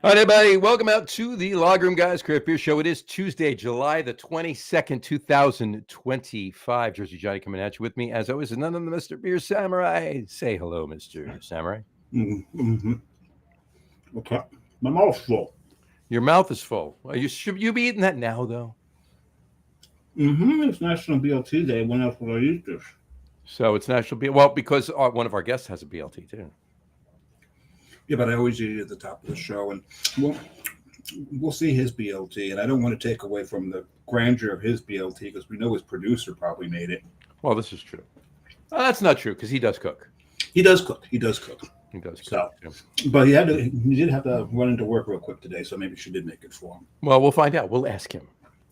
All right, everybody, welcome out to the Logroom Guys Craft Beer Show. It is Tuesday, July the 22nd, 2025. Jersey Johnny coming at you with me, as always, is none of the Mr. Beer Samurai. Say hello, Mr. Samurai. Mm-hmm. Okay. My mouth's full. Your mouth is full. Should you be eating that now, though? It's National BLT Day. When else will I eat this? So it's National BLT. Well, because one of our guests has a BLT, too. Yeah, but I always eat it at the top of the show, and we'll see his BLT. And I don't want to take away from the grandeur of his BLT because we know his producer probably made it. Well, this is true. That's not true because he does cook. He does cook. He does cook. So, but he did have to run into work real quick today, so maybe she did make it for him. Well, we'll find out. We'll ask him.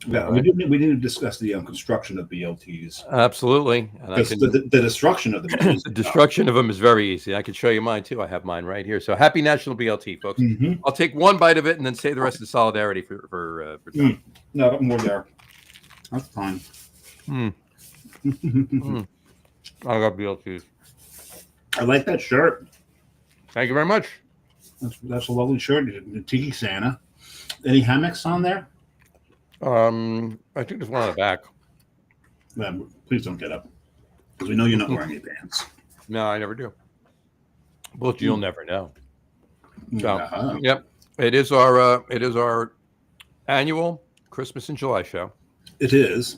Yeah, right. we need to discuss the construction of BLTs. Absolutely. And the destruction of them. The destruction of them is very easy. I can show you mine, too. I have mine right here. So happy National BLT, folks. Mm-hmm. I'll take one bite of it and then save the rest of solidarity for Tom. No, more there. That's fine. I got BLTs. I like that shirt. Thank you very much. That's a lovely shirt. Tiki Santa. Any hammocks on there? I think there's one on the back. Please don't get up, because we know you're not wearing any pants. No, I never do. But you'll never know. So, Yep, it is our annual Christmas in July show. It is.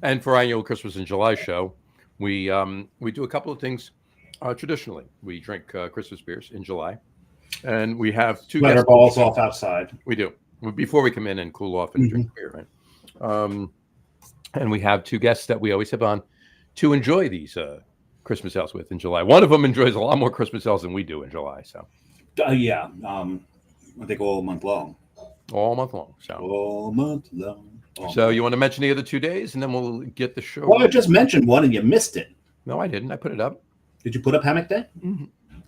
And for our annual Christmas in July show, we do a couple of things. Traditionally, we drink Christmas beers in July, and we have two. Let our balls off outside. We do. Before we come in and cool off and drink beer, right? And we have two guests that we always have on to enjoy these Christmas ales with in July. One of them enjoys a lot more Christmas ales than we do in July. So, yeah, I think all month long. All month long. So, all month long. So, you want to mention the other 2 days, and then we'll get the show. Well, I just mentioned one, and you missed it. No, I didn't. I put it up. Did you put up Hammock Day? Mm-hmm.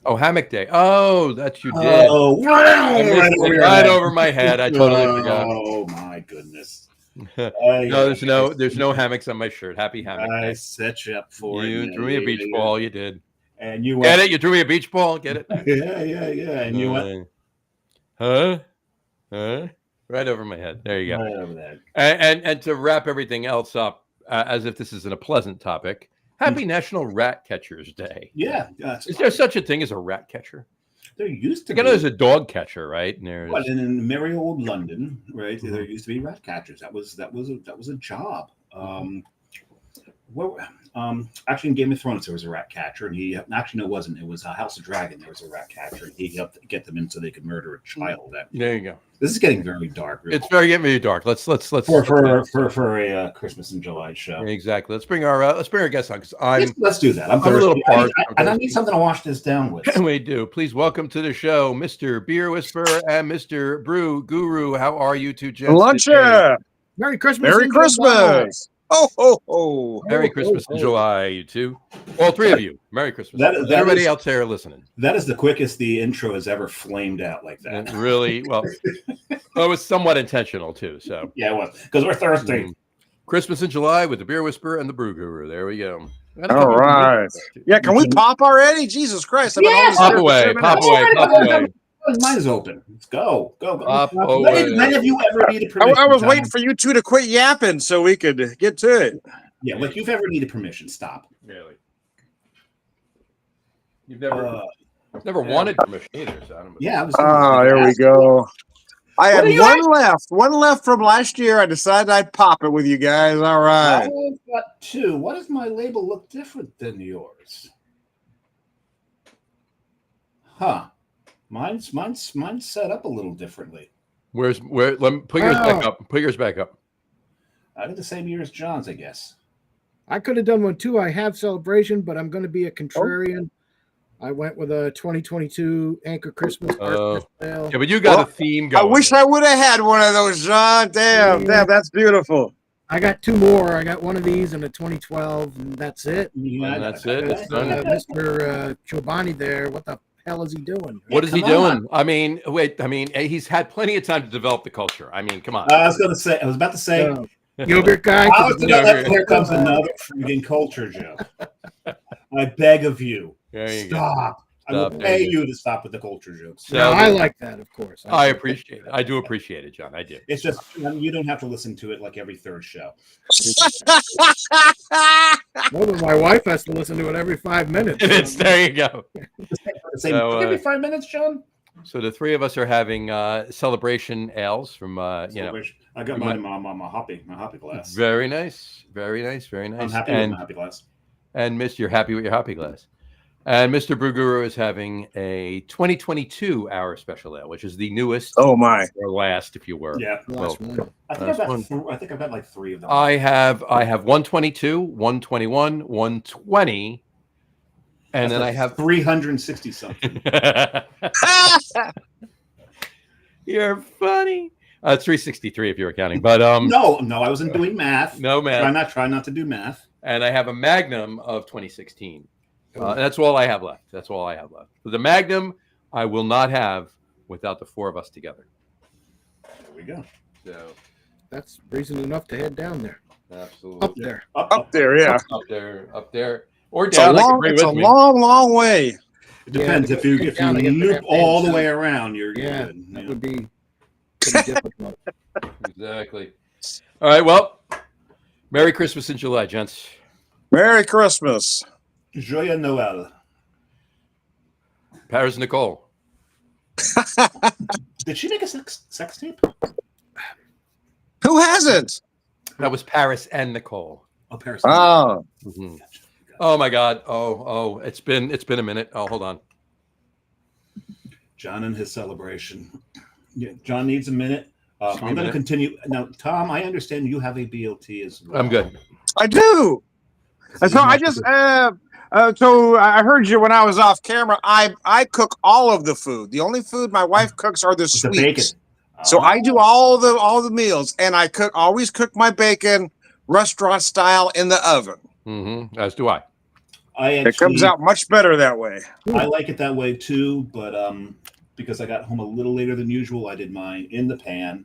Oh, Hammock Day. Oh, that you did. Oh, right over my head. I totally forgot. Oh my goodness. No, there's no hammocks on my shirt. Happy Hammock Day. I set you up for it. You threw me a beach ball. You did. And you get it? You threw me a beach ball. Get it? Yeah. And you went, huh? Right over my head. There you go. Right over that. And to wrap everything else up, as if this isn't a pleasant topic. Happy National Rat Catchers Day. Yeah. Is there such a thing as a rat catcher? There used to be. There's a dog catcher, right? And well, in merry old London, right? There used to be rat catchers. That was a job. Actually, in Game of Thrones, there was a rat catcher, and he actually no, it wasn't. It was House of Dragon. There was a rat catcher, and he helped get them in so they could murder a child. There you go. This is getting very dark. It's getting very dark. Let's for a Christmas in July show. Exactly. Let's bring our guests on because let's do that. I'm a little parched. And I need something to wash this down with. We do. Please welcome to the show, Mr. Beer Whisperer and Mr. Brew Guru. How are you two gents? Luncher. Merry Christmas. Merry Christmas. Oh, ho, ho. Merry Christmas in July, you two. All three of you. Merry Christmas. Everybody out there listening. That is the quickest the intro has ever flamed out like that. And really, well, it was somewhat intentional too. So yeah, it was because we're thirsty. Christmas in July with the Beer Whisperer and the Brew Guru. There we go. All right. Yeah, can we pop already? Jesus Christ. Yes, pop away. Mine is open. Let's go. When have you ever needed permission? I was waiting for you two to quit yapping so we could get to it. Yeah, like you've ever needed permission. Stop. Really? You've never wanted permission either. So I don't know. There we go. I had one left from last year. I decided I'd pop it with you guys. All right. I've got two. Why does my label look different than yours? Huh. Mine's set up a little differently. Let me put yours back up. Put yours back up. I did the same year as John's, I guess. I could have done one too. I have Celebration, but I'm going to be a contrarian. I went with a 2022 Anchor Christmas. Yeah, but you got a theme going. I wish I would have had one of those, John. Damn, that's beautiful. I got two more. I got one of these and a 2012, and that's it. Yeah, and that's it. It's done. Mr. Chobani there. What the hell is he doing? What is he doing? I mean, he's had plenty of time to develop the culture. I mean, come on. I was about to say yogurt guy. Here comes another freaking culture joke. I beg of you. There you Stop. I will stuff. pay you to stop with the culture jokes. So No, I like that, of course. I appreciate it. I do appreciate it, John. I do. It's just you don't have to listen to it like every third show. More than my wife has to listen to it every 5 minutes. There you go. Same So, every 5 minutes, John. So the three of us are having celebration ales from you know. I got mine in my hoppy glass. Very nice, very nice, very nice. I'm happy with my hoppy glass. And you're happy with your hoppy glass. And Mr. Bruguru is having a 2022 hour special ale, which is the newest. Oh my! Or last, if you were. Yeah. Well, I think I've got like 3 of them. I have 122, 121, 120, and then I have 360 something. You're funny. It's 363 if you're counting, but no, I wasn't doing math. No math. Try not to do math. And I have a Magnum of 2016. That's all I have left. That's all I have left. So the Magnum I will not have without the 4 of us together. There we go. So That's reason enough to head down there. absolutely Up there. Up there, yeah. up there, or It's a down. long, long way. It depends. Yeah, if you down to get to loop that all thing, the so- way around, you're Yeah, good. that Yeah. would be pretty difficult. Exactly. All right. Well, Merry Christmas in July, gents. Merry Christmas. Joyeux Noël. Paris Nicole. Did she make a sex tape? Who hasn't? That was Paris and Nicole. Oh, Paris. Oh, Mhm. Oh my God. Oh, it's been a minute. Oh, hold on. John and his celebration. Yeah, John needs a minute. Just give me a I'm going to minute. continue. Now, Tom, I understand you have a BLT as well. I'm good. I do. So I just so I heard you when I was off camera. I cook all of the food. The only food my wife cooks are the The bacon. sweets. So I do all the meals, and I always cook my bacon restaurant style in the oven. Mm-hmm. As do I. It comes out much better that way. I like it that way too, but because I got home a little later than usual, I did mine in the pan.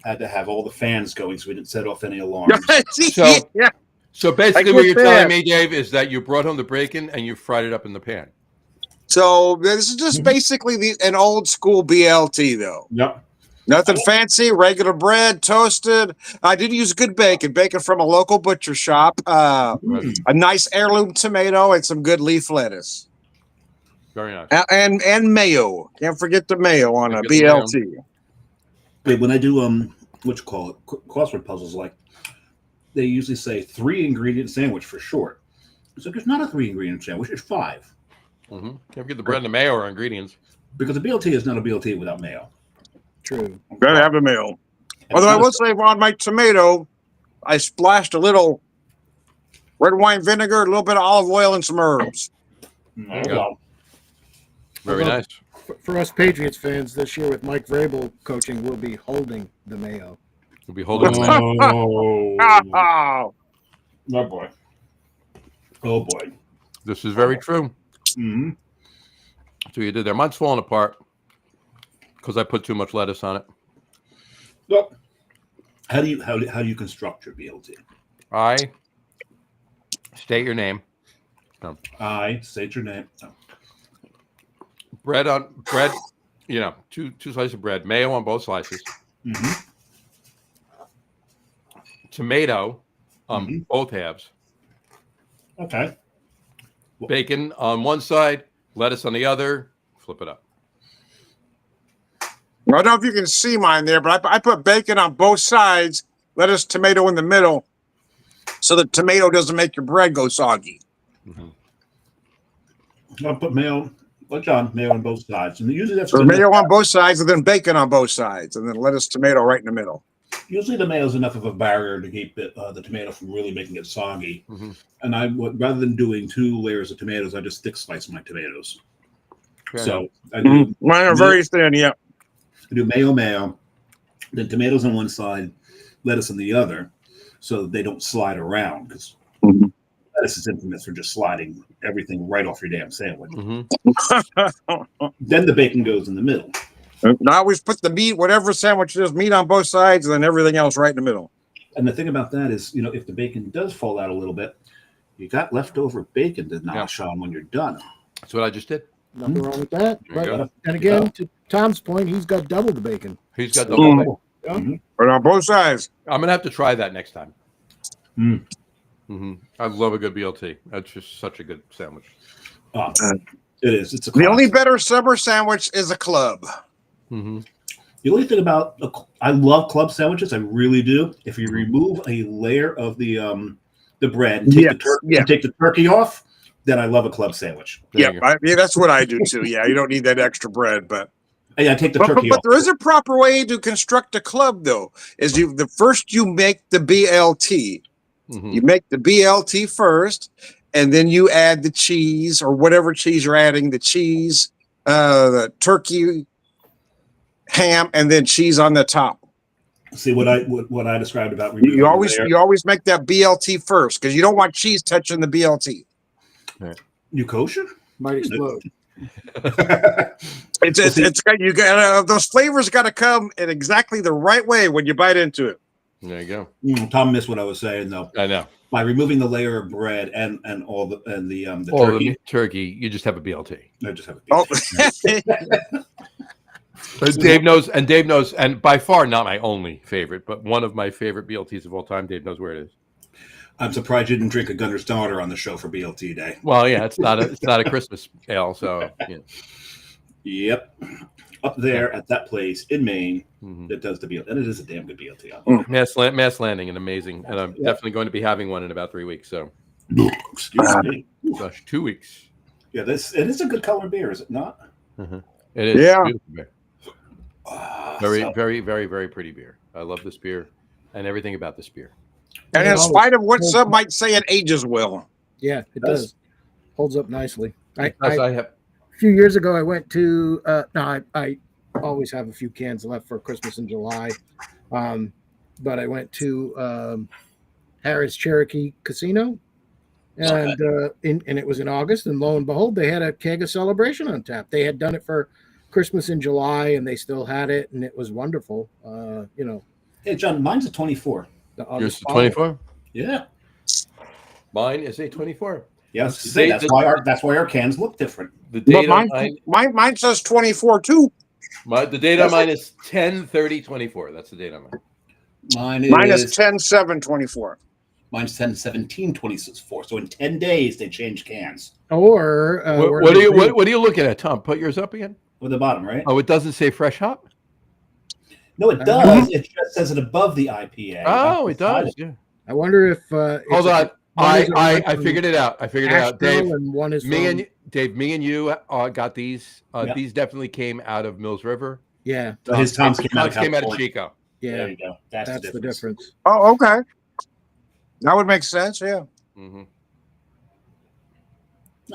Had to have all the fans going so we didn't set off any alarms. So- yeah. So basically, I what get you're that. telling me, Dave, is that you brought home the bacon and you fried it up in the pan. So this is just basically an old school BLT, though. Yep. Nothing fancy, regular bread, toasted. I did use good bacon from a local butcher shop. A nice heirloom tomato and some good leaf lettuce. Very nice. And mayo. Can't forget the mayo on a Can't forget the BLT. But when I do what you call it, crossword puzzles, like they usually say 3-ingredient sandwich for short. So there's not a 3-ingredient sandwich; it's 5 Mm-hmm. Can't forget the bread and the mayo are ingredients. because a BLT is not a BLT without mayo. True. Gotta have the mayo. And Although I it's will not say on my tomato, I splashed a little red wine vinegar, a little bit of olive oil, and some herbs. a- you go. well, Very Although- nice. For us Patriots fans, this year with Mike Vrabel coaching, we'll be holding the Mayo. We'll be holding the mayo. Oh, Oh boy. Oh boy. This is very true. hmm So you did there. Mine's falling apart because I put too much lettuce on it. Well, how do you construct your BLT? I state your name. I state your name. Oh. Bread, you know, two slices of bread, mayo on both slices, Mhm. tomato on Mhm. both halves, Okay. bacon on one side, lettuce on the other, flip it up. I don't know if you can see mine there, but I put bacon on both sides, lettuce, tomato in the middle, so the tomato doesn't make your bread go soggy. I'll put mayo. Like John, mayo on both sides, and usually that's So good mayo enough. on both sides, and then bacon on both sides, and then lettuce, tomato right in the middle. Usually the mayo is enough of a barrier to keep the tomato from really making it soggy. Mhm. And I would, rather than doing 2 layers of tomatoes, I just thick slice my tomatoes. Fair So enough. I do, Mine are very thin, yeah. I do mayo, then tomatoes on one side, lettuce on the other, so that they don't slide around because Mhm. lettuce is infamous for just sliding everything right off your damn sandwich. Mhm. Then the bacon goes in the middle. And I always put the meat, whatever sandwich it is, meat on both sides, and then everything else right in the middle. And the thing about that is, if the bacon does fall out a little bit, you got leftover bacon to nosh on when you're done. That's what I just did. Nothing wrong with that. There you But go. then again, to Tom's point, he's got double the bacon. He's got double bacon. Yeah. But on both sides. I'm gonna have to try that next time. Mm. I love a good BLT. That's just such a good sandwich. Oh, it is. It's a The only classic. better summer sandwich is a club. The only thing about I love club sandwiches. I really do. If you remove a layer of the bread and take the turkey off, then I love a club sandwich. Yeah, that's what I do too. Yeah, you don't need that extra bread, but Yeah, take the turkey but off. there is a proper way to construct a club, though. Is you make the BLT. You make the BLT first, and then you add the cheese or whatever cheese you're adding. The cheese, the turkey, ham, and then cheese on the top. See what I described about removing You always the layer. you always make that BLT first because you don't want cheese touching the BLT. You kosher? Might explode. You got those flavors got to come in exactly the right way when you bite into it. There you go. Tom missed what I was saying though. I know. By removing the layer of bread and all the turkey, you just have a BLT. I just have a Oh. Dave knows, and by far not my only favorite, but one of my favorite BLTs of all time. Dave knows where it is. I'm surprised you didn't drink a Gunner's Daughter on the show for BLT Day. Well, yeah, it's not a Christmas ale, so yeah. Yep, up there at that place in Maine that does the BLT, and it is a damn good BLT. Mass Landing, and amazing, and I'm definitely going to be having one in about 3 weeks. So, excuse me, gosh, 2 weeks. Yeah, it is a good color beer, is it not? It is. Yeah. Beer. Very, very, very pretty beer. I love this beer and everything about this beer. And in spite of what some might say, it ages well. Yeah, it does. Holds up nicely. I have. A few years ago, I went to. I always have a few cans left for Christmas in July, but I went to Harris Cherokee Casino, and and it was in August, and lo and behold, they had a keg of Celebration on tap. They had done it for Christmas in July, and they still had it, and it was wonderful. Hey, John, mine's a 24. Yours is 24. Yeah, mine is a 24. yes. That's why our cans look different. The date on Mine says 24 too. the date on mine is 10/30/24. That's the date on mine. Mine is 10/7/24. Mine's 10/17/24. So in 10 days they changed cans. Or what are you looking at, Tom? Put yours up again. With the bottom, right? Oh, it doesn't say fresh hop. No, it does. It just says it above the IPA. Oh, it does. Yeah. I wonder if. Hold on. I figured it out. Dave. And one is me and you got these. Yeah. These definitely came out of Mills River. Yeah. His Tom's came out of Chico. Yeah. There you go. That's the difference. Oh, okay. That would make sense. Yeah. Mm-hmm.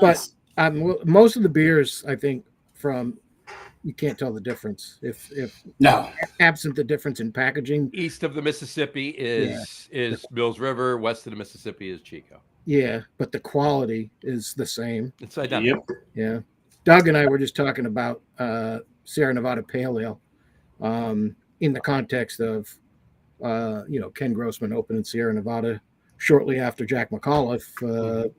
Nice. But most of the beers, I think, you can't tell the difference if No. absent the difference in packaging. East of the Mississippi is Mills River. West of the Mississippi is Chico. Yeah, but the quality is the same. It's identical. Yep. Yeah. Doug and I were just talking about Sierra Nevada Pale Ale in the context of Ken Grossman opened in Sierra Nevada shortly after Jack McAuliffe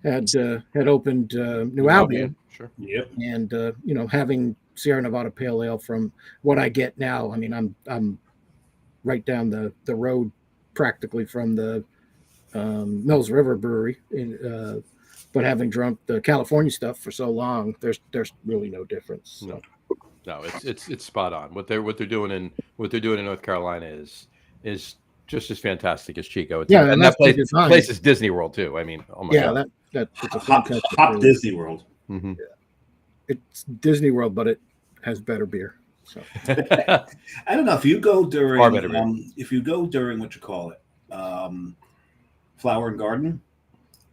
had opened New Albion. Sure. Yep. And having Sierra Nevada Pale Ale from what I get now, I mean, I'm right down the road practically from the Mills River Brewery, but having drunk the California stuff for so long, there's really no difference. No, it's spot on. What they're doing in North Carolina is just as fantastic as Chico. And that place is Disney World too. I mean, oh my God. It's a hop Disney World. Mm-hmm. It's Disney World, but it has better beer. So I don't know if you go during what you call it, Flower and Garden,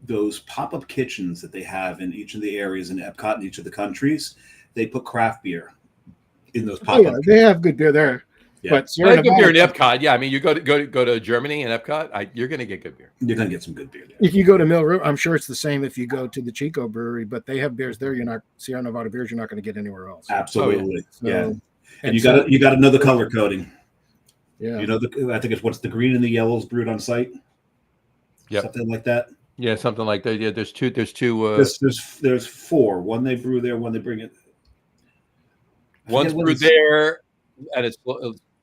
those pop-up kitchens that they have in each of the areas in Epcot in each of the countries, they put craft beer in those pop-up. They have good beer there. Yeah. But good beer in Epcot. Yeah, I mean, you go to Germany and Epcot, you're going to get good beer. You're going to get some good beer there. If you go to Mill River, I'm sure it's the same if you go to the Chico Brewery, but they have beers there. Sierra Nevada beers you're not going to get anywhere else. Absolutely. So, yeah. And you got another color coding. Yeah. I think it's what's the green and the yellows brewed on site. Yep. Something like that. Yeah, something like that. Yeah, there's two. There's four. One they brew there. One they bring it. One's brewed there, and it's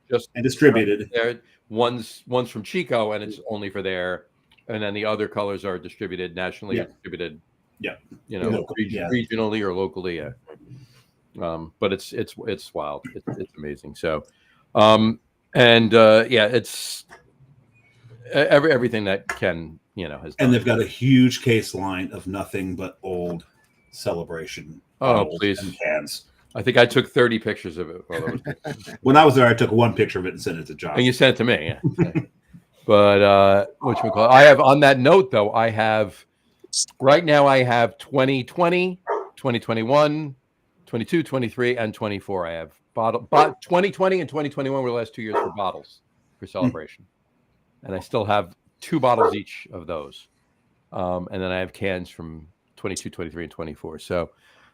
just and distributed there. One's from Chico, and it's only for there. And then the other colors are distributed nationally, distributed. Yeah, regionally or locally. Yeah. But it's wild. It's amazing. So, it's everything that Ken has done. And they've got a huge case line of nothing but old Celebration. Oh, please. And cans. I think I took 30 pictures of it. When I was there, I took one picture of it and sent it to John. And you sent it to me, yeah. But I have, on that note, though, I have 2020, 2021, 22, 23, and 24. I have 2020 and 2021 were the last 2 years for bottles for Celebration. And I still have 2 bottles each of those. And then I have cans from 22, 23, and 24. So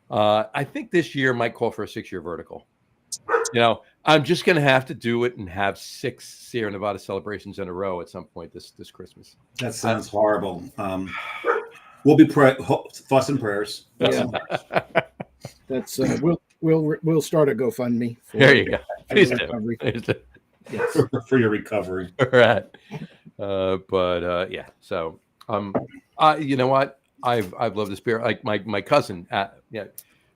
I think this year might call for a 6-year vertical. I'm just going to have to do it and have 6 Sierra Nevada Celebrations in a row at some point this Christmas. That sounds horrible. We'll be fuss and prayers. Yeah. That's we'll start a GoFundMe. There you go. Please do. Yes. For your recovery. Right. So you know what? I've loved this beer. Like my cousin,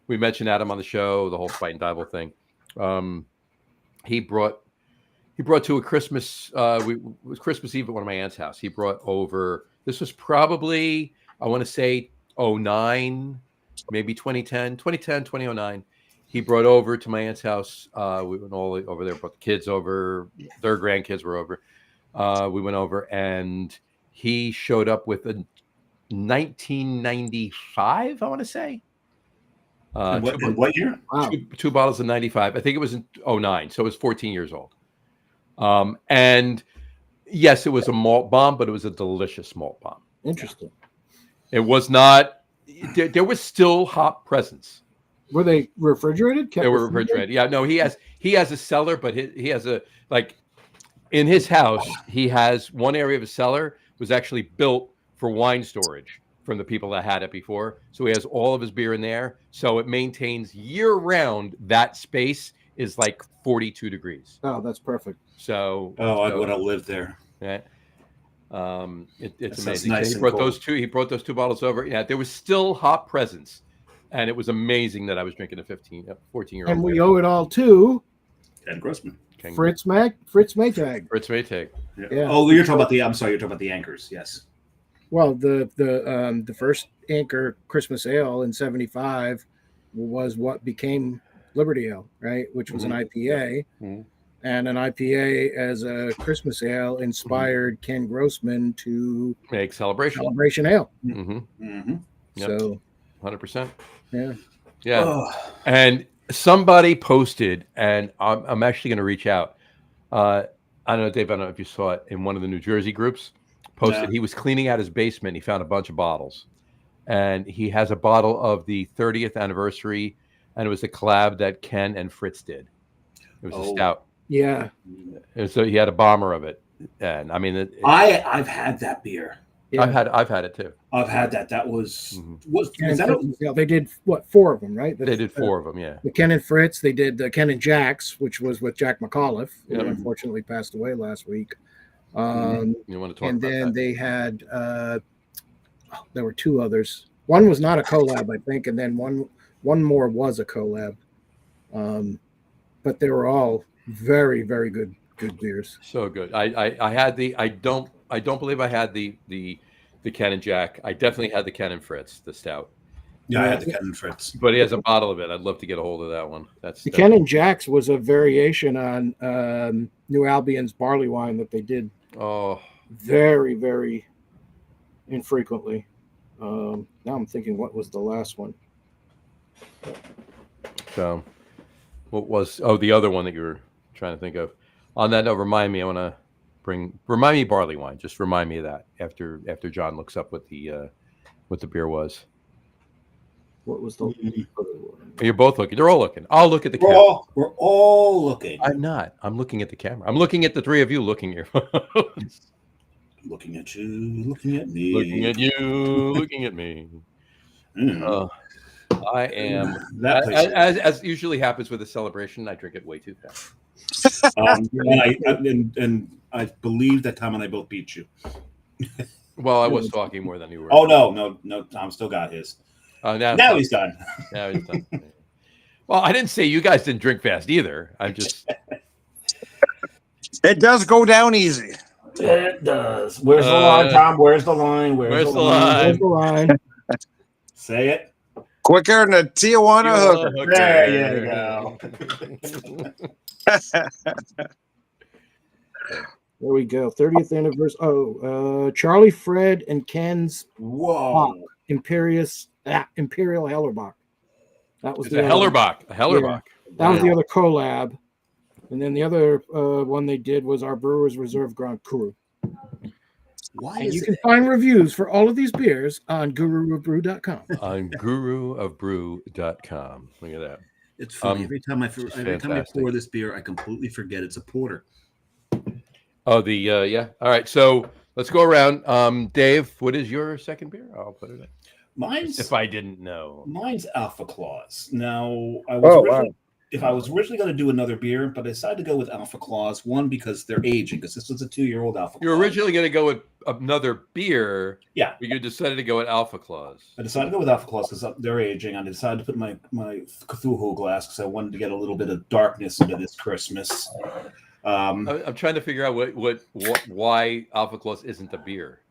we mentioned Adam on the show, the whole Spite and Dival thing. He brought to a Christmas. It was Christmas Eve at one of my aunt's house. He brought over. This was probably, I want to say 2009, maybe 2009. He brought over to my aunt's house. We went all over there. Brought the kids over. Their grandkids were over. We went over, and he showed up with a 1995. I want to say. What year? Wow. Two bottles of 95. I think it was in 2009, so it was 14 years old. And yes, it was a malt bomb, but it was a delicious malt bomb. Interesting. It was not. There was still hop presence. Were they refrigerated? They were refrigerated. Yeah, no, he has a cellar, but he has a, like, in his house, he has one area of his cellar was actually built for wine storage from the people that had it before. So he has all of his beer in there. So it maintains year round. That space is like 42 degrees. Oh, that's perfect. So I would have lived there. Yeah. It's amazing. Nice He brought those two bottles over. Yeah, there was still hop presence. And it was amazing that I was drinking a 14-year-old. And we owe it all to Ken Grossman. Fritz Maytag. Fritz Maytag. Yeah. Oh, you're talking about the anchors. Yes. Well, the first Anchor Christmas Ale in '75 was what became Liberty Ale, right? Which was an IPA. Mm-hmm. And an IPA as a Christmas ale inspired Ken Grossman to make Celebration Ale. Mm-hmm. Mm-hmm. Yep. So 100%. Yeah. Oh. And somebody posted, and I'm actually going to reach out. I don't know, Dave, I don't know if you saw it in one of the New Jersey groups. Posted he was cleaning out his basement. He found a bunch of bottles, and he has a bottle of the 30th anniversary, and it was a collab that Ken and Fritz did. It was a stout. Yeah. And so he had a bomber of it, and I mean, I've had that beer. Yeah. I've had it too. I've had that. That was they did what, 4 of them, right? They did 4 of them, yeah. The Ken and Fritz. They did the Ken and Jack's, which was with Jack McAuliffe, who unfortunately passed away last week. You want to talk and about then that? they had there were 2 others. One was not a collab, I think, and then one more was a collab. But they were all very, very good beers. So good. I had the I don't believe I had the Ken and Jack. I definitely had the Ken and Fritz, the stout. Yeah, I had the Ken and Fritz. But he has a bottle of it. I'd love to get a hold of that one. The Ken and Jack's was a variation on New Albion's barley wine that they did. Oh, very, very infrequently. Now I'm thinking, what was the last one? So, what was the other one that you were trying to think of? On that note, remind me. I want to remind me barley wine. Just remind me of that after John looks up what the beer was. What was the other one? You're both looking. They're all looking. I'll look at the camera. We're all looking. I'm not. I'm looking at the camera. I'm looking at the 3 of you looking at your phones. Looking at you, looking at me. Looking at you, looking at me. I am, as usually happens with a celebration, I drink it way too fast. And I believe that Tom and I both beat you. Well, I was talking more than you were. Oh, no. Tom still got his. Now he's done. Now he's done. Well, I didn't say you guys didn't drink fast either. I'm just. It does go down easy. It does. Where's the line, Tom? Where's the line? Where's the line? Where's the line? Say it. Quicker than a Tijuana hooker. There you go. There we go. 30th anniversary. Oh, Charlie, Fred, and Ken's Imperial Hellerbach. That was the Hellerbach. A Hellerbach. Yeah, that was the other collab. And then the other one they did was our Brewers Reserve Grand Cru. And you can find reviews for all of these beers on guruofbrew.com. On guruofbrew.com. Look at that. It's funny. Every time I pour this beer, I completely forget it's a porter. Oh, yeah. All right. So let's go around. Dave, what is your second beer? I'll put it in. Mine's, if I didn't know. Mine's Alpha Claus. Now, if I was originally going to do another beer, but I decided to go with Alpha Claus, one, because they're aging, because this was a 2-year-old Alpha Claus. You were originally going to go with another beer. Yeah. But you decided to go with Alpha Claus. I decided to go with Alpha Claus because they're aging. I decided to put my Cthulhu glass because I wanted to get a little bit of darkness into this Christmas. I'm trying to figure out why Alpha Claus isn't a beer.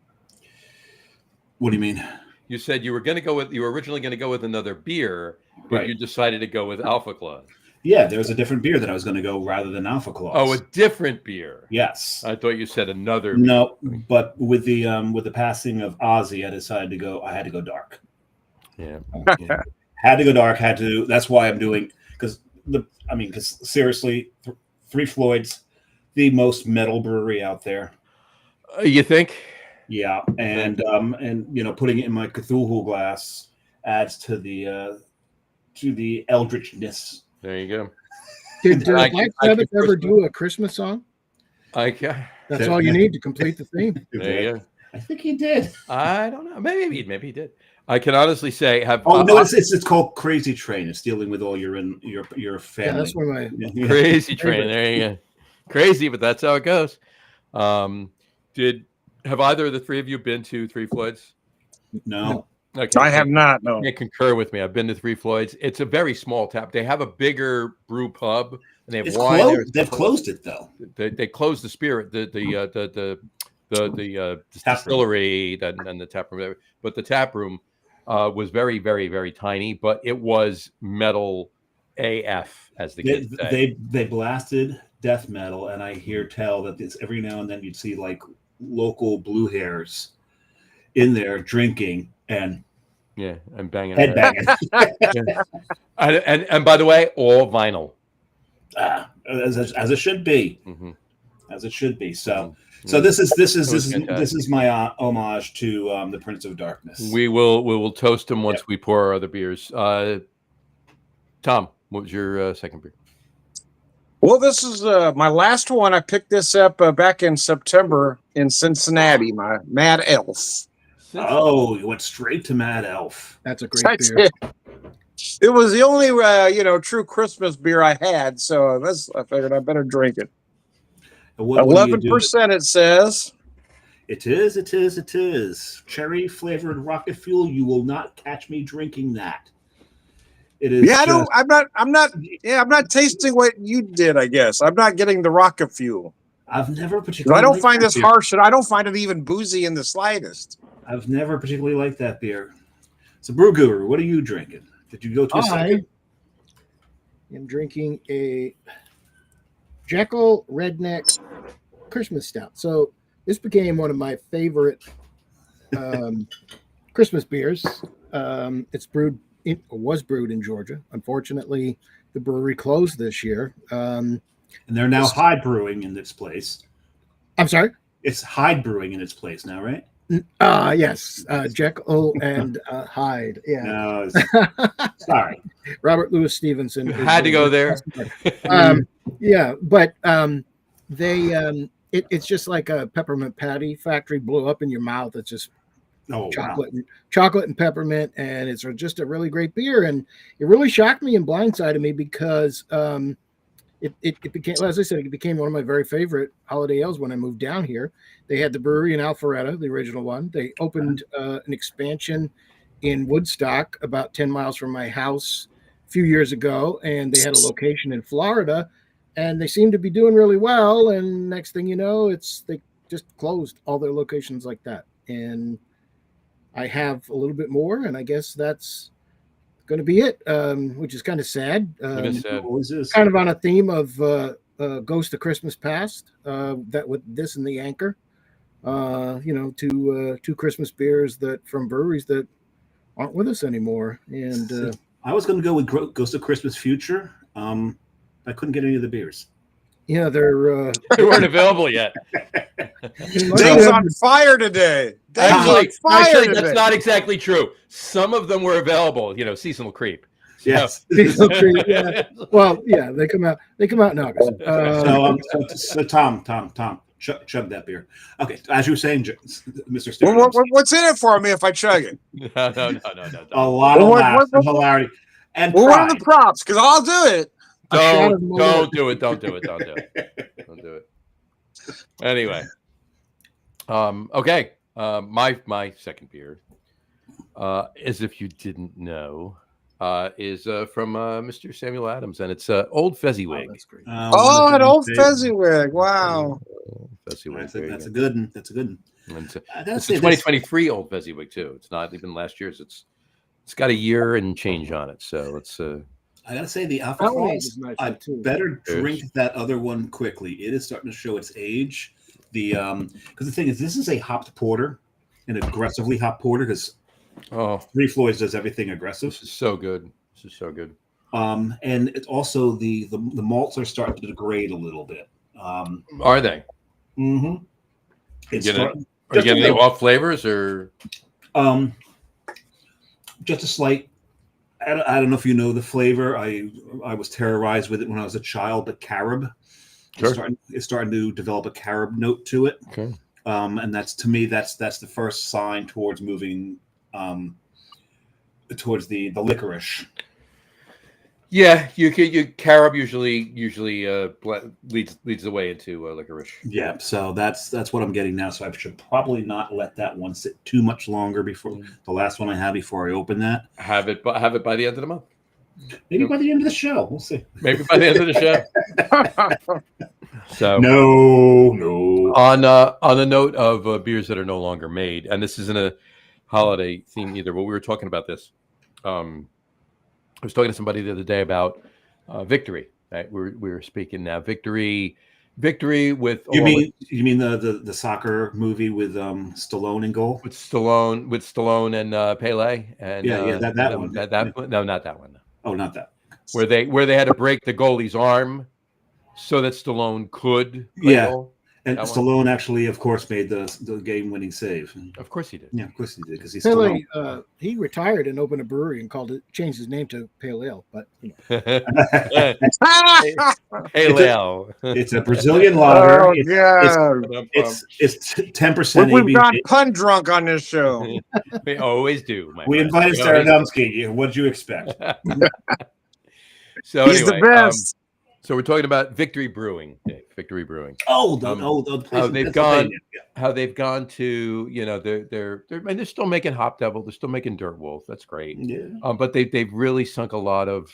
What do you mean? You said you were originally going to go with another beer, but right. You decided to go with Alpha Claus. Yeah, there was a different beer that I was going to go rather than Alpha Claus. Oh, a different beer. Yes. I thought you said another. No, but with the passing of Ozzy, I decided to go. I had to go dark. Yeah. Had to go dark. That's why I'm doing because seriously, Three Floyds, the most metal brewery out there. You think? Yeah, and putting it in my Cthulhu glass adds to the eldritchness. There you go. Did Black Sabbath ever do a Christmas song? That's all you need to complete the theme. There you go. I think he did. I don't know. Maybe he did. I can honestly say it's called Crazy Train. It's dealing with all your family. Yeah, that's one of my Crazy Train. There you go. Crazy, but that's how it goes. Have either of the three of you been to Three Floyds? No. Okay. I have not. No. You can concur with me. I've been to Three Floyds. It's a very small tap. They have a bigger brew pub, and they have wine. They've closed it though. They closed the Spirit, the distillery, and the tap room. But the tap room was very, very, very tiny. But it was metal AF, as the kids say. They blasted death metal, and I hear tell that it's every now and then you'd see like local blue hairs in there drinking. And banging, head banging, and by the way, all vinyl, as it should be, as it should be. So this is my homage to the Prince of Darkness. We will toast him once we pour our other beers. Tom, what was your second beer? Well, this is my last one. I picked this up back in September in Cincinnati. My Mad Elf. Oh, you went straight to Mad Elf. That's a great beer. It was the only, true Christmas beer I had, so I figured I better drink it. 11% it says. It is. Cherry flavored rocket fuel. You will not catch me drinking that. It is. Yeah, I'm not tasting what you did. I guess I'm not getting the rocket fuel. I've never particularly. I don't find this harsh, and I don't find it even boozy in the slightest. I've never particularly liked that beer. So, Brew Guru, what are you drinking? Did you go to a second? I am drinking a Jekyll Redneck Christmas Stout. So, this became one of my favorite Christmas beers. It was brewed in Georgia. Unfortunately, the brewery closed this year. And they're now Hyde Brewing in its place. I'm sorry? It's Hyde Brewing in its place now, right? Yes. Jekyll and Hyde. Yeah. No, sorry. Robert Louis Stevenson. Had to go there. Yeah, but they it's just like a peppermint patty factory blew up in your mouth. It's just chocolate and peppermint, and it's just a really great beer. And it really shocked me and blindsided me because it became, as I said, it became one of my very favorite holiday ales when I moved down here. They had the brewery in Alpharetta, the original one. They opened an expansion in Woodstock, about 10 miles from my house, a few years ago, and they had a location in Florida, and they seemed to be doing really well. And next thing you know, they just closed all their locations like that. And I have a little bit more, and I guess that's going to be it, which is kind of sad. Kind of on a theme of Ghost of Christmas Past, that with this and the Anchor, two Christmas beers that from breweries that aren't with us anymore. And I was going to go with Ghost of Christmas Future. I couldn't get any of the beers. Yeah, they weren't available yet. Dave's on fire today. Actually, that's not exactly true. Some of them were available. Seasonal creep. Yes. Seasonal creep. Yeah. Well, yeah, they come out in August. So Tom, chug that beer. Okay, as you were saying, Mr. Staradumsky. What's in it for me if I chug it? No. A lot of laughs and hilarity. And what are the props? Because I'll do it. Don't do it. Don't do it. Anyway. Okay. My second beer, as if you didn't know, is from Mr. Samuel Adams, and it's Old Fezziwig. Oh, that's great. An Old Fezziwig. Wow. Fezziwig. That's a good one. That's a good one. It's a 2023 Old Fezziwig too. It's not even last year's. It's got a year and change on it. So it's I gotta say the alcohol. I better drink that other one quickly. It is starting to show its age. Because the thing is, this is a hopped porter, an aggressively hopped porter. Because Three Floyds does everything aggressive. This is so good. And it's also the malts are starting to degrade a little bit. Are they? Mm-hmm. Are you getting any off flavors or? Just a slight. I don't know if you know the flavor. I was terrorized with it when I was a child, but carob. Sure. It's starting to develop a carob note to it. Okay. And that's the first sign towards moving towards the licorice. Yeah, you carob usually leads the way into licorice. Yeah, so that's what I'm getting now. So I should probably not let that one sit too much longer before the last one I have before I open that. Have it by the end of the month. Maybe by the end of the show, we'll see. Maybe by the end of the show. So no. On the note of beers that are no longer made, and this isn't a holiday theme either, but we were talking about this. I was talking to somebody the other day about Victory. Right, we were speaking now. Victory with you mean the soccer movie with Stallone in goal? With Stallone and Pele and that one. No, not that one. Oh, not that. Where they had to break the goalie's arm so that Stallone could play goal. And Stallone actually, of course, made the game-winning save. Of course he did. Yeah, of course he did, because he's Pele. He retired and opened a brewery and changed his name to Pale Ale. But Pale Ale. It's a Brazilian lager. It's 10% ABV. We've got pun drunk on this show. We always do. We invited Staradumsky. What'd you expect? So he's anyway, the best. So we're talking about Victory Brewing. Victory Brewing. The place how they've gone to they're still making Hop Devil. They're still making Dirt Wolf. That's great. Yeah. But they've really sunk a lot of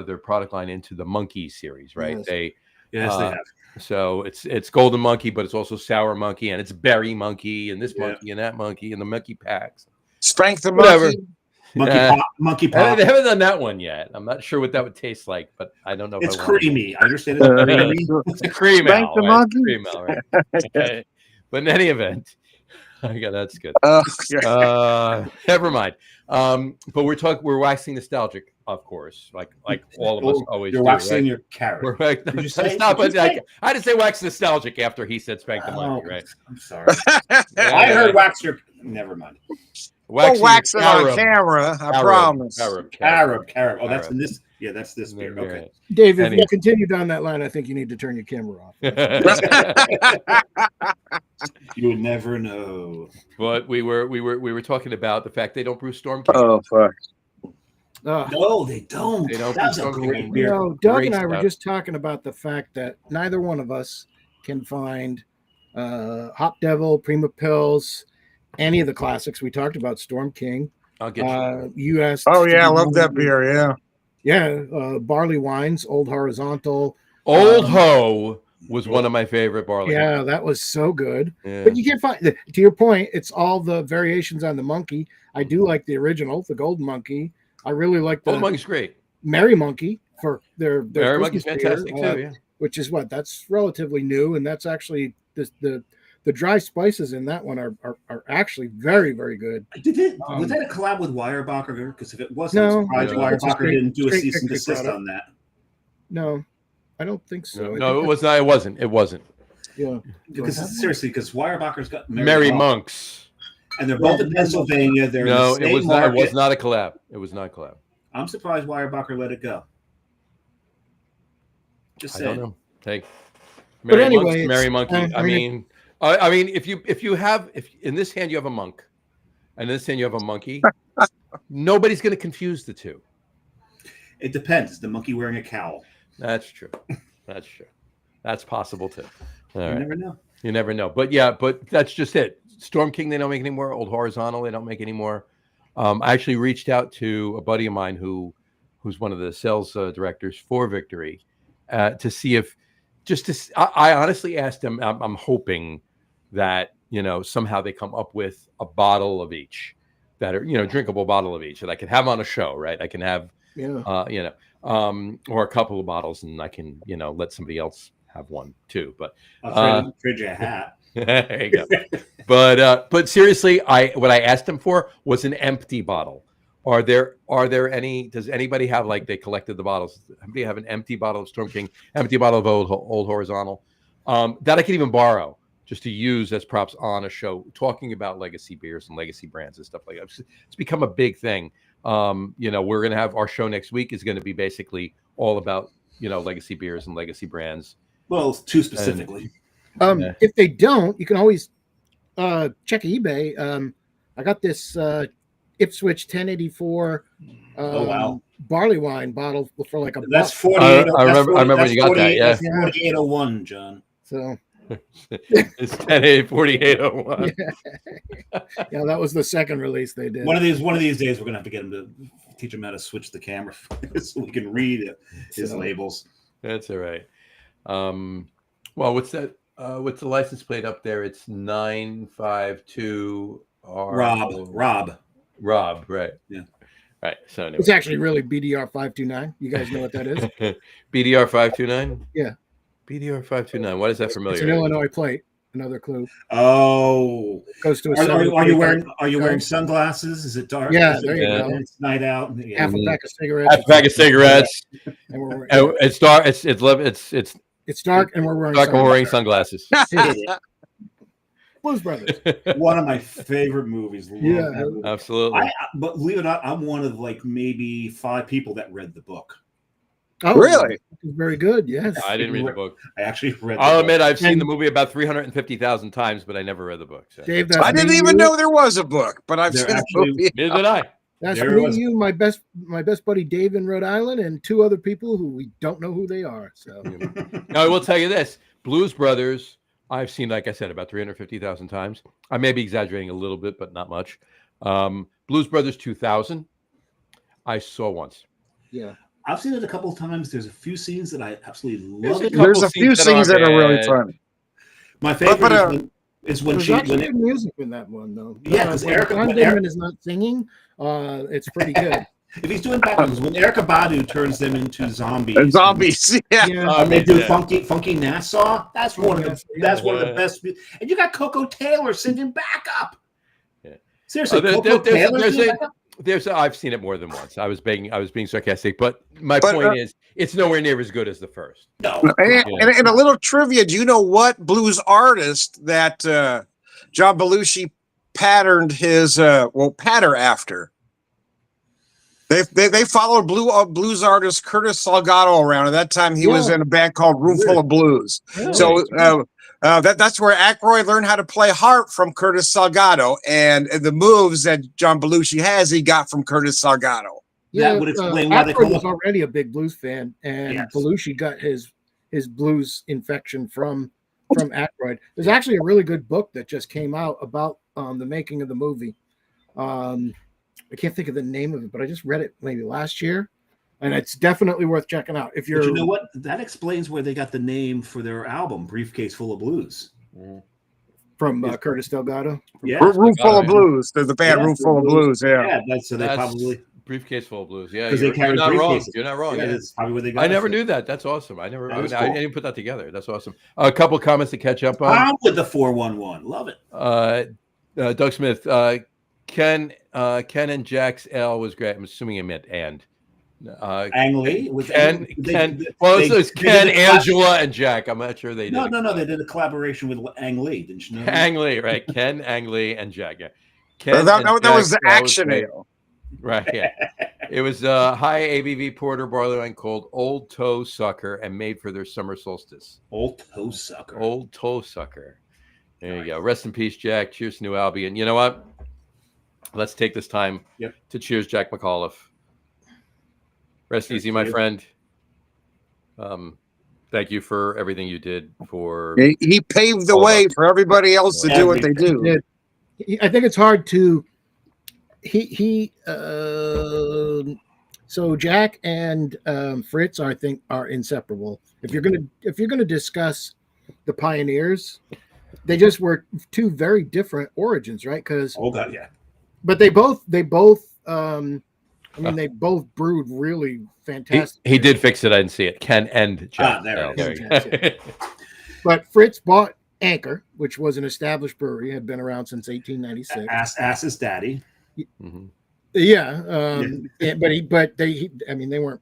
their product line into the Monkey series, right? Yes. They have. So it's Golden Monkey, but it's also Sour Monkey, and it's Berry Monkey, and this monkey, and that monkey, and the monkey packs. Spank the Whatever. monkey. Monkey pop. They haven't done that one yet. I'm not sure what that would taste like, but I don't know. It's creamy. I understand it's creamy. It's a cream Spank ale, the right? monkey. Cream ale, right? Okay. But in any event, okay, that's good. Never mind. But we're waxing nostalgic, of course, like all of us always You're do. waxing right? your carrot. Right? Did you That's say? not, but I didn't say wax nostalgic after he said spank the monkey, right? I'm sorry. I heard wax your. Never mind. We'll wax it on camera. I promise. Carob. Oh, that's in this. Yeah, that's this beer. Okay. Dave, if Anyway. you continue down that line, I think you need to turn your camera off. You would never know. But we were talking about the fact they don't brew Storm King. Oh fuck! No, they don't. They don't That's do a Storm great King. beer. Doug Great and I were stuff. just talking about the fact that neither one of us can find Hop Devil, Prima Pils, any of the classics. We talked about Storm King. I'll get you. You asked. Oh yeah, I love that beer. Yeah. Yeah, barley wines, Old Horizontal. Old Ho was one of my favorite barley. Yeah, wines. that was so good. Yeah. But you can't find, to your point, it's all the variations on the monkey. I do like the original, the Golden Monkey. I really like the Old Monkey's great. Merry Monkey for their Merry Christmas Monkey's beer, fantastic too. Yeah. which is that's relatively new, and that's actually the dry spices in that one are actually very, very good. Was that a collab with Weyerbacher? Because if it wasn't, No, I'm surprised no. Weyerbacher didn't do a Straight cease and victory desist product. on that. No, I don't think so. No, it was not. It wasn't. It wasn't. Yeah, Because seriously, because Weyerbacher's got Merry Monks. and they're both in Pennsylvania. They're No, in the it same was not. It market. was not a collab. It was not a collab. I'm surprised Weyerbacher let it go. Just I saying. don't know. Hey, But Merry anyway, Monks, Merry Monkey. I mean, if in this hand you have a monk, and in this hand you have a monkey, nobody's going to confuse the two. It depends. Is the monkey wearing a cowl? That's true. That's true. That's possible too. All You right. never know. You never know. But yeah, but that's just it. Storm King, they don't make anymore. Old Horizontal, they don't make anymore. I actually reached out to a buddy of mine who's one of the sales directors for Victory to see if I honestly asked him, I'm hoping that, somehow they come up with a bottle of each that are, drinkable bottle of each that I can have on a show, right? I can have, or a couple of bottles and I can, let somebody else have one too. But I'll trade you a hat. there you go. But seriously, what I asked him for was an empty bottle. Are there any? Does anybody have, like, they collected the bottles? Anybody have an empty bottle of Storm King, empty bottle of Old Horizontal that I could even borrow just to use as props on a show, talking about legacy beers and legacy brands and stuff like that. It's become a big thing. We're gonna have our show next week is going to be basically all about legacy beers and legacy brands. Well, too specifically. If they don't, you can always check eBay. I got this Ipswich 1084 barley wine bottle for like that's $1. 48. I remember when you got that. Yeah, that's 4801, John. So it's 4801. Yeah, that was the second release they did. One of these days, we're gonna have to get him to teach him how to switch the camera so we can read his labels. That's all right. Well, what's that? What's the license plate up there? It's 952 Rob, right? Yeah. Right. So anyway. It's actually really BDR 529. You guys know what that is? BDR 529. Yeah. BDR 529. What is that familiar? It's an Illinois plate. Another clue. Oh, Goes to are you wearing sunglasses? Is it dark? Yeah, there you go. It's night out. Half a pack of cigarettes. Half a pack of cigarettes. And It's dark. It's dark, and we're wearing dark. And we're wearing sunglasses. Blues Brothers. One of my favorite movies. Yeah, absolutely. But believe it or not, I'm one of like maybe 5 people that read the book. Oh, really? Very good. Yes. I didn't read the book. I actually read. I'll admit I've seen the movie about 350,000 times, but I never read the book. So. Dave, I didn't even know there was a book, but I've seen the movie. Neither did I. That's me, you, my best buddy Dave in Rhode Island, and 2 other people who we don't know who they are. So now I will tell you this: Blues Brothers, I've seen, like I said, about 350,000 times. I may be exaggerating a little bit, but not much. Blues Brothers 2000, I saw once. Yeah. I've seen it a couple of times. There's a few scenes that I absolutely love. There's a few scenes that are really fun. My favorite is when there's actually good music in that one, though. Yeah, because John Damon is not singing. It's pretty good. If he's doing backgrounds, when Erykah Badu turns them into zombies. Zombies, yeah. And they do funky Nassau. That's one of the best. And you got Coco Taylor singing backup. Yeah. Seriously, Coco Taylor singing backup? I've seen it more than once. I was being sarcastic, but my point is, it's nowhere near as good as the first. No. And a little trivia: do you know what blues artist that John Belushi patterned his patter after? They followed blues artist Curtis Salgado around. At that time, he was in a band called Room Full of Blues. Really? So that's where Aykroyd learned how to play harp from Curtis Salgado, and the moves that John Belushi has, he got from Curtis Salgado. Yeah, that would explain why they Aykroyd was already a big blues fan, and Belushi got his blues infection from Aykroyd. There's actually a really good book that just came out about the making of the movie. I can't think of the name of it, but I just read it maybe last year, and it's definitely worth checking out. If you're, but you know what, that explains where they got the name for their album, Briefcase Full of Blues, from Curtis Delgado. Yeah, Room Full of Blues. There's the band Room Full of Blues. Yeah, that's probably Briefcase Full of Blues. Yeah, you're not wrong. You're not wrong. Yeah, that's probably where they got. I never knew that. That's awesome. I didn't put that together. That's awesome. A couple comments to catch up on. I'm with the 411. Love it. Doug Smith. Ken and Jack's L was great. I'm assuming he meant and. Ang Lee was Ken. It's Ken, Angela, and Jack. I'm not sure they did. No. They did a collaboration with Ang Lee. Didn't you know? Ang Lee, right? Ken, Ang Lee, and Jack. Yeah. Ken that was the action ale. Right. Yeah. It was high ABV porter, barley wine, called Old Toe Sucker, and made for their summer solstice. Old Toe Sucker. Old Toe Sucker. There you go. Rest in peace, Jack. Cheers to New Albion. You know what? Let's take this time to cheers Jack McAuliffe. Rest easy, my friend. Thank you for everything you did for. He paved the way for everybody else to do what they do. I think it's hard to. So Jack and Fritz, I think, are inseparable. If you're gonna discuss the pioneers, they just were two very different origins, right? Because but they both they both brewed really fantastic. He did fix it. I didn't see it. Ken and Jack. But Fritz bought Anchor, which was an established brewery, had been around since 1896. Ass's daddy. Mm-hmm. But they weren't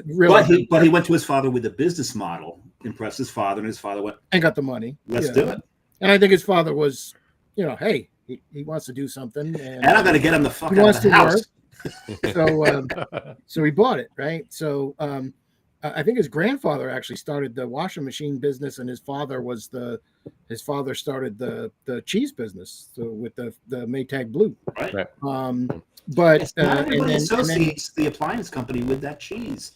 really. But he went to his father with a business model, impressed his father, and his father went and got the money. Let's do it. And I think his father was, hey, he wants to do something, and I'm going to get him the fuck out of the house. So he bought it, right? So I think his grandfather actually started the washing machine business, and his father started the cheese business, so with the Maytag Blue. Right. But everybody associates the appliance company with that cheese.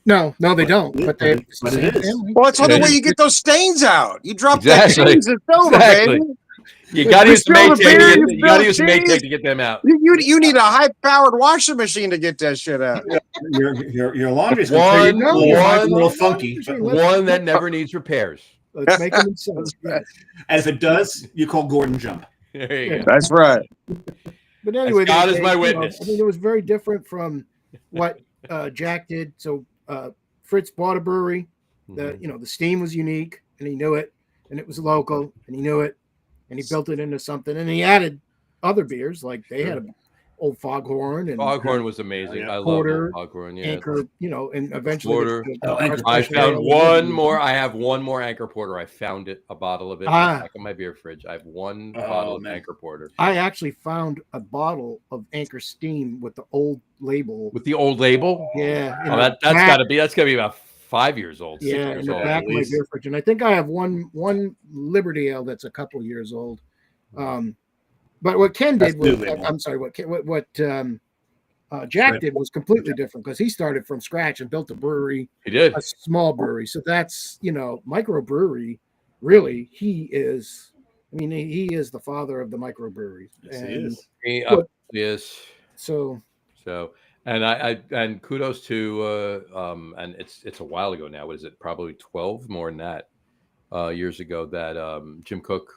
No, they don't. But it is. Well, it's the only way you get those stains out. You drop that cheese and soda, baby. You got to use the Maytag. You got to use the Maytag to get them out. You need a high-powered washing machine to get that shit out. Your laundry's a little funky. One that never needs repairs. Let's make them sense. And if it does, you call Gordon Jump. There you go. That's right. But anyway, God is my witness. It was very different from what Jack did. So Fritz bought a brewery. The steam was unique, and he knew it, and it was local, and he knew it. And he built it into something, and he added other beers like they had an Old Foghorn, and Foghorn was amazing. I love Old Foghorn. Yeah, Anchor, and eventually I found one more. I have one more Anchor Porter. I found it, a bottle of it in the back of my beer fridge. I have one bottle of Anchor Porter. I actually found a bottle of Anchor Steam with the old label. With the old label? Yeah. That's gotta be about 5 years old. 6 Yeah, years in the old, back of my beer fridge, and I think I have one Liberty Ale that's a couple years old. But what Ken did what Jack did was completely different, because he started from scratch and built a brewery. He did a small brewery, so that's microbrewery. Really, he is. I mean, he is the father of the microbreweries. Yes, he is. So. And kudos to and it's a while ago now. What is it? Probably 12 more than that years ago that Jim Cook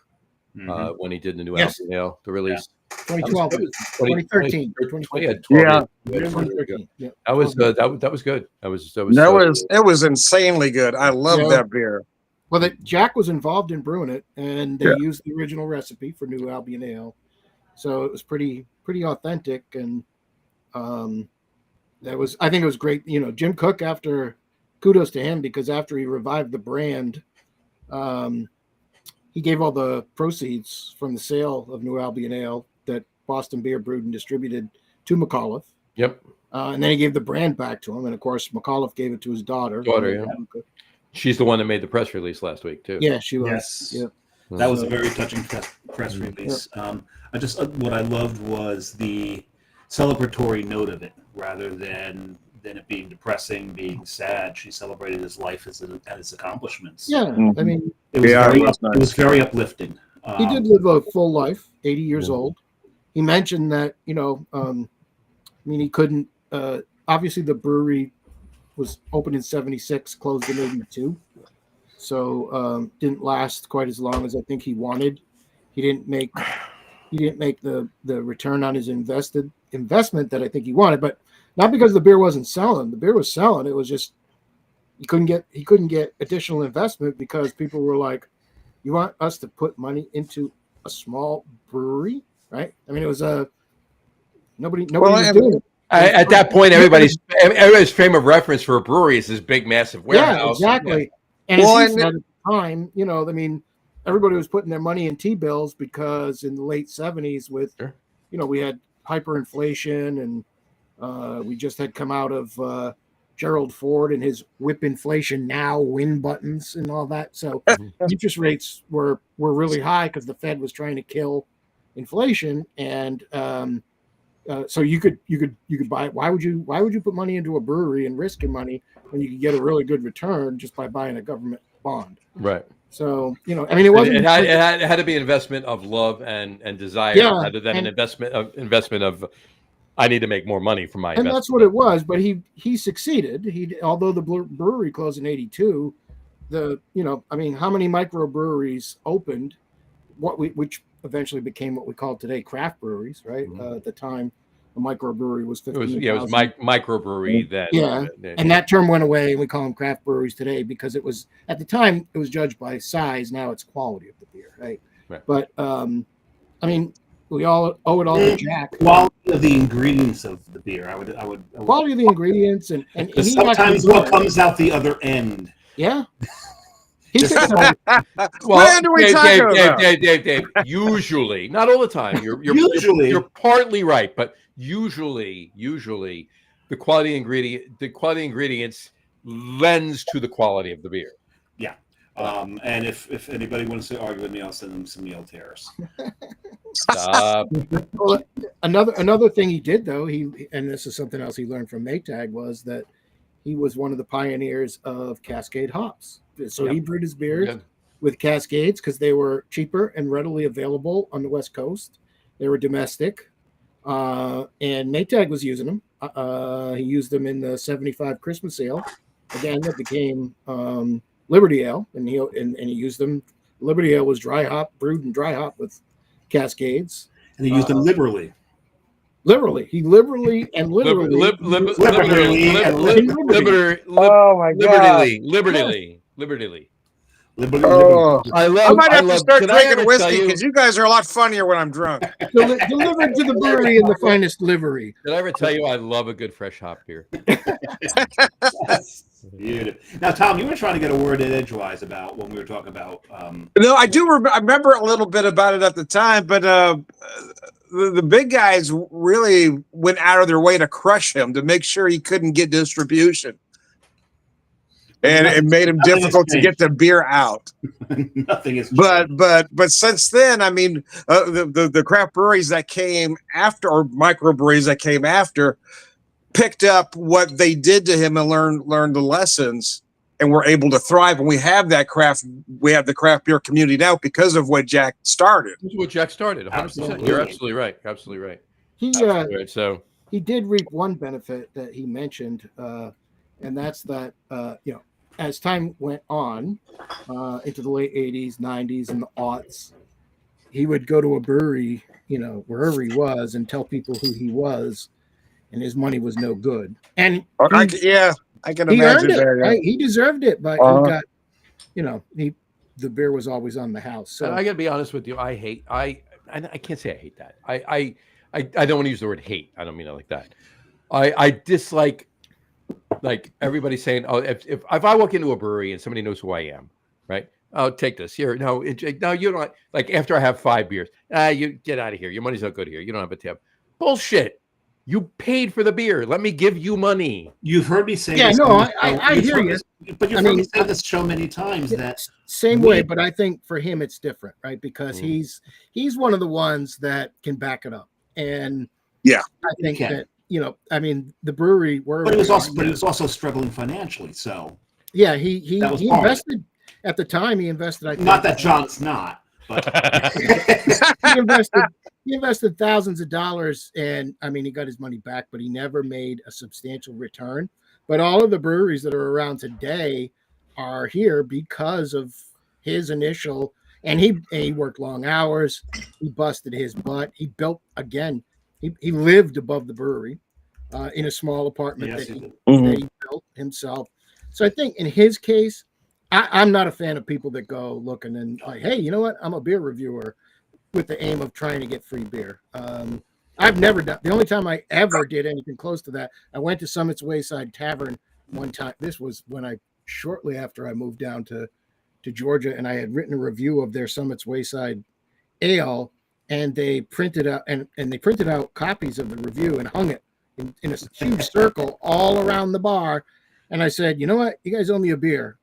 when he did the new Albion Ale, the release. 2012, 2013, 2013. Yeah, 2013. Yeah. That was good. It was insanely good. I love that beer. Well, Jack was involved in brewing it, and they used the original recipe for New Albion Ale, so it was pretty authentic, and I think it was great. Jim Cook, kudos to him, because after he revived the brand, he gave all the proceeds from the sale of New Albion Ale that Boston Beer brewed and distributed to McAuliffe. Yep. And then he gave the brand back to him. And of course, McAuliffe gave it to his daughter. Yeah. She's the one that made the press release last week, too. Yeah, she was. Yes. Yeah. That was a very touching press release. I just what I loved was the celebratory note of it, rather than it being depressing, being sad. She celebrated his life and his accomplishments. Yeah, I mean, it was very uplifting. He did live a full life, 80 years old. He mentioned that, he couldn't. Obviously, the brewery was opened in 76, closed in 82. So didn't last quite as long as I think he wanted. He didn't make the return on his investment that I think he wanted, but not because the beer wasn't selling. The beer was selling. It was just he couldn't get additional investment because people were like, "You want us to put money into a small brewery?" Right? I mean, it was nobody was doing it. At that point, everybody's frame of reference for a brewery is this big, massive warehouse. Yeah, exactly. And at the time, everybody was putting their money in T-bills because in the late 70s we had hyperinflation and we just had come out of Gerald Ford and his whip inflation now win buttons and all that. So interest rates were really high because the Fed was trying to kill inflation. And so you could buy it. Why would you put money into a brewery and risk your money when you could get a really good return just by buying a government bond? Right. So it wasn't. It had to be an investment of love and desire, rather than an investment of I need to make more money from my investment. And that's what it was. But he succeeded. Although the brewery closed in 82, how many microbreweries opened? Which eventually became what we call today craft breweries, right? Mm-hmm. At the time, a microbrewery was 15,000. It was microbrewery then. Yeah, and that term went away, and we call them craft breweries today because it was at the time it was judged by size. Now it's quality of the beer, right? But we all owe it all to Jack. Quality of the ingredients of the beer. I would quality of the ingredients and sometimes what comes out the other end. Yeah. When are we talking about? Dave. Usually, not all the time. You're partly right, but usually the quality ingredients lends to the quality of the beer. Yeah. And if anybody wants to argue with me, I'll send them some meal tears. Well, another thing he did though, and this is something else he learned from Maytag, was that he was one of the pioneers of Cascade hops. So he brewed his beers with Cascades because they were cheaper and readily available on the West Coast. They were domestic, and Maytag was using them. He used them in the '75 Christmas Ale. Again, that became Liberty Ale, and he used them. Liberty Ale was brewed and dry hop with Cascades, and he used them liberally. He liberally and literally. Oh my God! Liberty. I might have to start drinking whiskey because you guys are a lot funnier when I'm drunk. Delivered to the brewery in the finest livery. Did I ever tell you I love a good fresh hop beer? Beautiful. Now, Tom, you were trying to get a word in edgewise about when we were talking about. No, I do. I remember a little bit about it at the time, but the big guys really went out of their way to crush him to make sure he couldn't get distribution. And it made him difficult to get the beer out. Nothing is. But since then, I mean, the craft breweries that came after, or microbreweries that came after, picked up what they did to him and learned the lessons, and were able to thrive. And we have the craft beer community now because of what Jack started. This is what Jack started. 100%. You're absolutely right. He did reap one benefit that he mentioned, and that's that as time went on into the late 80s, 90s, and the aughts, he would go to a brewery, wherever he was, and tell people who he was, and his money was no good. And I can imagine it, that. Right? He deserved it, but he got, the beer was always on the house. So and I got to be honest with you. I can't say I hate that. I don't want to use the word hate. I don't mean it like that. I dislike, like everybody saying, oh, if I walk into a brewery and somebody knows who I am, right? Oh, take this here. No, you don't. Like after I have 5 beers, you get out of here. Your money's not good here. You don't have a tip. Bullshit. You paid for the beer. Let me give you money. You've heard me say Yeah, this. no, I hear you. But you've heard me say this show many times that same way, but I think for him it's different, right? Because he's one of the ones that can back it up. And yeah, I think that, I mean, the brewery but he was also struggling financially. So yeah, he invested at the time. He invested. I think, not that John's not, but he invested thousands of dollars, and I mean, he got his money back, but he never made a substantial return. But all of the breweries that are around today are here because of his initial. And he worked long hours. He busted his butt. He built again. He lived above the brewery in a small apartment that he built himself. So I think in his case, I'm not a fan of people that go looking and like, hey, you know what? I'm a beer reviewer with the aim of trying to get free beer. I've never done. The only time I ever did anything close to that, I went to Summit's Wayside Tavern one time. This was when shortly after I moved down to Georgia, and I had written a review of their Summit's Wayside Ale, and they printed out copies of the review and hung it in a huge circle all around the bar. And I said, you know what? You guys owe me a beer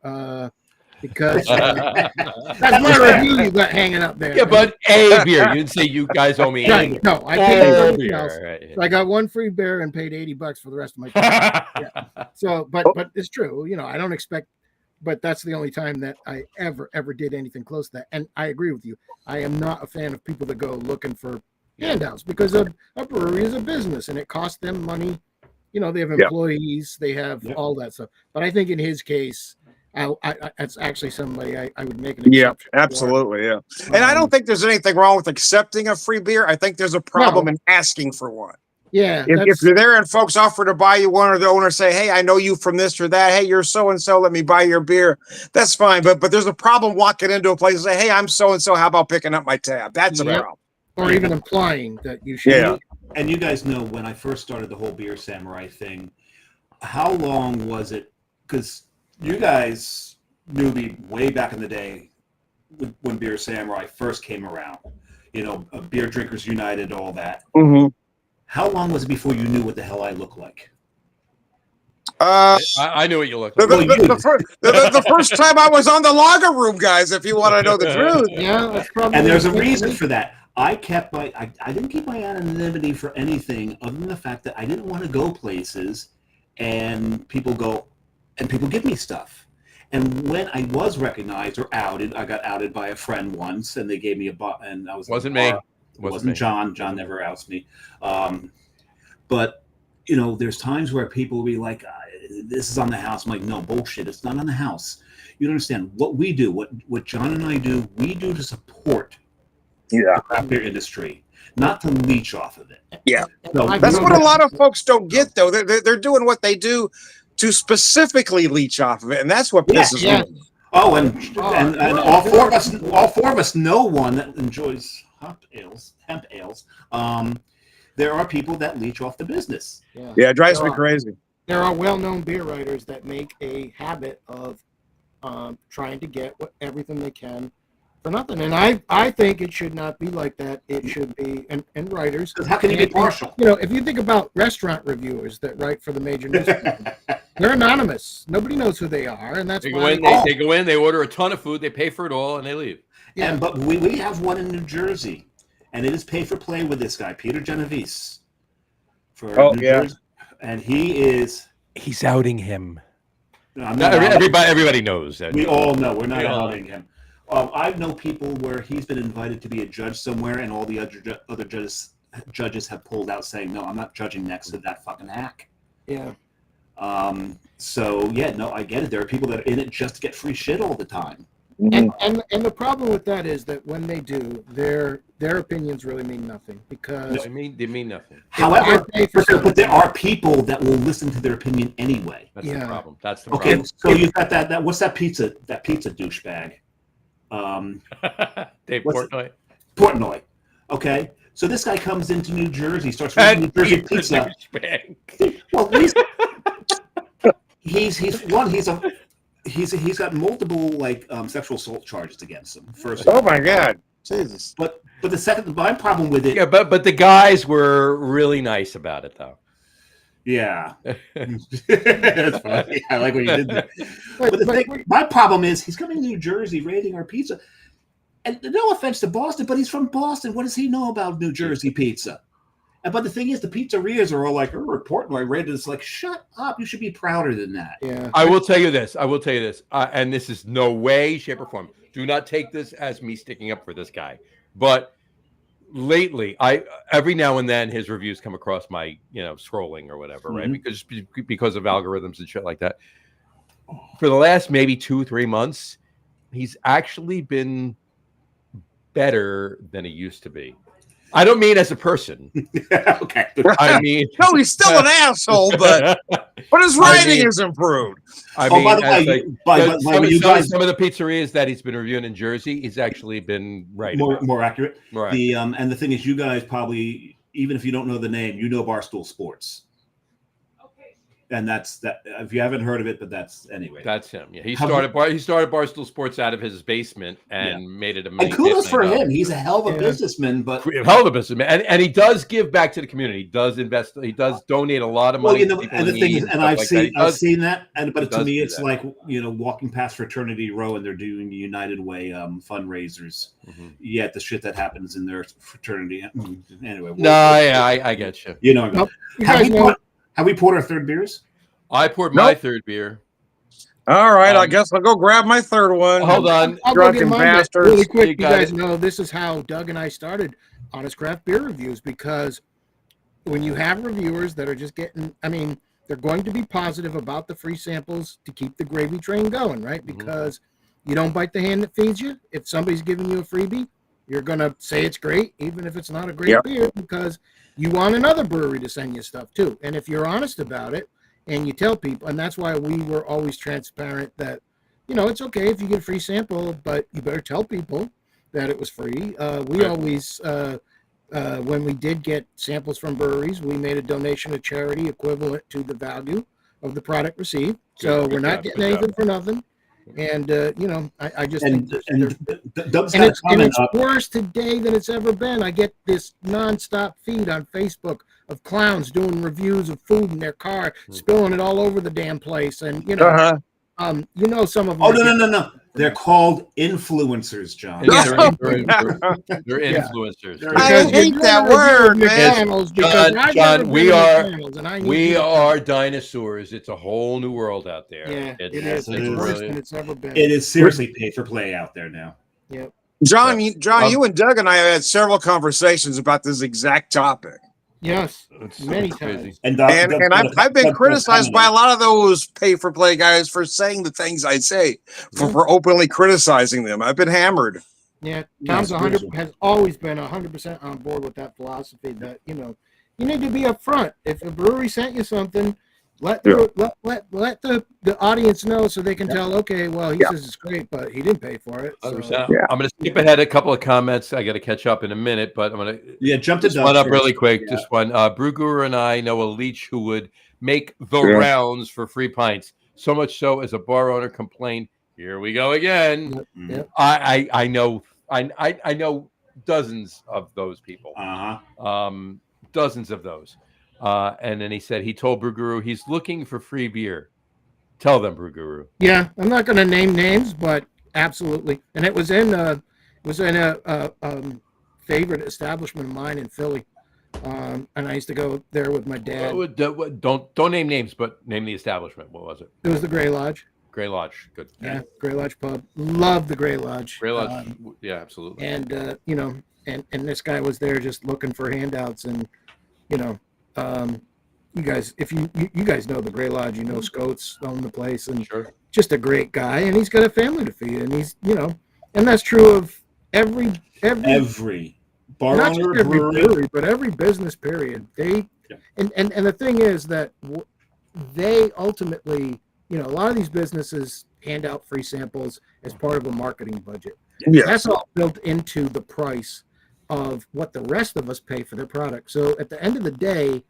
because that's my review you got hanging up there. Yeah, but a beer. You didn't say you guys owe me right. a No, I paid everything beer. else. Right. So I got one free beer and paid $80 for the rest of my time. Yeah. So, but it's true. I don't expect. But that's the only time that I ever did anything close to that. And I agree with you. I am not a fan of people that go looking for handouts because a brewery is a business and it costs them money. They have employees, they have all that stuff. But I think in his case, it's actually somebody I would make an exception. Yeah, absolutely. Yeah. And I don't think there's anything wrong with accepting a free beer. I think there's a problem in asking for one. Yeah. If you're there and folks offer to buy you one, or the owner say, hey, I know you from this or that. Hey, you're so-and-so. Let me buy your beer. That's fine. But there's a problem walking into a place and say, hey, I'm so-and-so. How about picking up my tab? That's a problem. Or even implying that you should. Yeah. And you guys know when I first started the whole Beer Samurai thing, how long was it? Because you guys knew me way back in the day when Beer Samurai first came around. Beer Drinkers United, all that. Mm-hmm. How long was it before you knew what the hell I looked like? I knew what you looked like. The first time I was on the Lager Room, guys, if you want to know the truth. Yeah, that's probably. And there's a reason for that. I didn't keep my anonymity for anything other than the fact that I didn't want to go places and people give me stuff. And when I was recognized or outed, I got outed by a friend once, and they gave me and I was wasn't me. Wasn't John. John never outs me. But there's times where people will be like, this is on the house. I'm like, no, bullshit. It's not on the house. You don't understand what we do, what John and I do, we do to support the craft beer industry, not to leech off of it. Yeah. So, that's what a lot of folks don't get, though. They're doing what they do to specifically leech off of it. And that's what pisses me off. Oh, and all four of us know one that enjoys hemp ales. There are people that leech off the business. Yeah, it drives me crazy. There are well-known beer writers that make a habit of trying to get everything they can for nothing. And I think it should not be like that. It should be, and writers. How can you be partial? If you think about restaurant reviewers that write for the major newspapers, they're anonymous. Nobody knows who they are, and that's why they go in, they order a ton of food, they pay for it all, and they leave. Yeah, but we have one in New Jersey, and it is pay for play with this guy, Peter Genovese. Jersey. And he's outing him. Everybody knows that. We all know we're not outing him. I know people where he's been invited to be a judge somewhere, and all the other judges have pulled out saying, "No, I'm not judging next to that fucking hack." Yeah. So yeah, no, I get it. There are people that are in it just to get free shit all the time. And the problem with that is that when they do, their opinions really mean nothing because they mean nothing. However, but there are people that will listen to their opinion anyway. That's the problem. That's the problem. Okay, so you've got that. What's that pizza? That pizza douchebag. Dave Portnoy. Portnoy. Okay. So this guy comes into New Jersey, starts reading New Jersey pizza. Well, he's got multiple sexual assault charges against him. First. Oh my God. Jesus. But But my problem with it. Yeah, but the guys were really nice about it, though. Yeah, that's funny. I like what you did there. But my problem is he's coming to New Jersey raiding our pizza. And no offense to Boston, but he's from Boston. What does he know about New Jersey pizza? But the thing is, the pizzerias are all like, "Oh, reporting I raided." It's like, shut up. You should be prouder than that. Yeah. I will tell you this. And this is no way, shape, or form. Do not take this as me sticking up for this guy. But lately, every now and then his reviews come across my scrolling or whatever, right? Because of algorithms and shit like that. For the last maybe 2-3 months, he's actually been better than he used to be. I don't mean as a person. Okay. I mean, no, he's still an asshole, but his writing is improved. I mean, some of the pizzerias that he's been reviewing in Jersey, he's actually been more accurate. Right. And the thing is, you guys probably, even if you don't know the name, you know Barstool Sports. And that's that. If you haven't heard of it, but that's anyway. That's him. Yeah, he started Barstool Sports out of his basement and made it amazing. And kudos for him. He's a hell of a businessman, but hell of a businessman, and he does give back to the community. He does invest. He does donate a lot of money. Well, and the thing is, and I've seen that. But to me, it's like walking past Fraternity Row, and they're doing United Way fundraisers. Yet the shit that happens in their fraternity. Anyway. I get you. Have we poured our third beers? I poured my third beer. All right, I guess I'll go grab my third one. Hold on. I'll go get mine really quick. You guys know this is how Doug and I started Honest Craft Beer Reviews, because when you have reviewers that are just getting, they're going to be positive about the free samples to keep the gravy train going, right? Because you don't bite the hand that feeds you. If somebody's giving you a freebie, you're going to say it's great, even if it's not a great beer, because you want another brewery to send you stuff too. And if you're honest about it and you tell people, and that's why we were always transparent that, it's okay if you get a free sample, but you better tell people that it was free. We always, when we did get samples from breweries, we made a donation to charity equivalent to the value of the product received. So we're not getting anything for nothing. And I just think it's worse today than it's ever been. I get this nonstop feed on Facebook of clowns doing reviews of food in their car, spilling it all over the damn place, and some of them. Oh no! They're called influencers, John. Yeah, they're influencers. I hate that word, man. John, we are dinosaurs. It's a whole new world out there. Yeah, it is. It's worse than it's ever been. It is seriously pay for play out there now. Yep. John, you and Doug and I have had several conversations about this exact topic. Yes, many times. And I've been criticized by a lot of those pay-for-play guys for saying the things I say, for openly criticizing them. I've been hammered. Yeah, Tom's has always been 100% on board with that philosophy that, you need to be upfront. If a brewery sent you something, let the audience know so they can tell, okay, well, he says it's great, but he didn't pay for it. So. I'm going to skip ahead a couple of comments. I got to catch up in a minute, but I'm going to jump to one up really quick. Yeah. Just one. Bruguru and I know a leech who would make the rounds for free pints. So much so as a bar owner complained, here we go again. Yep. I know dozens of those people. Dozens of those. And then he said he told Bruguru he's looking for free beer. Tell them, Bruguru. Yeah, I'm not going to name names, but absolutely. And it was in a favorite establishment of mine in Philly, and I used to go there with my dad. Don't name names, but name the establishment. What was it? It was the Gray Lodge. Gray Lodge, good. Yeah, Gray Lodge pub. Love the Gray Lodge. Gray Lodge, yeah, absolutely. And and this guy was there just looking for handouts, and you guys, if you guys know the Gray Lodge, Scotes owned the place, and just a great guy, and he's got a family to feed, and he's and that's true of every bar not owner, just every brewery, but every business period. They and the thing is that they ultimately, a lot of these businesses hand out free samples as part of a marketing budget. Yes. That's all built into the price of what the rest of us pay for their product. So at the end of the day,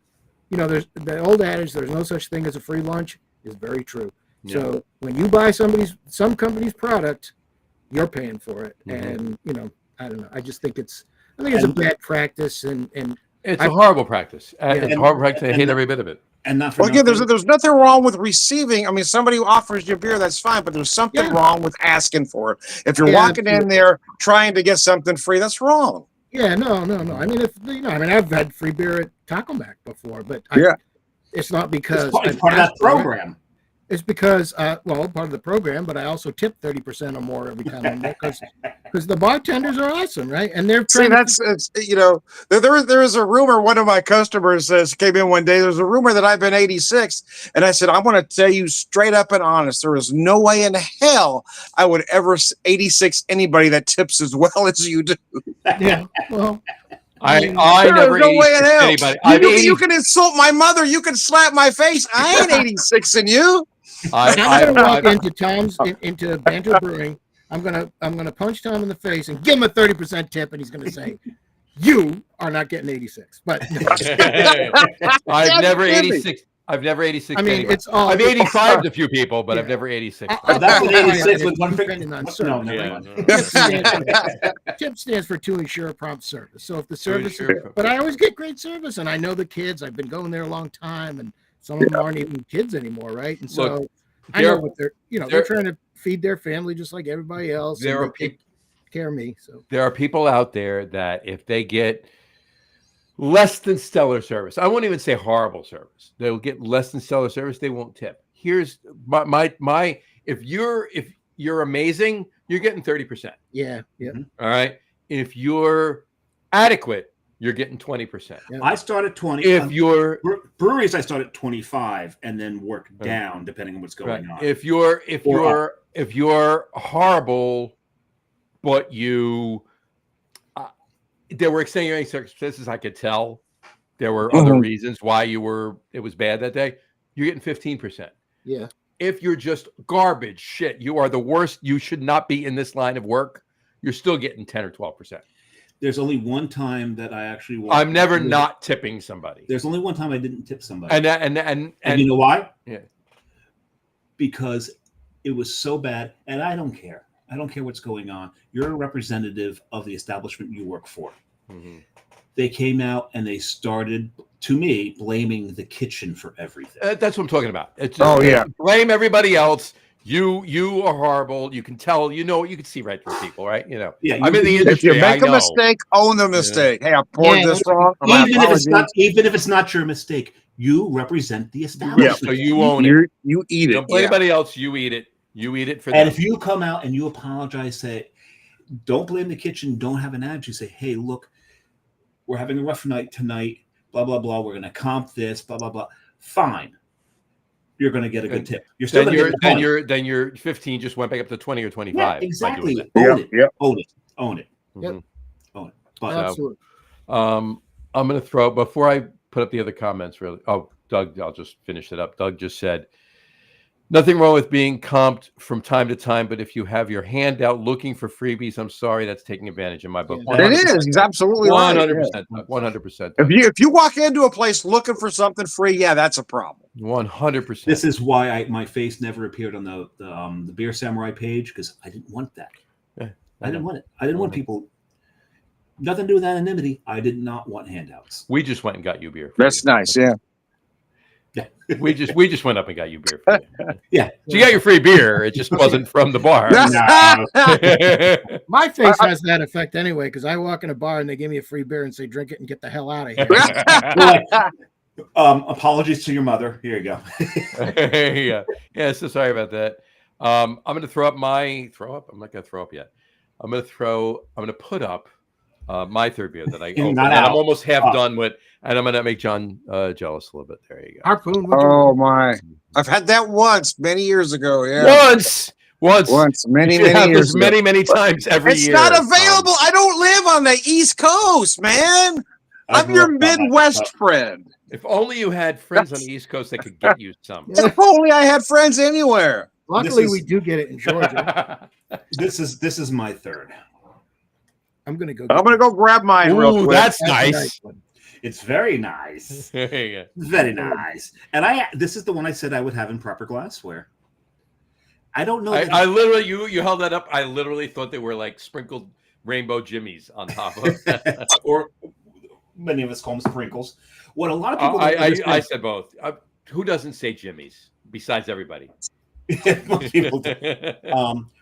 there's the old adage, there's no such thing as a free lunch, is very true. Yeah. So when you buy some company's product, you're paying for it. Mm-hmm. And, I don't know. I just think it's I think it's a bad practice, and it's a horrible practice. It's a horrible practice. I hate every bit of it. And not for again, there's nothing wrong with receiving. I mean, somebody who offers you beer, that's fine, but there's something wrong with asking for it. If you're walking in there trying to get something free, that's wrong. Yeah, no. I mean, I've had free beer at Taco Mac before, but it's not because it's part of that program. It's because, part of the program, but I also tip 30% or more every time I'm there because the bartenders are awesome, right? And they're trying there is a rumor. One of my customers came in one day. There's a rumor that I've been 86, and I said, I want to tell you straight up and honest. There is no way in hell I would ever 86 anybody that tips as well as you do. Yeah, well. I never no way in hell. Anybody. You can insult my mother. You can slap my face. I ain't 86 in you. I'm gonna walk into Tom's into Banter Brewing. I'm gonna punch Tom in the face and give him a 30% tip, and he's gonna say, "You are not getting 86." But I've never 86. I've never 86. I mean, anyway. it's all. I've 85 to a few people, but I've never 86. That's an 86 with one finger. No, never mind. Tip stands for to ensure prompt service. So if the service, but I always get great service, and I know the kids. I've been going there a long time, and some of them aren't even kids anymore, right? And so I know what they're trying to feed their family just like everybody else. There are people care me. So there are people out there that if they get less than stellar service, I won't even say horrible service, they'll get less than stellar service, they won't tip. Here's my if you're amazing, you're getting 30%. Yeah. All right. If you're adequate, you're getting 20%. Yeah. I start at 20. If you're breweries, I start at 25 and then work down depending on what's going on. If you're horrible, but you there were extenuating circumstances, I could tell there were other reasons why it was bad that day, you're getting 15%. Yeah. If you're just garbage shit, you are the worst, you should not be in this line of work, you're still getting 10 or 12%. There's only one time that I actually I'm never not tipping somebody. There's only one time I didn't tip somebody. And you know why? Yeah. Because it was so bad, and I don't care. I don't care what's going on. You're a representative of the establishment you work for. Mm-hmm. They came out and they started, to me, blaming the kitchen for everything. That's what I'm talking about. Blame everybody else. You are horrible. You can tell. You can see right through people, right? Yeah. I'm in the industry. If you make a mistake, own the mistake. Hey, I poured this wrong. Even if it's not your mistake, you represent the establishment. So you own it. You eat it. Don't blame anybody else. You eat it. You eat it for them. And if you come out and you apologize, say, don't blame the kitchen, don't have an attitude. Say, hey, look, we're having a rough night tonight, blah, blah, blah. We're going to comp this, blah, blah, blah. Fine. You're going to get a good tip. You're still then your 15 just went back up to 20 or 25. Yeah, exactly. Own it. Yep. Own it. But, absolutely. I'm going to throw, before I put up the other comments, really. Oh, Doug, I'll just finish it up. Doug just said, nothing wrong with being comped from time to time, but if you have your hand out looking for freebies, I'm sorry, that's taking advantage in my book. It is. He's absolutely 100%. 100%. If you walk into a place looking for something free, that's a problem. 100%. This is why my face never appeared on the Beer Samurai page, because I didn't want that. Yeah, I didn't want it. I didn't want people. Nothing to do with anonymity. I did not want handouts. We just went and got you beer. That's nice. Yeah. Yeah, we just went up and got you beer. For you. Yeah, so you got your free beer. It just wasn't from the bar. My face has that effect anyway, because I walk in a bar and they give me a free beer and say, "Drink it and get the hell out of here." Apologies to your mother. Here you go. Yeah. So sorry about that. I'm going to throw up. I'm not going to throw up yet. I'm going to put up my third beer that I opened. I'm almost half done with, and I'm going to make John jealous a little bit. There you go. Harpoon. Oh my! I've had that once many years ago. Yeah. Once. Many years. Many times every year. It's not available. I don't live on the East Coast, man. I'm your Midwest friend. If only you had friends on the East Coast that could get you some. If only I had friends anywhere. Luckily, we do get it in Georgia. This is my third. I'm gonna go grab mine real quick. That's nice. It's very nice. Very nice. And this is the one I said I would have in proper glassware. I don't know. I literally, you held that up. I literally thought they were like sprinkled rainbow jimmies on top of. Or many of us call them sprinkles. What a lot of people I said both. Who doesn't say jimmies besides everybody? most people do.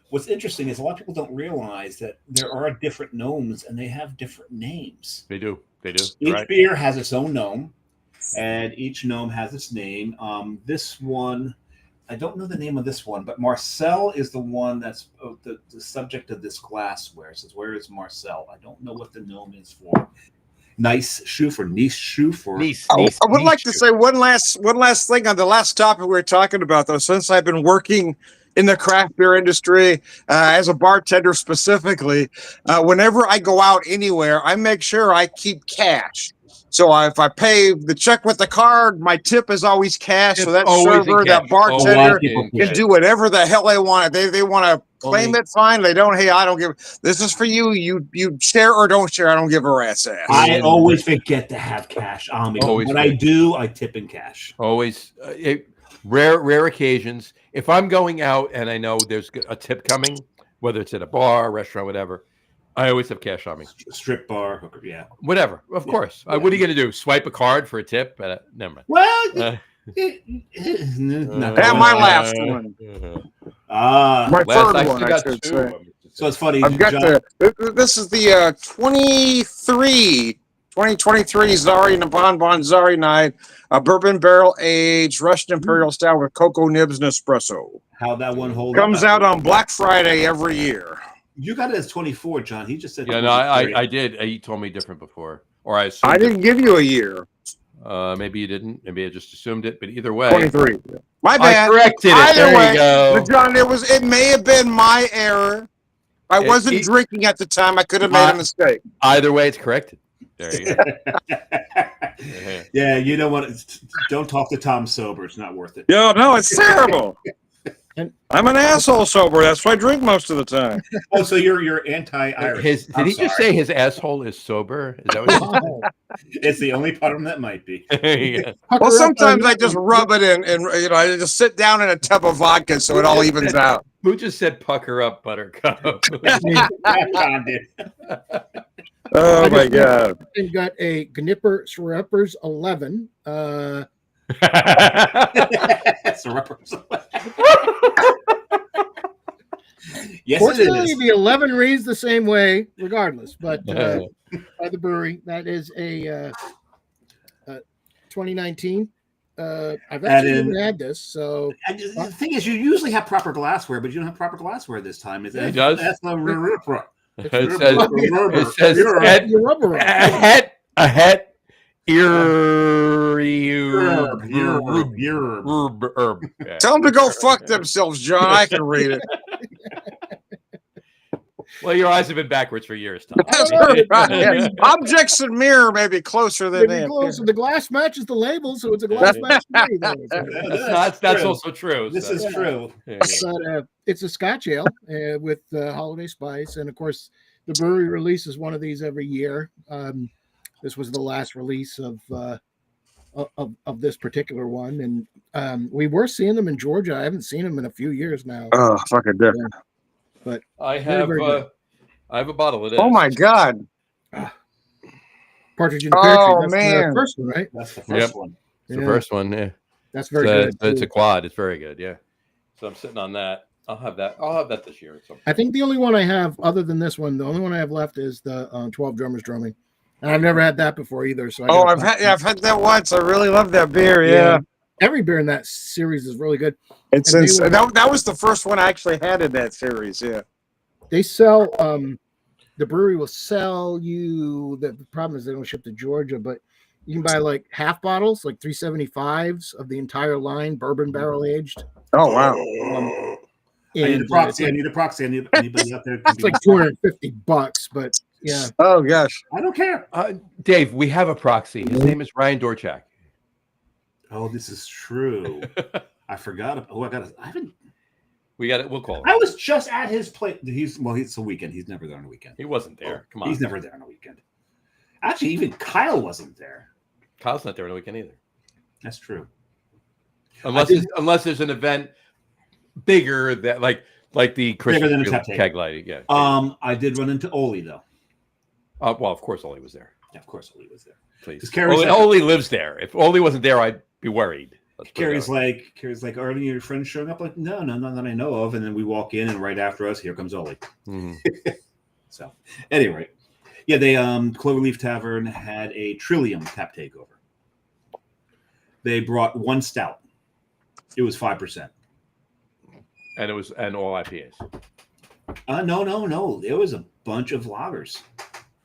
What's interesting is a lot of people don't realize that there are different gnomes and they have different names. They do. Each beer has its own gnome, and each gnome has its name. This one, I don't know the name of this one, but Marcel is the one that's the subject of this glassware. It says, where is Marcel? I don't know what the gnome is for. Nice Schoof or Nice Schoof or I would like to say one last thing on the last topic we were talking about, though. Since I've been working in the craft beer industry as a bartender specifically, whenever I go out anywhere, I make sure I keep cash. So if I pay the check with the card, my tip is always cash. So that server, that bartender can do whatever the hell they want. They want to claim it, fine. They don't. Hey, I don't give. This is for you. You share or don't share. I don't give a rat's ass. I always forget to have cash on me. When I do, I tip in cash. Always. Rare occasions. If I'm going out and I know there's a tip coming, whether it's at a bar, restaurant, whatever, I always have cash on me. Strip bar, hooker, yeah. Whatever, of course. What are you going to do? Swipe a card for a tip? Never mind. Well, my last one. My third one, I should say. So it's funny. I've got this is the 2023 Zari Bon Zari Night, a bourbon barrel aged Russian Imperial style with cocoa nibs and espresso. How that one holds comes out on Black Friday every year. You got it as 24, John. He just said. Yeah, no, I did. He told me different before, or I didn't give you a year. Maybe you didn't. Maybe I just assumed it. But either way, 23. My bad. I corrected it. There you go, John. It may have been my error. I wasn't drinking at the time. I could have made a mistake. Either way, it's corrected. There you go. Yeah, you know what? Don't talk to Tom sober. It's not worth it. No, it's terrible. I'm an asshole sober. That's why I drink most of the time. Oh, so you're anti-Irish. Did he just say his asshole is sober? Is that what it's the only part of him that might be. Yeah. Well, sometimes I just rub it in, and I just sit down in a tub of vodka so it all evens out. Who just said pucker up, Buttercup? Oh my God! We've got a Gnipper Schreppers 11. Yes, fortunately, it is. the 11 reads the same way, regardless. But by the brewery, that is a 2019. I've actually never had this. So the thing is, you usually have proper glassware, but you don't have proper glassware this time. He does. That's the It says a het. Tell them to go fuck themselves, John. I can read it. Well, your eyes have been backwards for years, Tom. Right. Objects and mirror may be closer than that. Closer. The glass matches the label, so it's a glass match. That's also true. This is true. But, it's a Scotch ale with holiday spice, and of course, the brewery releases one of these every year. This was the last release of this particular one, and we were seeing them in Georgia. I haven't seen them in a few years now. Oh, fucking different. But I have a bottle of this. Oh my God! Partridge in the Pear Tree. Oh That's man, the first one, right? That's the first one. It's the first one. Yeah, that's very good. It's a quad. It's very good. Yeah. So I'm sitting on that. I'll have that this year. I think the only one I have, other than this one, the only one I have left is the 12 Drummers Drumming, and I've never had that before either. So I've had that once. I really love that beer. Yeah. Every beer in that series is really good. That was the first one I actually had in that series. Yeah, they sell. The brewery will sell you. The problem is they don't ship to Georgia, but you can buy like half bottles, like 375s of the entire line, bourbon barrel aged. Oh wow! I need a proxy. Anybody out there? It's like $250, but yeah. Oh gosh, I don't care. Dave, we have a proxy. His name is Ryan Dorchak. Oh, this is true. I forgot. I haven't. We got it. We'll call him. I was just at his place. It's a weekend. He's never there on a weekend. He wasn't there. Come on. He's never there on a weekend. Actually, even Kyle wasn't there. Kyle's not there on a weekend either. That's true. Unless there's an event bigger that, like, Like the Bigger than a Christmas tap keg lighting. Yeah. I did run into Oli though. Well, of course, Oli was there. Yeah, of course, Oli was there. Please, Carrie's Oli lives there. If Oli wasn't there, I'd be worried. Carrie's like, are any of your friends showing up? Like, no, none that I know of. And then we walk in, and right after us, here comes Oli. Mm-hmm. So, anyway, yeah, they Cloverleaf Tavern had a Trillium tap takeover. They brought one stout. It was 5%, and all IPAs. No. There was a bunch of lagers.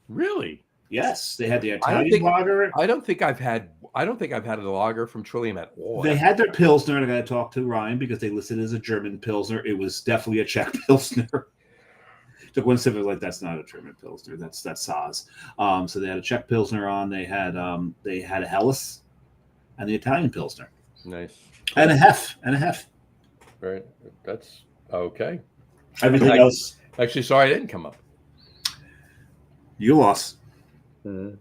Really? Yes, they had the Italian lager. I don't think I've had a lager from Trillium at all. They had their Pilsner, and I got to talk to Ryan because they listed it as a German Pilsner. It was definitely a Czech Pilsner. Took one sip, I was like, that's not a German Pilsner. That's Saaz. So they had a Czech Pilsner on. They had a Helles and the Italian Pilsner. Nice. And a Hef. Right. That's okay. Everything else. Actually, sorry I didn't come up. You lost. Mm-hmm.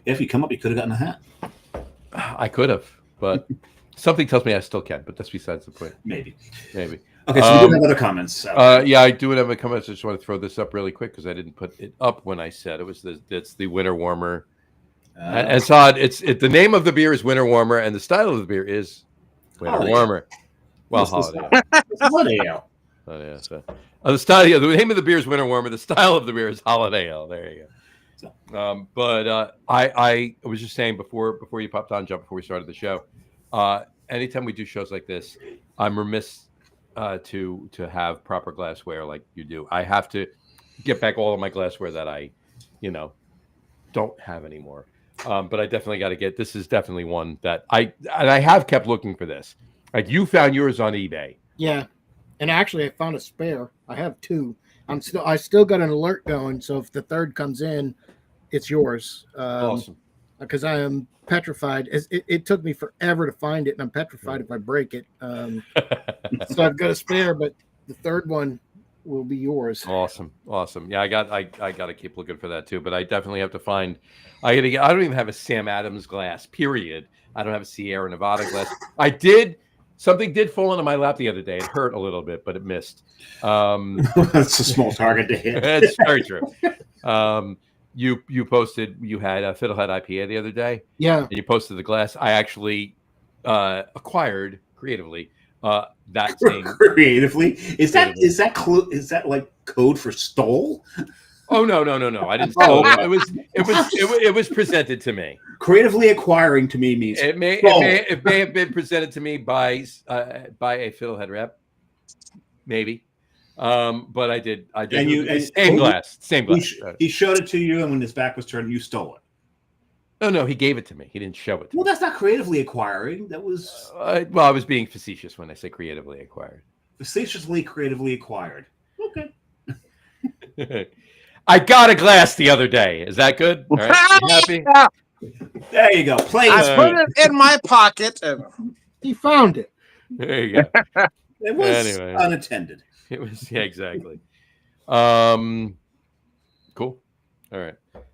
If you come up, you could have gotten a hat. I could have, but something tells me I still can. But that's besides the point. Maybe. Okay, so we do have other comments. Yeah, I do have a comment. I just want to throw this up really quick because I didn't put it up when I said it was. It's the Winter Warmer. And it's odd. The name of the beer is Winter Warmer, and the style of the beer is Winter Warmer. Well, Holiday Ale. Oh yeah. So, the name of the beer is Winter Warmer. The style of the beer is Holiday Ale. There you go. But I was just saying before you popped on, John, before we started the show, anytime we do shows like this, I'm remiss to have proper glassware like you do. I have to get back all of my glassware that I, don't have anymore. But I definitely got to get. This is definitely one that I have kept looking for this. Like you found yours on eBay. Yeah, and actually I found a spare. I have two. I still got an alert going, so if the third comes in, it's yours. Awesome. Because I am petrified. It took me forever to find it, and I'm petrified if I break it. So I've got a spare, but the third one will be yours. Awesome. Yeah, I got to keep looking for that too. But I definitely have to find. I don't even have a Sam Adams glass. Period. I don't have a Sierra Nevada glass. Something did fall into my lap the other day. It hurt a little bit, but it missed. That's a small target to hit. That's very true. You posted you had a Fiddlehead IPA the other day. Yeah. And you posted the glass. I acquired creatively that same creatively. Is that like code for stole? Oh no! I didn't stole it. It was presented to me. Creatively acquiring to me means it may have been presented to me by a Fiddlehead rep, maybe. But I did. Same glass. He showed it to you, and when his back was turned, you stole it. No, he gave it to me. He didn't show it to me. Well, that's not creatively acquiring. That was. I was being facetious when I say creatively acquired. Facetiously, creatively acquired. Okay. I got a glass the other day. Is that good? All right. You happy? There you go. I put it in my pocket. And he found it. There you go. It was unattended. It was, yeah, exactly. Cool. All right.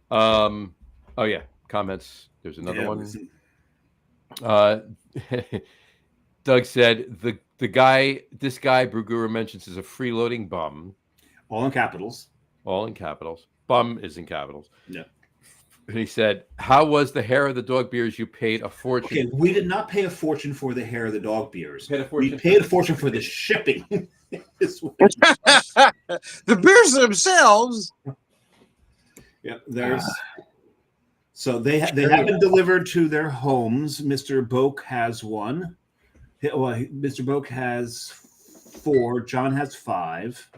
Oh yeah, comments. There's another one. Doug said this guy Bruguru mentions is a freeloading bum. All in capitals. Bum is in capitals. Yeah. And he said, "How was the hair of the dog beers? You paid a fortune." Okay, we did not pay a fortune for the hair of the dog beers. We paid a fortune for the shipping. the beers themselves. Yeah, so they have been delivered to their homes. Mr. Boak has one. Mr. Boak has 4. John has 5.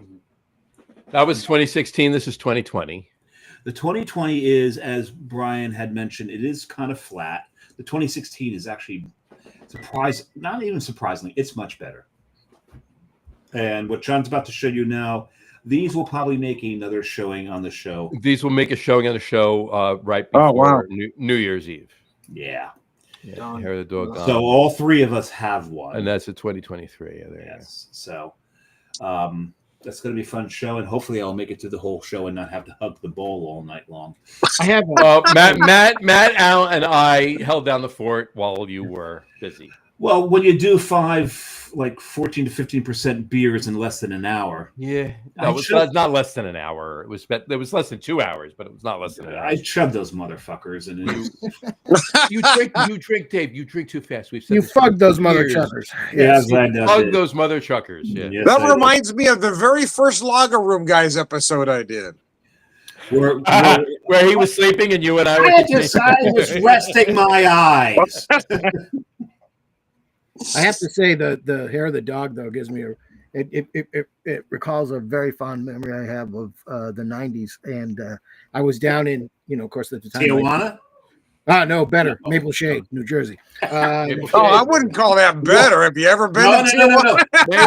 That was 2016. This is 2020. The 2020 is, as Brian had mentioned, it is kind of flat. The 2016 is actually not even surprisingly, it's much better. And what John's about to show you now, these will probably make another showing on the show. These will make a showing on the show right before New Year's Eve. Yeah. Hair of the dog. So all 3 of us have one. And that's a 2023. Yeah, yes. So that's going to be a fun show, and hopefully I'll make it to the whole show and not have to hug the bowl all night long. I have Matt, Al, and I held down the fort while you were busy. Well, when you do 14 to 15% beers in less than an hour. Yeah, no, it's not less than an hour. It was less than 2 hours, but it was not less than an hour. I shoved those motherfuckers, and you drink, Dave. You drink too fast. We've said You fucked those mother chuckers. Yes, fuck those mother chuckers. Yeah. Yes, that reminds me of the very first Lager Room Guys episode I did. Where he was sleeping and you and I were. I was resting my eyes. I have to say the hair of the dog though gives me it recalls a very fond memory I have of the 90s, and I was down in of course at the time Tijuana. No, better Maple Shade, New Jersey. I wouldn't call that better. Have you ever been to Tijuana?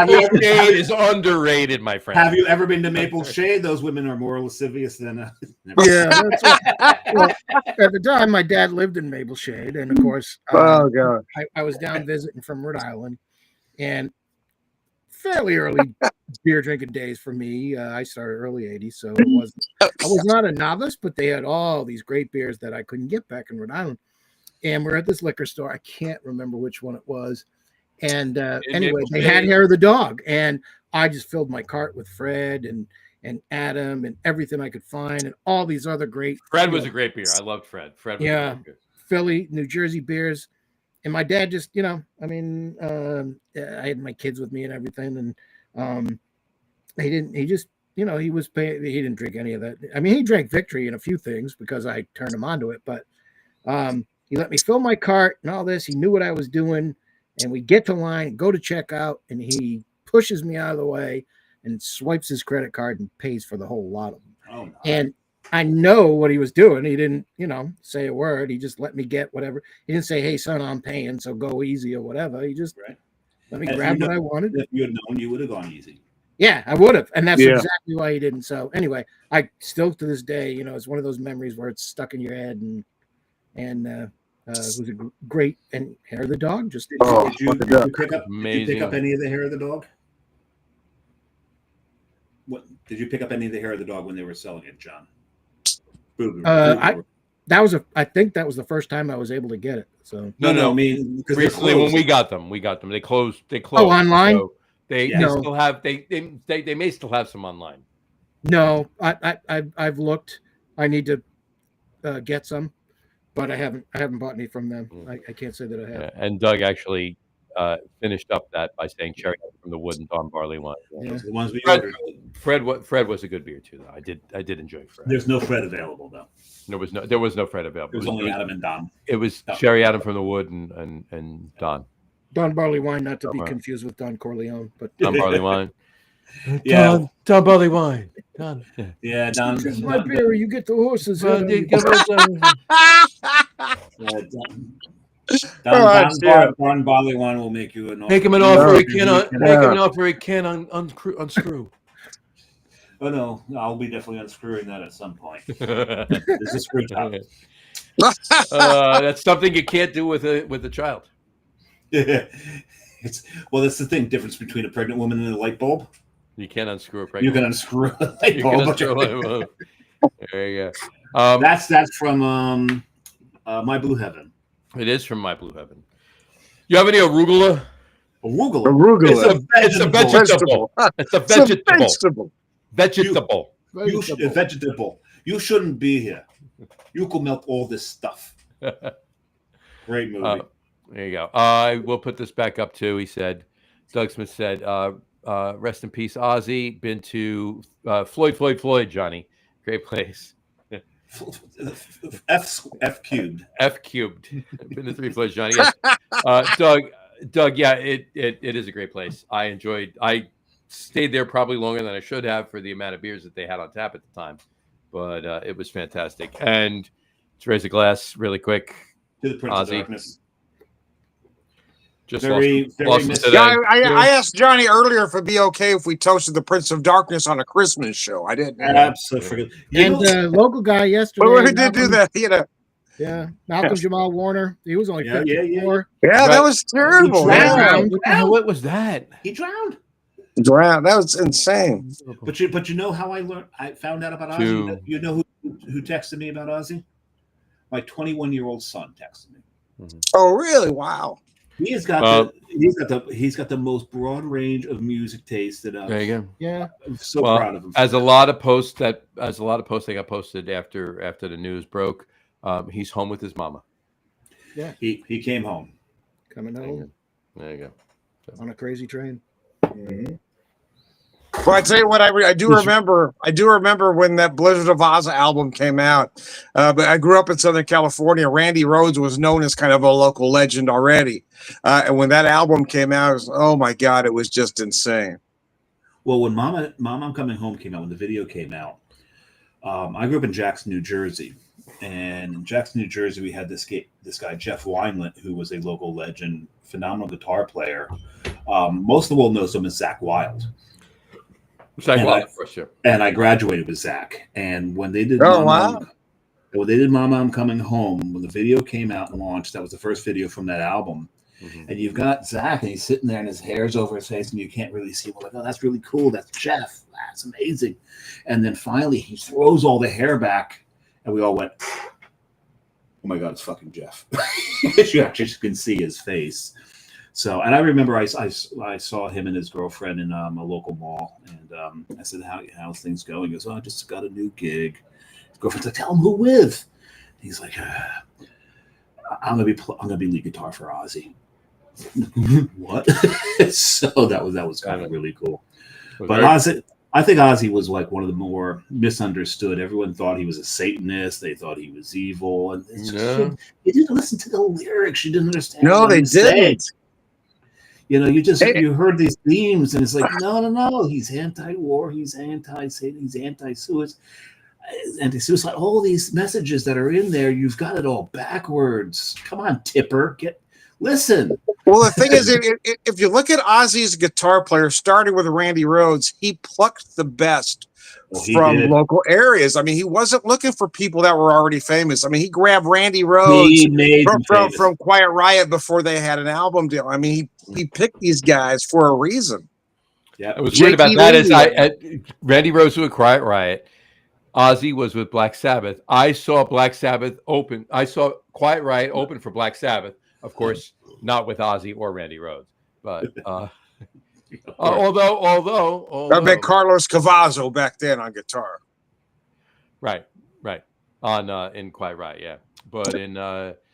Maple Shade is underrated, my friend. Have you ever been to Maple Shade? Those women are more lascivious than. Yeah, that's right. Well, at the time, my dad lived in Maple Shade, and of course, oh god, I was down visiting from Rhode Island, and fairly early beer drinking days for me. I started early 80s, so I was not a novice, but they had all these great beers that I couldn't get back in Rhode Island. And we're at this liquor store. I can't remember which one it was. And anyway, they had Hair of the Dog, and I just filled my cart with Fred and Adam and everything I could find, and all these other great. Fred was a great beer. I loved Fred. Fred was a great beer. Philly, New Jersey beers. And my dad just, I had my kids with me and everything. And he didn't drink any of that. I mean, he drank Victory and a few things because I turned him onto it. But he let me fill my cart and all this. He knew what I was doing. And we get to line, go to checkout, and he pushes me out of the way and swipes his credit card and pays for the whole lot of them. Oh, no. And I know what he was doing. He didn't, say a word. He just let me get whatever. He didn't say, "Hey, son, I'm paying, so go easy" or whatever. He just let me grab what I wanted. If you had known, you would have gone easy. Yeah, I would have. And that's exactly why he didn't. So anyway, I still to this day, it's one of those memories where it's stuck in your head, and it was a great. And Hair of the Dog just did you pick up any of the Hair of the Dog? What did you pick up any of the Hair of the Dog when they were selling it, John? I think that was the first time I was able to get it. So no, I mean, because recently when we got them. They closed. Oh, online? So they still have they may still have some online. No, I've looked. I need to get some, but I haven't bought any from them. I can't say that I have. Yeah, and Doug actually finished up that by saying Cherry from the Wood and Don Barley wine. Yeah. The ones we Fred was a good beer too, though. I did enjoy Fred. There's no Fred available though. There was no Fred available. It was only Adam and Don. It was Cherry Adam from the Wood and Don. Don Barley Wine, not to be confused with Don Corleone, but Don Barley Wine. Yeah, Don Barley Wine. Don. Yeah, Don. This is my beer. You get the horses. Don Barley Wine will make you an offer. Make him an offer he can unscrew. Oh no, I'll be definitely unscrewing that at some point. There's a screw top. That's something you can't do with a child. Yeah. That's the thing. Difference between a pregnant woman and a light bulb. You can't unscrew a pregnant. You can unscrew a light bulb. There you go. That's from My Blue Heaven. It is from My Blue Heaven. You have any arugula? Arugula. It's a vegetable. It's a vegetable. Vegetable. You shouldn't be here. You could milk all this stuff. Great movie. There you go. I will put this back up too. He said, Doug Smith said, rest in peace, Ozzy. Been to Floyd, Johnny. Great place. F cubed. Been to 3 Floyds, Johnny. Yes. Doug. Yeah, it is a great place. I stayed there probably longer than I should have for the amount of beers that they had on tap at the time, but it was fantastic. And to raise a glass really quick to the Prince of Darkness. Just very I asked Johnny earlier if it'd be okay if we toasted the Prince of Darkness on a Christmas show. I didn't. Absolutely. And the local guy yesterday. Well, who did do that? Yeah, Malcolm Jamal Warner. He was only 54. Yeah, that was terrible. What was that? He drowned. That was insane. But you know how I found out about Ozzy? You know who texted me about Ozzy? My 21-year-old son texted me. Oh, really? Wow. He's got the most broad range of music taste that There you go. Yeah. I'm so proud of him. As a lot of posts that got posted after the news broke, he's home with his mama. Yeah. He came home. Coming home. There you go. On a crazy train. Mm-hmm. Well, I tell you what, I do remember when that Blizzard of Oz album came out. But I grew up in Southern California. Randy Rhoads was known as kind of a local legend already. And when that album came out, it was, oh my God, it was just insane. Well, when Mama I'm Coming Home came out, when the video came out, I grew up in Jackson, New Jersey. And in Jackson, New Jersey, we had this guy, Jeff Wineland, who was a local legend, phenomenal guitar player. Most of the world knows him as Zach Wild. And I graduated with Zach. And when they did Mama I'm Coming Home, when the video came out and launched, that was the first video from that album. Mm-hmm. And you've got Zach, and he's sitting there, and his hair's over his face, and you can't really see. We're like, oh, that's really cool. That's Jeff. That's amazing. And then finally, he throws all the hair back, and we all went, oh my God, it's fucking Jeff. You actually can see his face. So, and I remember I saw him and his girlfriend in a local mall, and I said, how's things going? He goes, oh, I just got a new gig. His girlfriend's like, tell him who with. He's like, I'm gonna be lead guitar for Ozzy. What? So that was kind of really cool. But Ozzy, I think Ozzy was like one of the more misunderstood. Everyone thought he was a Satanist. They thought he was evil, and it's just, you didn't listen to the lyrics. You didn't understand. No, they didn't. You know, you heard these themes, and it's like, no, he's anti-war, he's anti-Satan, he's anti-suicide, anti-suicide. All these messages that are in there, you've got it all backwards. Come on, Tipper, listen. Well, the thing is, if you look at Ozzy's guitar player, starting with Randy Rhoads, he plucked the best from local areas. I mean, he wasn't looking for people that were already famous. I mean, he grabbed Randy Rhoads from Quiet Riot before they had an album deal. I mean, he picked these guys for a reason. Yeah, it was weird about that is Randy Rhoads was with Quiet Riot. Ozzy was with Black Sabbath. I saw Black Sabbath open. I saw Quiet Riot open for Black Sabbath. Of course, not with Ozzy or Randy Rhoads, but although I bet Carlos Cavazo back then on guitar. Right, on in Quiet Riot, yeah. But in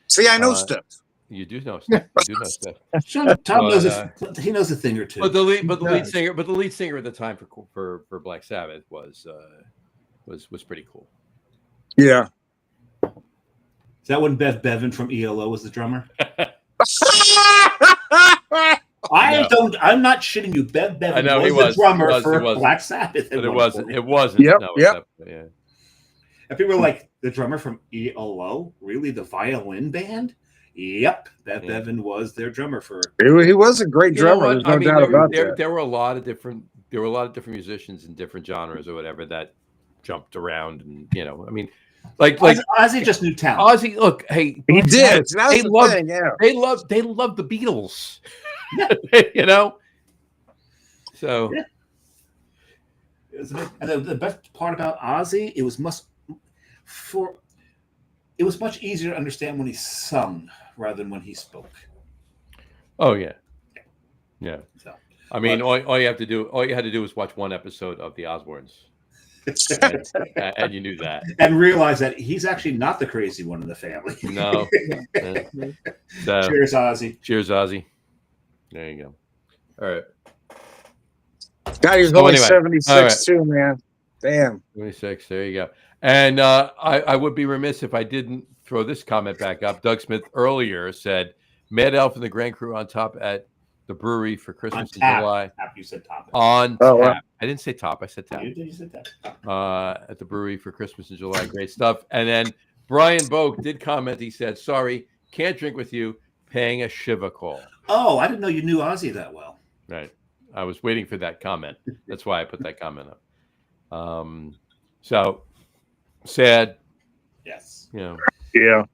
see, I know stuff. You do know stuff. You do know stuff. Tom knows he knows a thing or two. But the lead singer at the time for Black Sabbath was pretty cool. Yeah. Is that when Bev Bevan from ELO was the drummer? I'm not shitting you. Bev Bevan was the drummer for Black Sabbath. But it wasn't. Yep. Yeah. And people were like, the drummer from ELO? Really? The violin band? Yep. Bevan was their drummer for. He was a great drummer. There's no doubt about that. There were a lot of different musicians in different genres or whatever that jumped around, and like Ozzy just knew talent. Ozzy, look, hey, he did. They loved the Beatles. So, and the best part about Ozzy, it was much easier to understand when he sung rather than when he spoke. Oh yeah. So, I mean, all you had to do was watch one episode of The Osbournes. And you knew that, and realize that he's actually not the crazy one in the family. No. So, cheers, Ozzy. Cheers, Ozzy. There you go. All right. God, he's only 76 too, man. Damn. 76. There you go. And I would be remiss if I didn't throw this comment back up. Doug Smith earlier said, "Mad Elf and the Grand Crew on top at the brewery for Christmas in July." You said top. On tap. I didn't say top. I said tap. You said tap. At the brewery for Christmas in July. Great stuff. And then Brian Boak did comment. He said, "Sorry, can't drink with you. Paying a Shiva call." Oh, I didn't know you knew Ozzy that well. Right. I was waiting for that comment. That's why I put that comment up. So sad. Yes. Yeah. The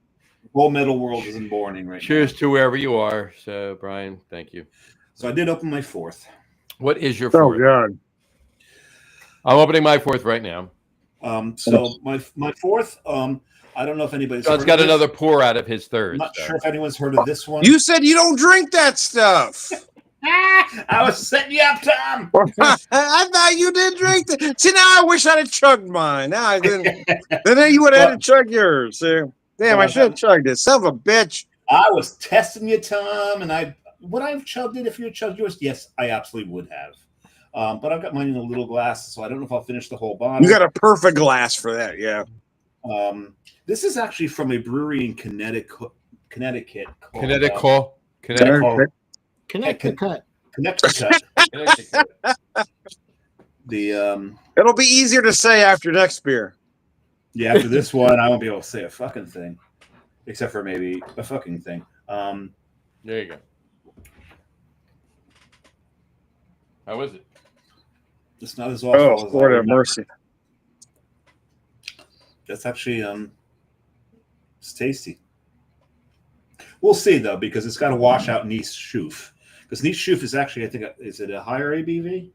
whole metal world is in mourning right now. Cheers to wherever you are. So, Brian, thank you. So I did open my fourth. What is your fourth? Oh, God. I'm opening my fourth right now. So my fourth, I don't know if anybody's. John's got another pour out of his third. I'm not sure if anyone's heard of this one. You said you don't drink that stuff. I was setting you up, Tom. I thought you did drink that. See, now I wish I'd have chugged mine. Now I didn't. Then you would have had to chug yours. See? Damn, I should have chugged it. Son of a bitch. I was testing you, Tom, and would I have chugged it if you had chugged yours? Yes, I absolutely would have. But I've got mine in a little glass, so I don't know if I'll finish the whole bottle. You got a perfect glass for that, yeah. This is actually from a brewery in Connecticut. Called, Connecticut. It'll be easier to say after next beer. Yeah, after this one, I won't be able to say a fucking thing, except for maybe a fucking thing. There you go. How is it? It's not as awful. Oh, Lord have mercy. That's actually it's tasty. We'll see though, because it's got a washout Nice Schoof. Because Nice Schoof is actually, I think, is it a higher ABV?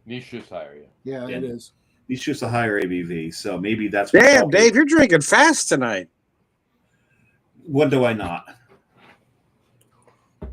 Nice Schoof higher, yeah. Yeah, it is. Nice Schoof's a higher ABV, so maybe that's. Damn, Dave, you're drinking fast tonight. When do I not?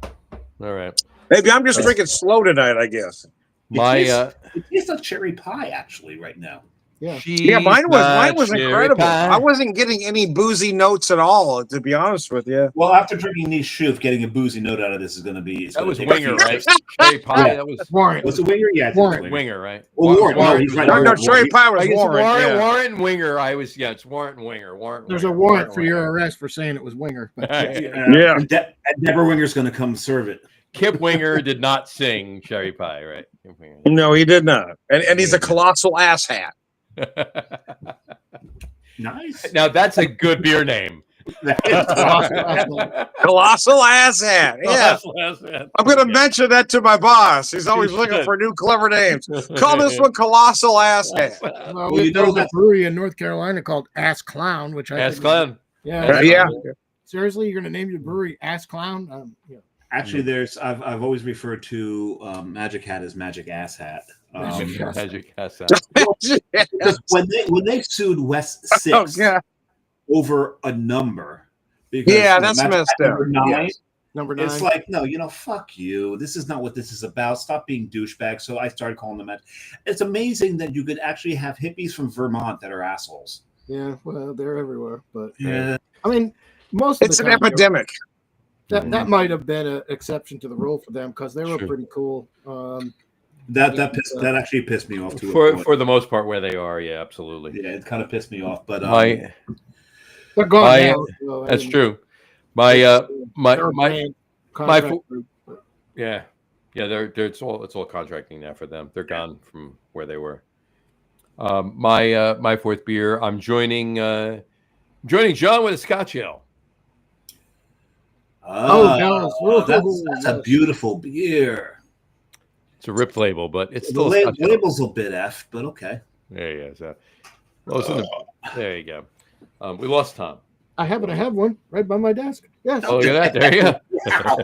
All right. Maybe I'm just drinking slow tonight, I guess. It tastes like cherry pie, actually, right now. Yeah, mine was incredible. Pie. I wasn't getting any boozy notes at all, to be honest with you. Well, after drinking Nice Schoof, getting a boozy note out of this is going to be. That was Winger, right? Cherry pie. Yeah. That was Warren. Was it Winger? Yeah, Winger, right? Well, Warren. No, he's right. No, cherry pie was Warren. Warren Winger. It's Warren Winger. There's a warrant for your arrest for saying it was Winger. But yeah. And Deborah Winger's going to come serve it. Kip Winger did not sing Cherry Pie, right? No, he did not. And he's a colossal asshat. Nice. Now that's a good beer name. Colossal asshat. Yeah. I'm going to mention that to my boss. He's always looking for new clever names. Call this one Colossal Asshat. Well, there's a brewery in North Carolina called Ass Clown, which I Ass Clown. Yeah. Seriously, you're going to name your brewery Ass Clown? Yeah. Actually, I've always referred to Magic Hat as Magic Ass Hat. Magic Ass Hat. Because when they sued West 6 over a number, because that's messed up. Number 9. It's like, no, fuck you. This is not what this is about. Stop being douchebags. So I started calling them that. It's amazing that you could actually have hippies from Vermont that are assholes. Yeah, well, they're everywhere, but yeah, I mean, most of it's an epidemic. That might have been an exception to the rule for them because they were pretty cool. That actually pissed me off too. For the most part, where they are, yeah, absolutely. Yeah, it kind of pissed me off. But they're gone now. So, that's true. My it's all contracting now for them. They're gone from where they were. My fourth beer. I'm joining John with a Scotch ale. That's a beautiful beer. It's a ripped label, but it's the still label's a bit effed, but okay. There you go. There you go. We lost Tom. I have one right by my desk. Yes. Oh, look at that. There you go. Wow.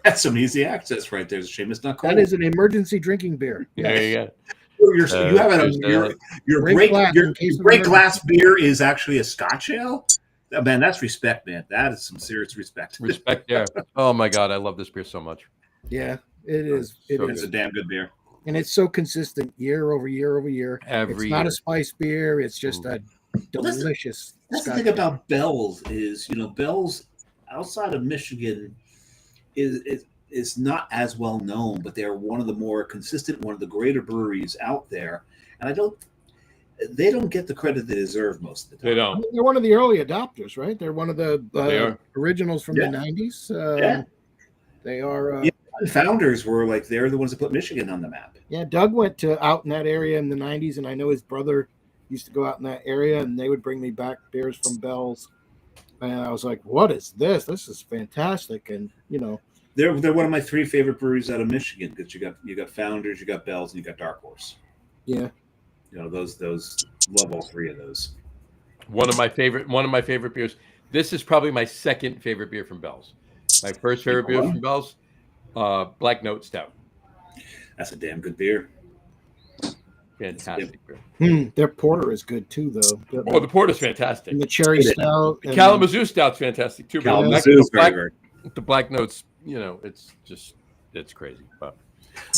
That's some easy access right there. It's a shame it's not cold. That is an emergency drinking beer. Yes. There you go. You have your break glass beer is actually a Scotch ale. Oh, man, that's respect, man. That is some serious respect. Respect, yeah. Oh my God, I love this beer so much. Yeah, it is. It's a damn good beer, and it's so consistent year over year over year. It's not a spice beer. It's just a delicious. That's the thing about Bell's is Bell's outside of Michigan is not as well known, but they're one of the more consistent, one of the greater breweries out there, and they don't get the credit they deserve most of the time. They don't. I mean, they're one of the early adopters, right? They're one of the originals from the 90s. They are. The founders were they're the ones that put Michigan on the map. Yeah, Doug went out in that area in the 90s, and I know his brother used to go out in that area, and they would bring me back beers from Bell's. And I was like, what is this? This is fantastic. And, They're one of my 3 favorite breweries out of Michigan because you got Founders, you got Bell's, and you got Dark Horse. Yeah. Those love all 3 of those. One of my favorite beers. This is probably my second favorite beer from Bell's. My first favorite beer from Bell's, Black Note Stout. That's a damn good beer. Fantastic beer. Their porter is good too, though. Oh, the porter's fantastic. And the cherry stout. The Kalamazoo stout's fantastic too. Kalamazoo's very good. The black notes, it's crazy. But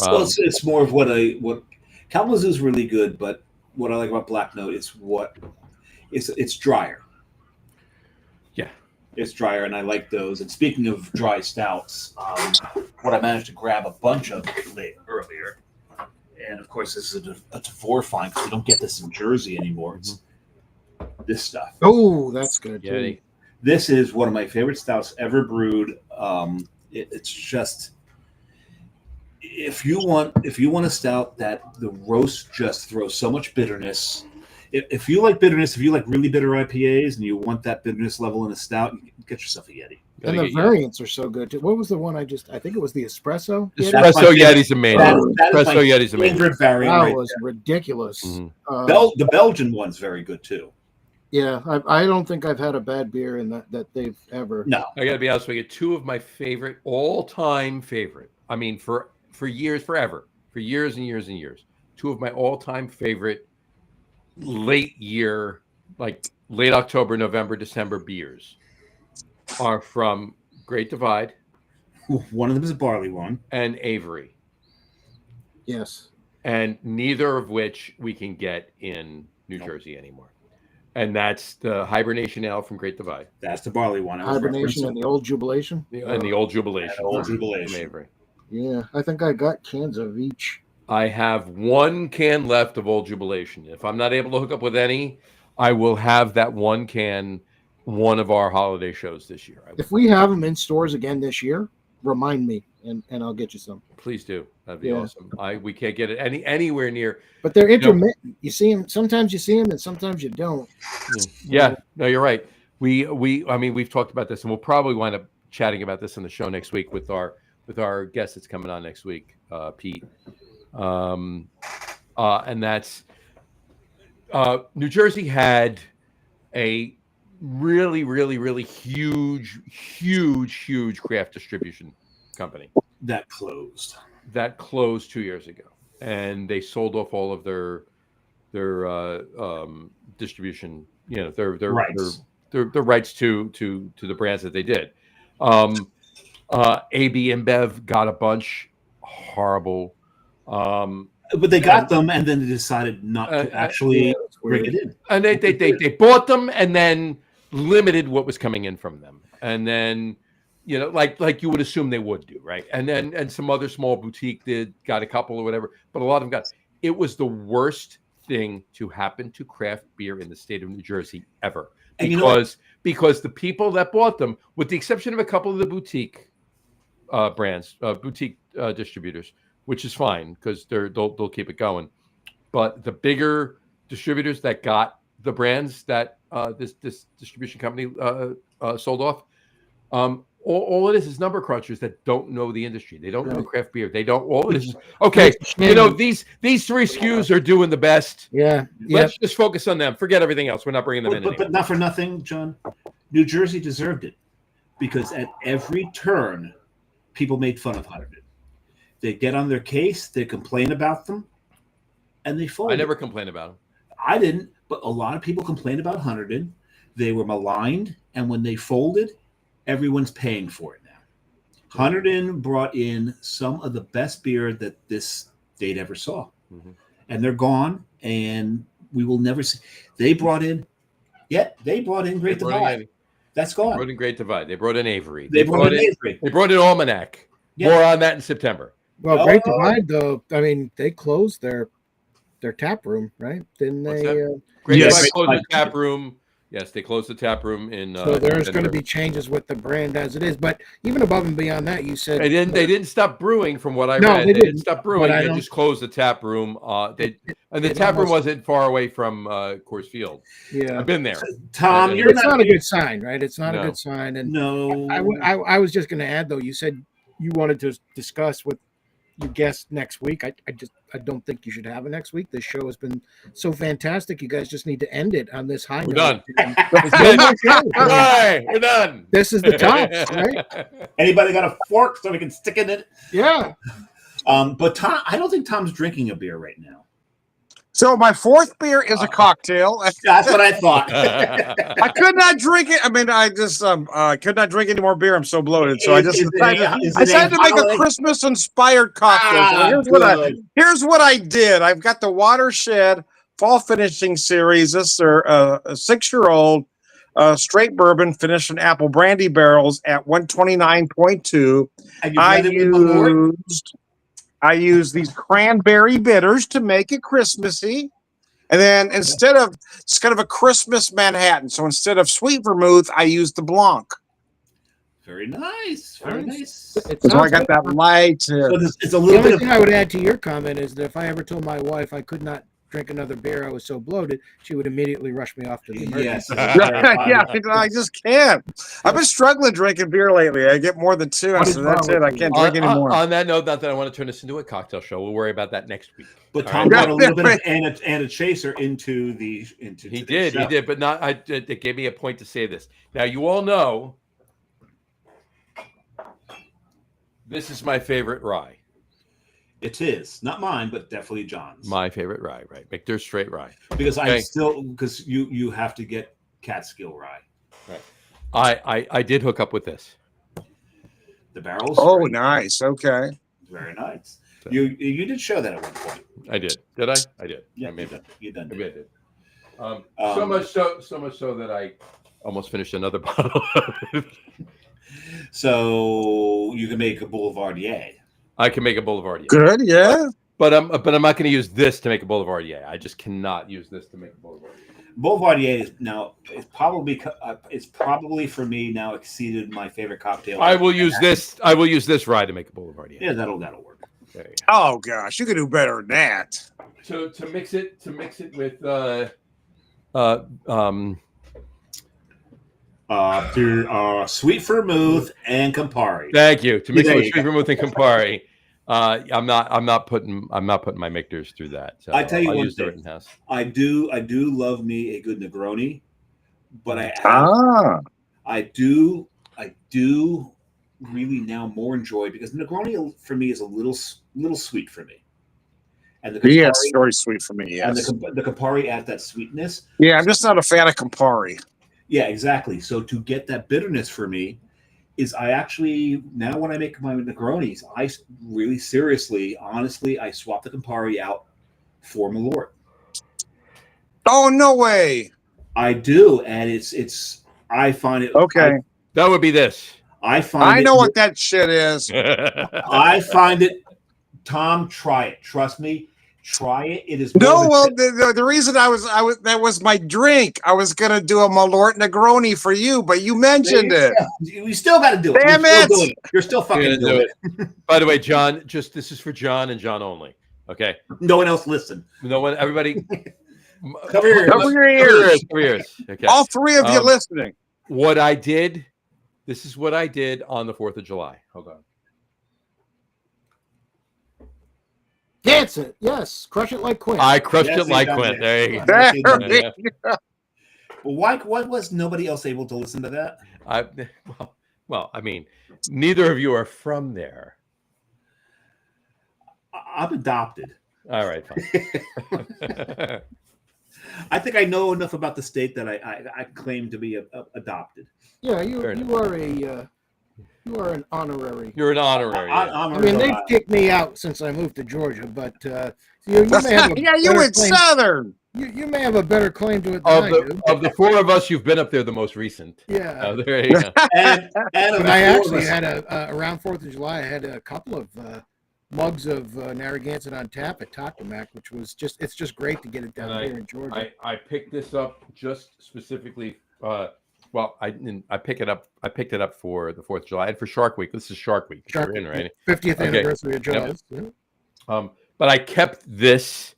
well, it's more of what Kalamazoo's really good, but what I like about Black Note is it's drier. Yeah, it's drier, and I like those. And speaking of dry stouts, what I managed to grab a bunch of earlier, and of course this is a Devore find because we don't get this in Jersey anymore. It's this stuff. Oh, that's good. Yeah, this is one of my favorite stouts ever brewed. It's just. If you want a stout that the roast just throws so much bitterness, if you like bitterness, if you like really bitter IPAs and you want that bitterness level in a stout, get yourself a Yeti. And the variants are so good too. What was the one I think it was the espresso. Espresso Yeti's amazing. Espresso Yeti's amazing. Favorite variant. That was ridiculous. Mm-hmm. The Belgian one's very good too. Yeah, I don't think I've had a bad beer in that they've ever. No, I got to be honest with you. Two of my favorite, all-time favorite. I mean, for years, forever, for years and years and years. Two of my all-time favorite late year, like late October, November, December beers are from Great Divide. One of them is a barley one. And Avery. Yes. And neither of which we can get in New Jersey anymore. And that's the Hibernation Ale from Great Divide. That's the barley one. Hibernation and the Old Jubilation. And the Old Jubilation. Old Jubilation. From Avery. Yeah, I think I got cans of each. I have one can left of Old Jubilation. If I'm not able to hook up with any, I will have that one can one of our holiday shows this year. If we have them in stores again this year, remind me and I'll get you some. Please do. That'd be awesome. We can't get it anywhere near. But they're intermittent. You see them. Sometimes you see them, and sometimes you don't. Yeah. No, you're right. We've talked about this, and we'll probably wind up chatting about this on the show next week with our guest that's coming on next week, Pete. And that's New Jersey had a really, really, really huge craft distribution company that closed 2 years ago, and they sold off all of their distribution, their rights. Their rights to the brands that they did. AB InBev got a bunch. Horrible. But they got them, and then they decided not to actually bring it in. And they bought them, and then limited what was coming in from them, and then like you would assume they would do, right? And some other small boutique got a couple or whatever, but a lot of them got. It was the worst thing to happen to craft beer in the state of New Jersey ever, because the people that bought them, with the exception of a couple of the boutique brands, boutique distributors, which is fine because they'll keep it going, but the bigger distributors that got the brands that this distribution company sold off, all it is number crunchers that don't know the industry. They don't know craft beer. They don't. All it is okay. These three SKUs are doing the best. Yeah. Let's just focus on them. Forget everything else. We're not bringing them in. But not for nothing, John. New Jersey deserved it because at every turn, people made fun of Hunterdon. They get on their case. They complain about them, and they fold. I never complained about them. I didn't, but a lot of people complained about Hunterdon. They were maligned, and when they folded, everyone's paying for it now. Hunterdon brought in some of the best beer that this state ever saw, and they're gone, and we will never see. They brought in Great Divide. That's gone. They brought in Great Divide. They brought in Avery. They brought in Avery. They brought in Almanac. Yeah. More on that in September. Well, Great Divide, though, I mean, they closed their tap room, right? Didn't they? Great Divide closed the tap room. Yes, they closed the tap room in. So there's going to be changes with the brand as it is, but even above and beyond that, you said they didn't stop brewing. From what I read, they didn't stop brewing. They just closed the tap room. The tap room wasn't far away from Coors Field. Yeah, I've been there. Tom, it's not a good sign, right? It's not a good sign. And no, I was just going to add though. You said you wanted to discuss with your guest next week. I don't think you should have it next week. This show has been so fantastic. You guys just need to end it on this high note. We're done. All right, we're done. This is the top, right? Anybody got a fork so we can stick in it? Yeah. But Tom, I don't think Tom's drinking a beer right now. So my fourth beer is a cocktail. That's what I thought. I could not drink it. I mean, I just could not drink any more beer. I'm so bloated. So I just decided to make a Christmas inspired cocktail. So here's what I did. I've got the Watershed Fall Finishing Series. This are a 6-year-old straight bourbon finished in apple brandy barrels at 129.2. I used these cranberry bitters to make it Christmassy. And then instead of, it's kind of a Christmas Manhattan. So instead of sweet vermouth, I used the Blanc. Very nice. Very nice. So I got that light. So it's a little the only bit thing I would add to your comment is that if I ever told my wife I could not drink another beer, I was so bloated, she would immediately rush me off to the emergency. Yeah, I just can't. I've been struggling drinking beer lately. I get more than 2, so that's it. I can't drink anymore. On that note, not that I want to turn this into a cocktail show. We'll worry about that next week. But Tom brought a little bit of and a chaser into he did, but not. It gave me a point to say this. Now you all know this is my favorite rye. It is not mine, but definitely John's. My favorite rye, right? Michter's straight rye. Because because you have to get Catskill rye. Right. I did hook up with this. The barrels. Oh, nice. Okay. Very nice. So, you did show that at one point. I did. Did I? I did. Yeah, you done. Maybe I did. So much so that I almost finished another bottle. So you can make a Boulevardier. I can make a Boulevardier. Good, yeah. But I'm not going to use this to make a Boulevardier. I just cannot use this to make a Boulevardier. Boulevardier is now it's probably for me now exceeded my favorite cocktail. I will use this rye to make a Boulevardier. Yeah, that'll work. There you go. Oh gosh, you can do better than that. To mix it with sweet vermouth and Campari. Thank you. To mix it with sweet vermouth and Campari. I'm not putting my Michter's through that. So I tell you one use the thing. Rittenhouse. I do love me a good Negroni, but I do really now more enjoy because Negroni for me is a little sweet for me. And the Campari, very sweet for me. Yes. And the Campari adds that sweetness. Yeah, I'm just not a fan of Campari. Yeah, exactly. So to get that bitterness for me is I actually, now when I make my Negronis, I really seriously, honestly, I swap the Campari out for Malort. Oh, no way. I do. And I find it. Okay. That would be this. I know what that shit is. I find it, Tom, try it. Trust me. Try it. It is the reason I was that was my drink. I was gonna do a Malort Negroni for you, but you mentioned it. You still got to do it. Damn it! You're still fucking doing it. By the way, John, this is for John and John only. Okay. No one else listen. No one. Everybody. Cover your ears. Cover your ears. Okay. All three of you listening. What I did. This is what I did on the 4th of July. Hold on. Dance it, yes. Crush it like Quint. I crushed it like Quint. There you go. Why was nobody else able to listen to that? Well, I mean, neither of you are from there. I'm adopted. All right, fine. I think I know enough about the state that I claim to be adopted. Yeah, you are an honorary. You're an honorary. I mean, they've kicked me out since I moved to Georgia, but you may have you went southern. You may have a better claim to it than I do. Of the 4 of us, you've been up there the most recent. Yeah. There you go. and I actually had around 4th of July, I had a couple of mugs of Narragansett on tap at Toctomac, which was it's just great to get it down here in Georgia. I picked this up just specifically. I picked it up for the 4th of July and for Shark Week. This is Shark Week. Shark Week, right? 50th anniversary of Jaws. Yep. Yeah. But I kept this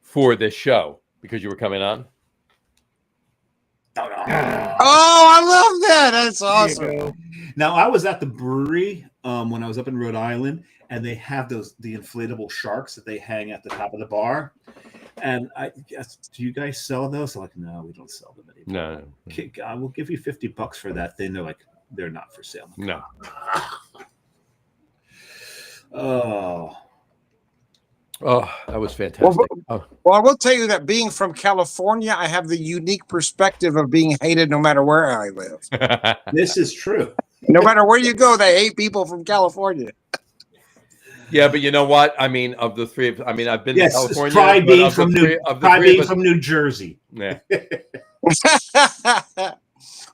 for this show because you were coming on. Oh, I love that. That's awesome. Now, I was at the brewery when I was up in Rhode Island, and they have the inflatable sharks that they hang at the top of the bar. And I guess, do you guys sell those? I'm like, no, we don't sell them anymore. No. I will give you $50 for that thing. They're like, they're not for sale. No. Oh. Oh, that was fantastic. Well, I will tell you that being from California, I have the unique perspective of being hated no matter where I live. This is true. No matter where you go, they hate people from California. Yeah, but you know what? I mean, of the three, I mean, I've been to California. Pride being from New Jersey. Yeah.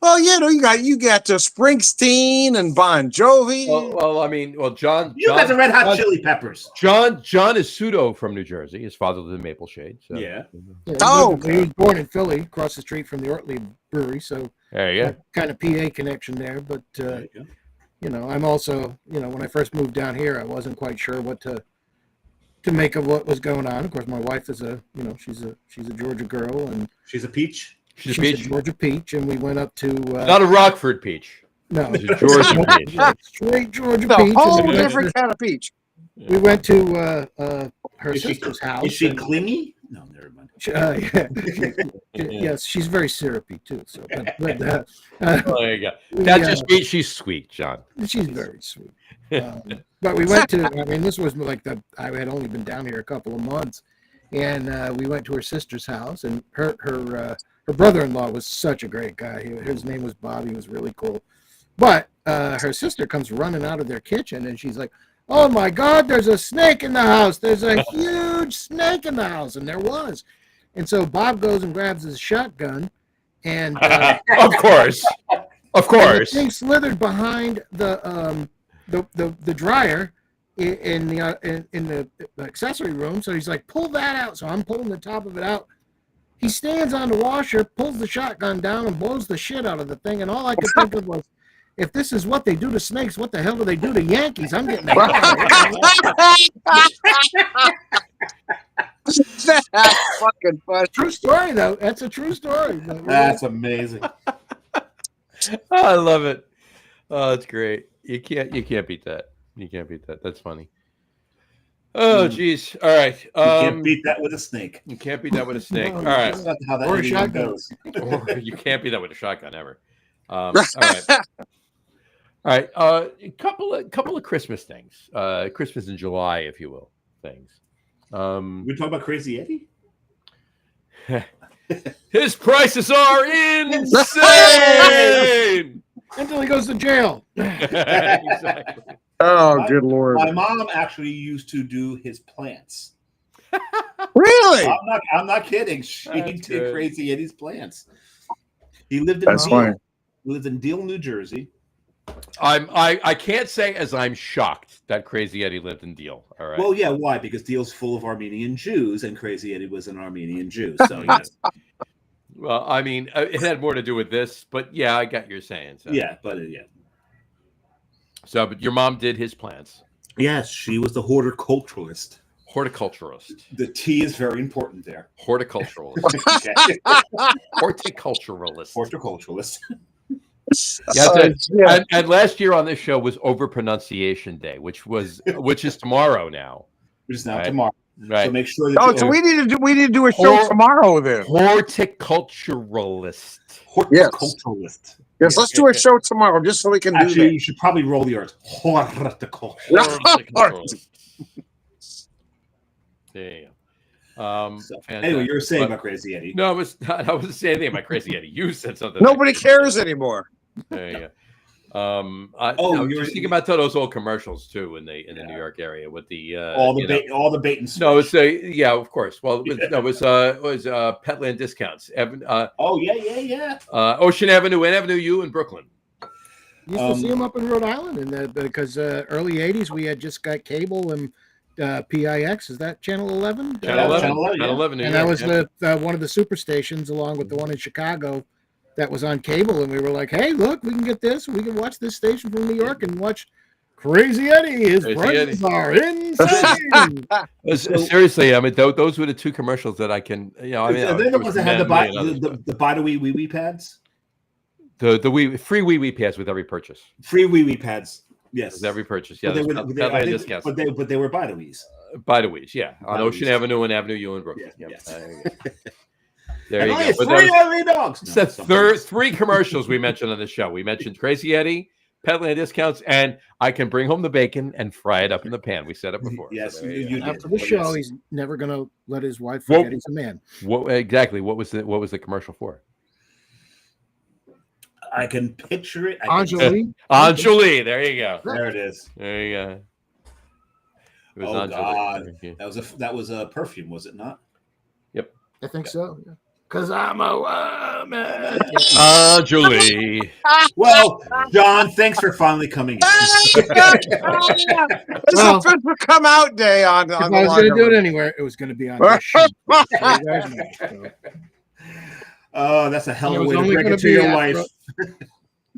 Well, you got Springsteen and Bon Jovi. Well, I mean, John. You got the Red Hot Chili Peppers. John is pseudo from New Jersey. His father lived in Maple Shade. So. Yeah. He was born in Philly, across the street from the Ortley Brewery. So there you go. Kind of PA connection there. But I'm also, when I first moved down here, I wasn't quite sure what to make of what was going on. Of course, my wife is she's a Georgia girl, and she's a peach. She's a Georgia peach, and we went up to not a Rockford peach. No, it's a Georgia peach. Straight Georgia peach. A whole different kind of peach. We went to her sister's house. Is she clingy? No, never mind. Yes, she's very syrupy too. So, there you go. That just means she's sweet, John. She's very sweet. But we went to. I mean, this was like I had only been down here a couple of months, and we went to her sister's house, and her brother-in-law was such a great guy. His name was Bob. He was really cool. But her sister comes running out of their kitchen, and she's like, "Oh my God, there's a snake in the house. There's a huge snake in the house." And there was. And so Bob goes and grabs his shotgun, and of course. The thing slithered behind the dryer in the accessory room. So he's like, "Pull that out." So I'm pulling the top of it out. He stands on the washer, pulls the shotgun down, and blows the shit out of the thing. And all I could think of was, if this is what they do to snakes, what the hell do they do to Yankees? I'm getting that. That's fucking funny. True story, though. That's a true story. That's amazing. I love it. Oh, it's great. You can't beat that. You can't beat that. That's funny. Oh, geez. All right. You can't beat that with a snake. You can't beat that with a snake. No, all right. That's not how that or a shotgun goes. Or you can't beat that with a shotgun ever. All right. All right. A couple of Christmas things. Christmas in July, if you will, things. We talk about Crazy Eddie. His prices are insane until he goes to jail. Exactly. Oh, good Lord! My mom actually used to do his plants. Really? I'm not kidding. She did Crazy Eddie's plants. He lived in That's funny. He lived in Deal, New Jersey. I can't say as I'm shocked that Crazy Eddie lived in Deal. All right. Well, yeah, why? Because Deal's full of Armenian Jews, and Crazy Eddie was an Armenian Jew. So yes. Well, I mean, it had more to do with this, but yeah, I got your saying. So. Yeah, but yeah. So, but your mom did his plants. Yes, she was the horticulturalist. Horticulturalist. The T is very important there. Horticulturalist. Horticulturalist. Horticulturalist. Yeah, and last year on this show was Overpronunciation Day, which is tomorrow now. Which is now tomorrow. Right. So make sure that so we need to do a show tomorrow then. Horticulturalist. Horticulturalist. Yes, let's do a show tomorrow just so we can do that. You should probably roll the R's. Horticulturalist. There you go. Anyway, you were saying about Crazy Eddie. No, I wasn't saying anything about Crazy Eddie. You said something. Nobody cares anymore. There you go. You're thinking about those old commercials too in the New York area with the all the bait and switch. No, it's of course. Well, it was Petland discounts. Yeah. Ocean Avenue and Avenue U in Brooklyn. Used to see them up in Rhode Island, because early '80s we had just got cable and PIX. Is that Channel 11? Channel 11. And that was one of the super stations, along with the one in Chicago, that was on cable. And we were like, "Hey, look, we can get this. We can watch this station from New York and watch Crazy Eddie. His prices are insane." Seriously, I mean, those were the two commercials that I can. They're the ones that had the buy the wee wee pads. The free wee wee pads with every purchase. Free wee wee pads. Yes, with every purchase. Yeah, but they were buy the wees. Buy the wees, yeah, on Ocean Avenue and Avenue U in Brooklyn. Yes. There you go. Three ugly dogs. It's the three commercials we mentioned on the show. We mentioned Crazy Eddie, Petland discounts, and I can bring home the bacon and fry it up in the pan. We said it before. Yes, so you did. After the show, he's never going to let his wife forget he's a man. What exactly? What was the commercial for? I can picture it. Anjali. There you go. There it is. There you go. It was Oh Anjali. God, that was a perfume, was it not? Yep. I think so. Yeah. Because I'm a woman. Anjali. Well, John, thanks for finally coming in. It's official come out day on If I was going to do it anywhere, it was going to be on this show. So you guys know, so. Oh, that's a hell of a way to break it to your wife.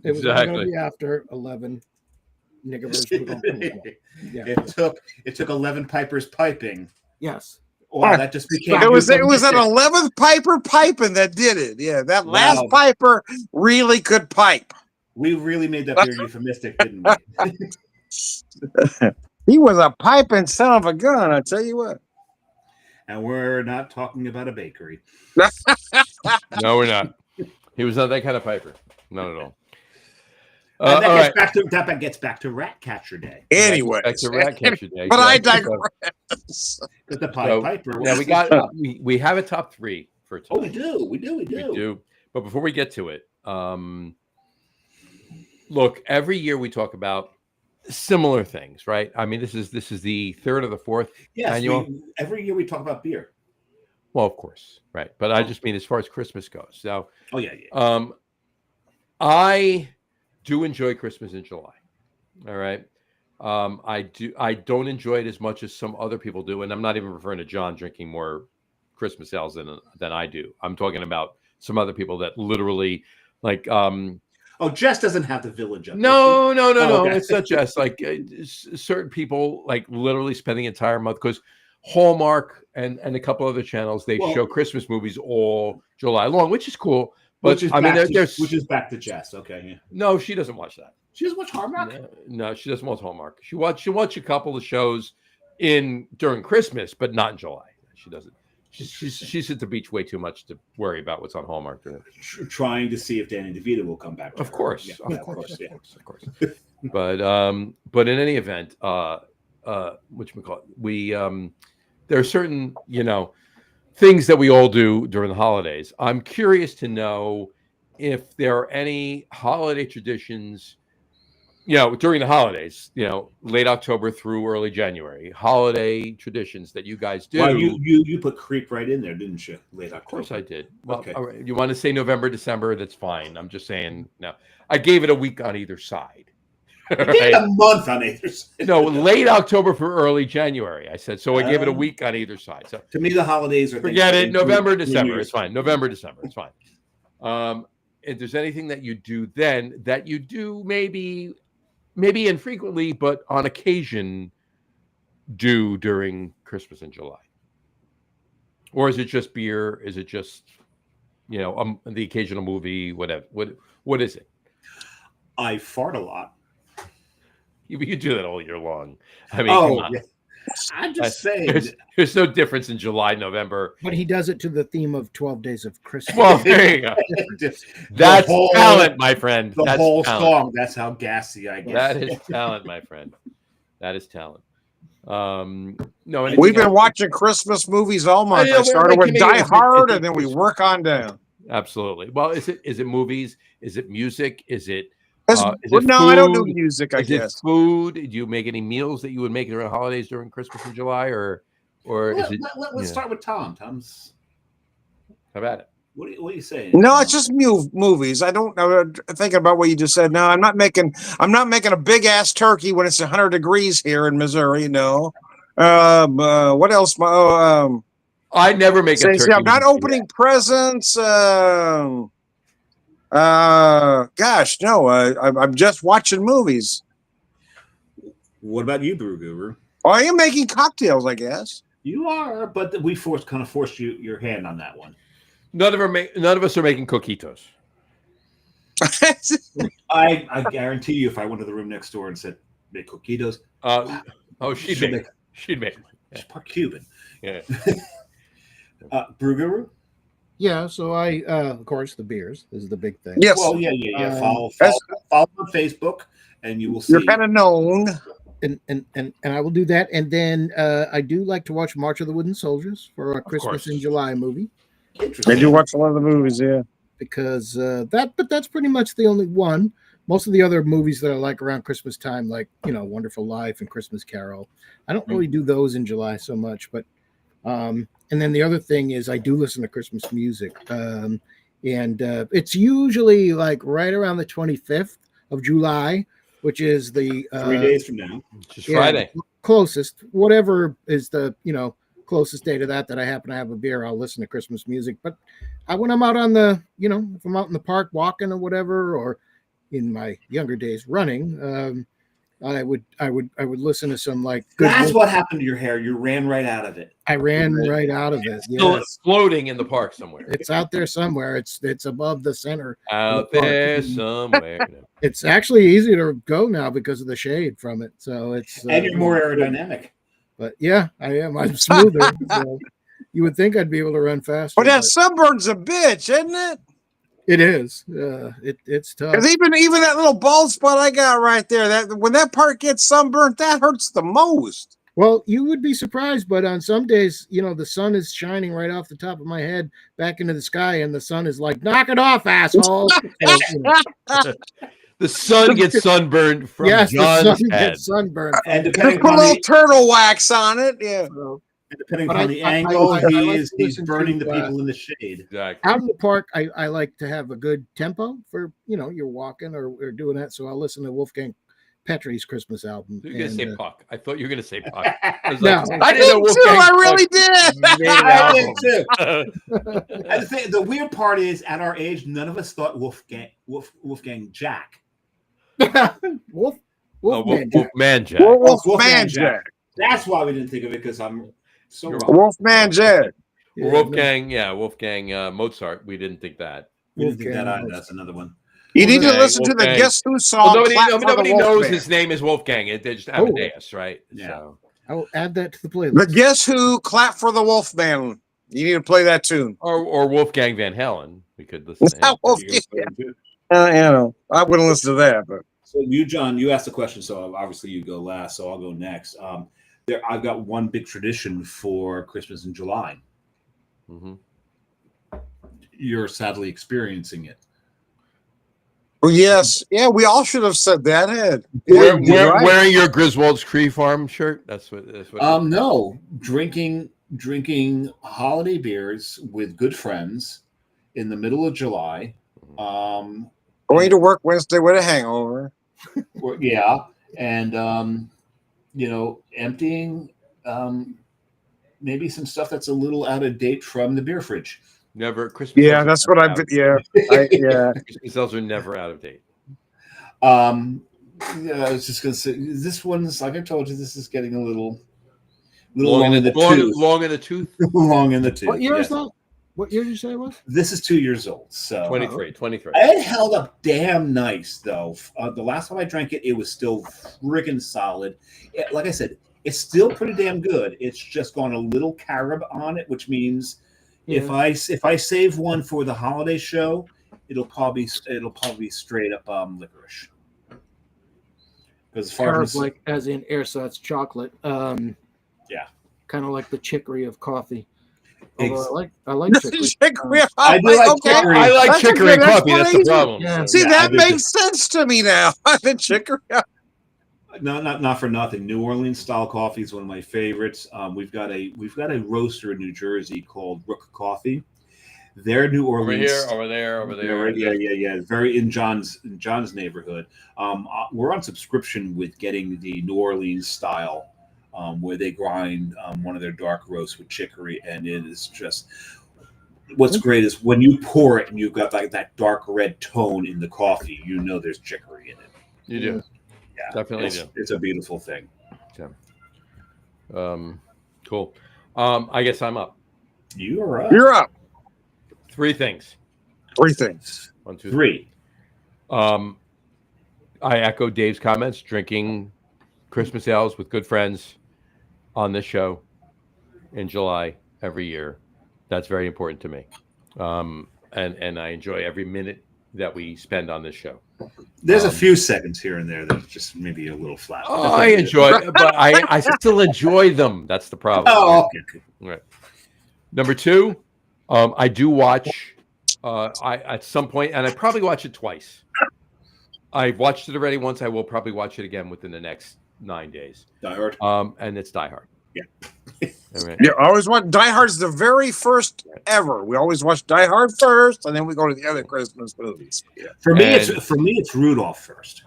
It was going to be after 11. Yeah. It took 11 pipers piping. Yes. Wow, that just became. It was that 11th piper piping that did it. Yeah, that last piper really could pipe. We really made that very euphemistic, didn't we? He was a piping son of a gun, I tell you what. And we're not talking about a bakery. No, we're not. He was not that kind of piper. Not at all. That gets back to Rat Catcher Day. Anyway, back to Rat Catcher Day. But I digress. The Pied Piper. Yeah, we have a top 3 for tonight. Oh, we do. But before we get to it, look, every year we talk about similar things, right? I mean, this is the 3rd or the 4th annual. Every year we talk about beer. Well, of course, right. But I just mean as far as Christmas goes. So, I do enjoy Christmas in July. All right. I don't enjoy it as much as some other people do, and I'm not even referring to John drinking more Christmas ales than I do. I'm talking about some other people that literally like. Jess doesn't have the village up. No. Okay. It's not Jess. Like certain people, like literally spend the entire month because Hallmark and a couple other channels they show Christmas movies all July long, which is cool. But which is back to Jess. Okay. Yeah. No, she doesn't watch that. She doesn't watch Hallmark. No, she doesn't watch Hallmark. She'll watch a couple of shows during Christmas, but not in July. She doesn't. She's at the beach way too much to worry about what's on Hallmark. Trying to see if Danny DeVito will come back. Of course. Yeah, of course. But in any event, there are certain things that we all do during the holidays. I'm curious to know if there are any holiday traditions, during the holidays, late October through early January, holiday traditions that you guys do. Well, you put creep right in there, didn't you? Late October. Of course I did. Well, okay. All right. You want to say November, December? That's fine. I'm just saying. No, I gave it a week on either side. Right? A month on either side. No, late October for early January. I said so. I gave it a week on either side. So to me, the holidays are. Forget it. November, December. It's fine. November, December. It's fine. If there's anything that you do then that you do maybe infrequently, but on occasion do during Christmas in July, or is it just beer? Is it just the occasional movie? Whatever. What is it? I fart a lot. You do that all year long. I mean, come on. Yeah. I'm just saying. There's no difference in July, November. But he does it to the theme of 12 Days of Christmas. Well, there you go. That's talent, my friend. The whole song. That's how gassy I get. That is talent, my friend. That is talent. No, we've been watching Christmas movies all month. I started with Die Hard, and then we work on down. Absolutely. Well, is it movies? Is it music? Is it? I don't do music. I guess. It food? Do you make any meals that you would make during holidays during Christmas in July, or is it? Let's start with Tom. Tom's. How about it? What are you saying? No, it's just movies. I don't know. Thinking about what you just said. No, I'm not making a big ass turkey when it's 100 degrees here in Missouri. No. What else? I never make a turkey. I'm not opening presents. Gosh, no. I'm just watching movies. What about you, Brew Guru? Oh, I am making cocktails, I guess. You are, but we forced your hand on that one. None of us are making coquitos. I guarantee you, if I went to the room next door and said make coquitos, she'd make. She's part Cuban. Yeah. Brew Guru? Yeah, so I of course the beers is the big thing. Yes. Well, yeah. Follow on Facebook, and you will see. You're kind of known. And I will do that. And then I do like to watch March of the Wooden Soldiers for a Christmas in July movie. Interesting. I do watch a lot of the movies, yeah. Because but that's pretty much the only one. Most of the other movies that I like around Christmas time, like Wonderful Life and Christmas Carol, I don't really do those in July so much. But and then the other thing is I do listen to Christmas music, and it's usually like right around the 25th of July, which is the 3 days from now. Just Friday. Closest, whatever is the closest day to that I happen to have a beer, I'll listen to Christmas music. But when I'm out on the, if I'm out in the park walking or whatever, or in my younger days running, I would listen to some like good. That's what happened to your hair. You ran right out of it. I ran right out of it. Still Yes. floating in the park somewhere. It's out there somewhere. It's above the center. Out there somewhere. It's actually easy to go now because of the shade from it. So it's and you're more aerodynamic. But yeah, I am. I'm smoother. So you would think I'd be able to run faster. But that sunburn's a bitch, isn't it? It is. It's tough. Because even that little bald spot I got right there, that when that part gets sunburnt, that hurts the most. Well, you would be surprised, but on some days, the sun is shining right off the top of my head back into the sky, and the sun is like, "Knock it off, asshole!" The sun gets sunburned from John's the sun head. gets sunburned. And Just depending put a on little the, turtle wax on it, yeah. depending But on the I angle, like to he's listen burning to, the people in the shade. Exactly. Out in the park, I like to have a good tempo for you're walking or doing that. So I'll listen to Wolfgang Petrie's Christmas album. You're gonna say Puck. I thought you were gonna say Puck. I was No. like, I did too. I really did. I did too. And the weird part is, at our age, none of us thought Wolfgang Jack. Wolfman Jack. Wolfman Jack. That's why we didn't think of it, because I'm so wrong. Wolfman Jack. Wolfgang Mozart. We didn't think that. We didn't think that either. That's another one. You need to listen to the Guess Who song. Well, nobody knows his name is Wolfgang. They're just Amadeus, right? Yeah. So. I will add that to the playlist. The Guess Who Clap for the Wolfman. You need to play that tune. Or Wolfgang Van Halen. We could listen to him. I wouldn't listen to that. But So you, John, you asked the question, so obviously you go last, so I'll go next. I've got one big tradition for Christmas in July. Mm-hmm. You're sadly experiencing it. oh yes, yeah, we all should have said that. Ed. Wearing your Griswold's Cree Farm shirt. That's what. No, drinking holiday beers with good friends in the middle of July. Going to work Wednesday with a hangover. And emptying maybe some stuff that's a little out of date from the beer fridge. Never Christmas. Yeah, that's what I've been. Yeah, Christmas sales are never out of date. I was just gonna say this one's, like I told you, this is getting a little long in the tooth. Long in the tooth. Long in the tooth. What year is that? What year did you say it was? This is 2 years old. So 23. It held up damn nice though. The last time I drank it, it was still friggin' solid. Like I said, it's still pretty damn good. It's just gone a little carob on it, which means if I save one for the holiday show, it'll probably be straight up licorice. Because carob, like as in ersatz chocolate. Kind of like the chicory of coffee. Although I like chicory. I like chicory and coffee. That's the problem. Yeah. See, that makes sense to me now. The chicory. No, not for nothing. New Orleans style coffee is one of my favorites. We've got a roaster in New Jersey called Rook Coffee. Their New Orleans over there. Yeah. Very in John's neighborhood. We're on subscription with getting the New Orleans style, where they grind one of their dark roasts with chicory, and it is just. What's great is when you pour it and you've got like that dark red tone in the coffee, there's chicory in it. You do. Yeah, definitely do. It's a beautiful thing. Yeah. Cool. I guess I'm up. You're up. You're up. Three things. 1, 2, 3. I echo Dave's comments. Drinking Christmas ales with good friends on this show in July every year. That's very important to me. and I enjoy every minute that we spend on this show. There's a few seconds here and there that just maybe a little flat. Oh, I enjoy it, but I still enjoy them. That's the problem. Oh, okay. Right. Number 2, I do watch at some point, and I probably watch it twice. I've watched it already once. I will probably watch it again within the next 9 days. Die Hard. And it's Die Hard. Yeah. Right. Yeah, I always watch Die Hard's the very first ever. We always watch Die Hard first, and then we go to the other Christmas movies. Yeah. For me, it's Rudolph first.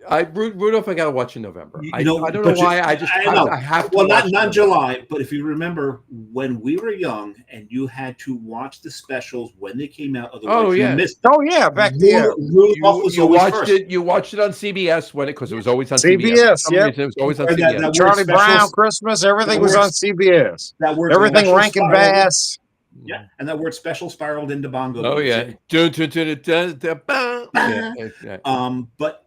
Rudolph, I gotta watch in November. I don't know why. I have to. Well, not July, but if you remember when we were young and you had to watch the specials when they came out, otherwise you missed. Oh yeah, back there. Rudolph was you watched first. it. You watched it on CBS because it was always on CBS. Yeah, it was always on CBS. That Charlie Brown Christmas, everything was on CBS. That word, everything Rankin Bass. Yeah, and that word special spiraled into bongo. Oh yeah. But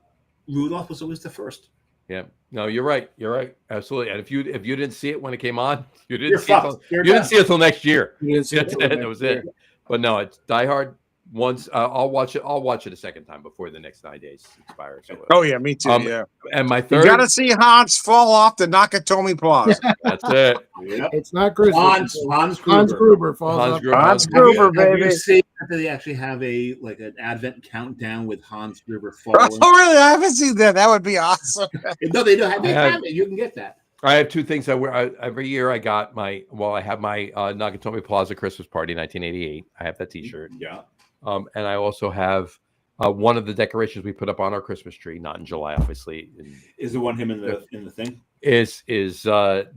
Rudolph was always the first. Yeah. No, you're right. You're right. Absolutely. And if you didn't see it when it came on, you didn't You're see it. You're you didn't see it till next year. You didn't see it till That was it. But no, it's Die Hard. Once I'll watch it. I'll watch it a second time before the next 9 days expires. So, oh yeah, me too. Yeah. And my third, you got to see Hans fall off the Nakatomi Plaza. That's it. Yep. It's not Christmas. Hans Gruber falls off. Hans Gruber, baby. Have you seen that they actually have an Advent countdown with Hans Gruber falling? Oh really? I haven't seen that. That would be awesome. No, they don't. They have it. You can get that. I have 2 things I wear every year. I have my Nakatomi Plaza Christmas party 1988. I have that T-shirt. Yeah. And I also have one of the decorations we put up on our Christmas tree, not in July, obviously. Is the one him in the thing? Is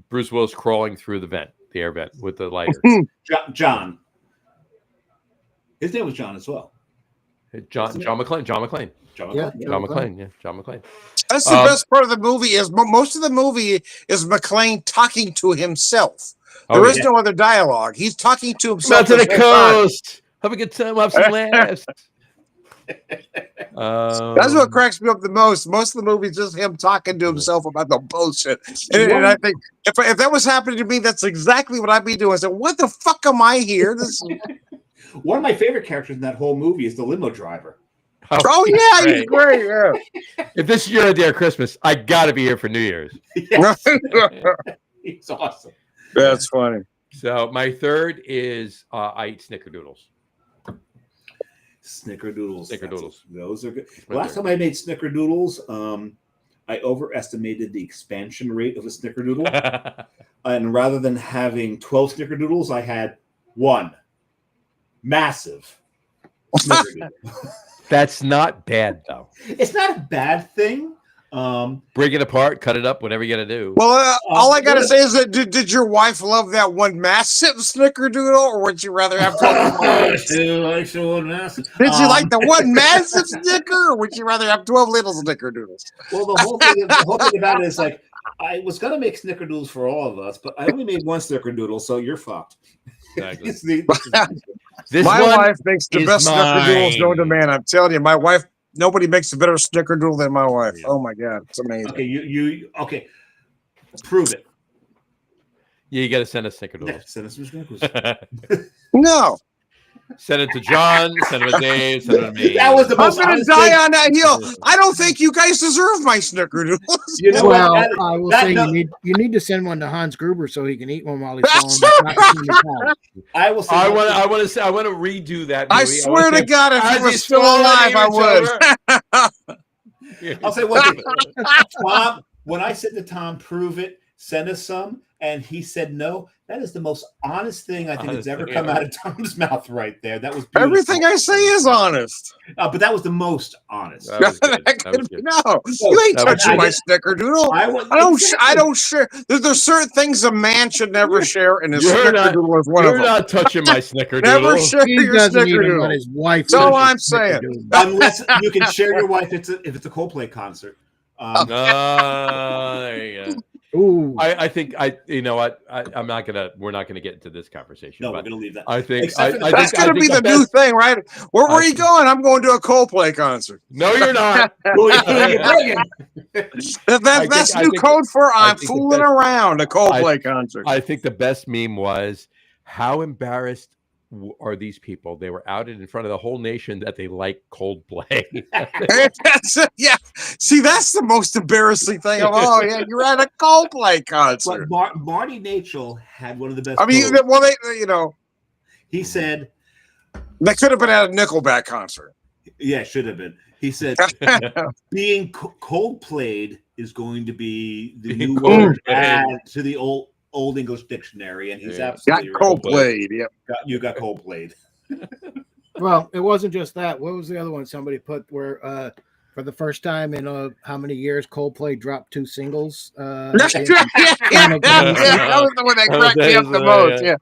Bruce Willis crawling through the air vent with the lighter? John. His name was John as well. John McClane. John McClane. Yeah, John McClane. That's the best part of the movie. Is most of the movie is McClane talking to himself. There is no other dialogue. He's talking to himself. Not to the coast. Have a good time. Have some laughs. That's what cracks me up the most. Most of the movie is just him talking to himself about the bullshit. And I think if that was happening to me, that's exactly what I'd be doing. I said, "What the fuck am I here?" One of my favorite characters in that whole movie is the limo driver. Oh yeah, he's great. Yeah. If this is your idea of Christmas, I got to be here for New Year's. Yes. He's awesome. That's funny. So my third is I eat snickerdoodles. Snickerdoodles. Those are good. Last time I made snickerdoodles, I overestimated the expansion rate of a snickerdoodle. And rather than having 12 snickerdoodles, I had one massive snickerdoodle. That's not bad, though. It's not a bad thing. Break it apart, cut it up, whatever you got to do. Well, all I got to say is that did your wife love that one massive snickerdoodle, or would you rather have 12? Did you like the one massive snicker, or would you rather have 12 little snickerdoodles? Well, the whole thing about it is like, I was going to make snickerdoodles for all of us, but I only made one snickerdoodle, so you're fucked. Exactly. My wife makes the best snickerdoodles known to man. I'm telling you, my wife. Nobody makes a better snickerdoodle than my wife. Oh my god, it's amazing. Okay, okay. Prove it. Yeah, you got to send us snickerdoodles. Yeah, send us some snickerdoodles. No. Send it to John. Send it to Dave. Send it to me. That was the most. I'm going to die on that hill. I don't think you guys deserve my snickerdoodles. You know well, I will say you need to send one to Hans Gruber so he can eat one while he's falling. I will say. I want to redo that movie. I swear to God, if he was still alive, I would. I'll say one thing. Tom, when I said to Tom, prove it, send us some, and he said no, that is the most honest thing I think that's ever come out of Tom's mouth right there. That was beautiful. Everything I say is honest. But that was the most honest. No, you ain't touching my snickerdoodle. I don't share. There's certain things a man should never share, and his snickerdoodle is one of them. You're not touching my snickerdoodle. Never share your snickerdoodle. His wife. That's all I'm saying. Unless you can share your wife if it's a Coldplay concert. There you go. Ooh. I think you know what we're not gonna get into this conversation. No, we're gonna leave that. I think that's gonna be the new thing, right? Where are you going? I'm going to a Coldplay concert. No, you're not. That's new code for I'm fooling around. A Coldplay concert. I think the best meme was how embarrassed are these people? They were outed in front of the whole nation that they like Coldplay. Yeah. See, that's the most embarrassing thing of all. Yeah, you're at a Coldplay concert. But Marty Nachel had one of the best. I mean, quotes. well, they, He said they could have been at a Nickelback concert. Yeah, should have been. He said, being cold-played is going to be the new word add to the old English dictionary, and he's absolutely got cold-played. Right. Yep, you got cold-played. Well, it wasn't just that. What was the other one somebody put where for the first time in how many years Coldplay dropped 2 singles? That was the one that cracked me up the most. Yeah.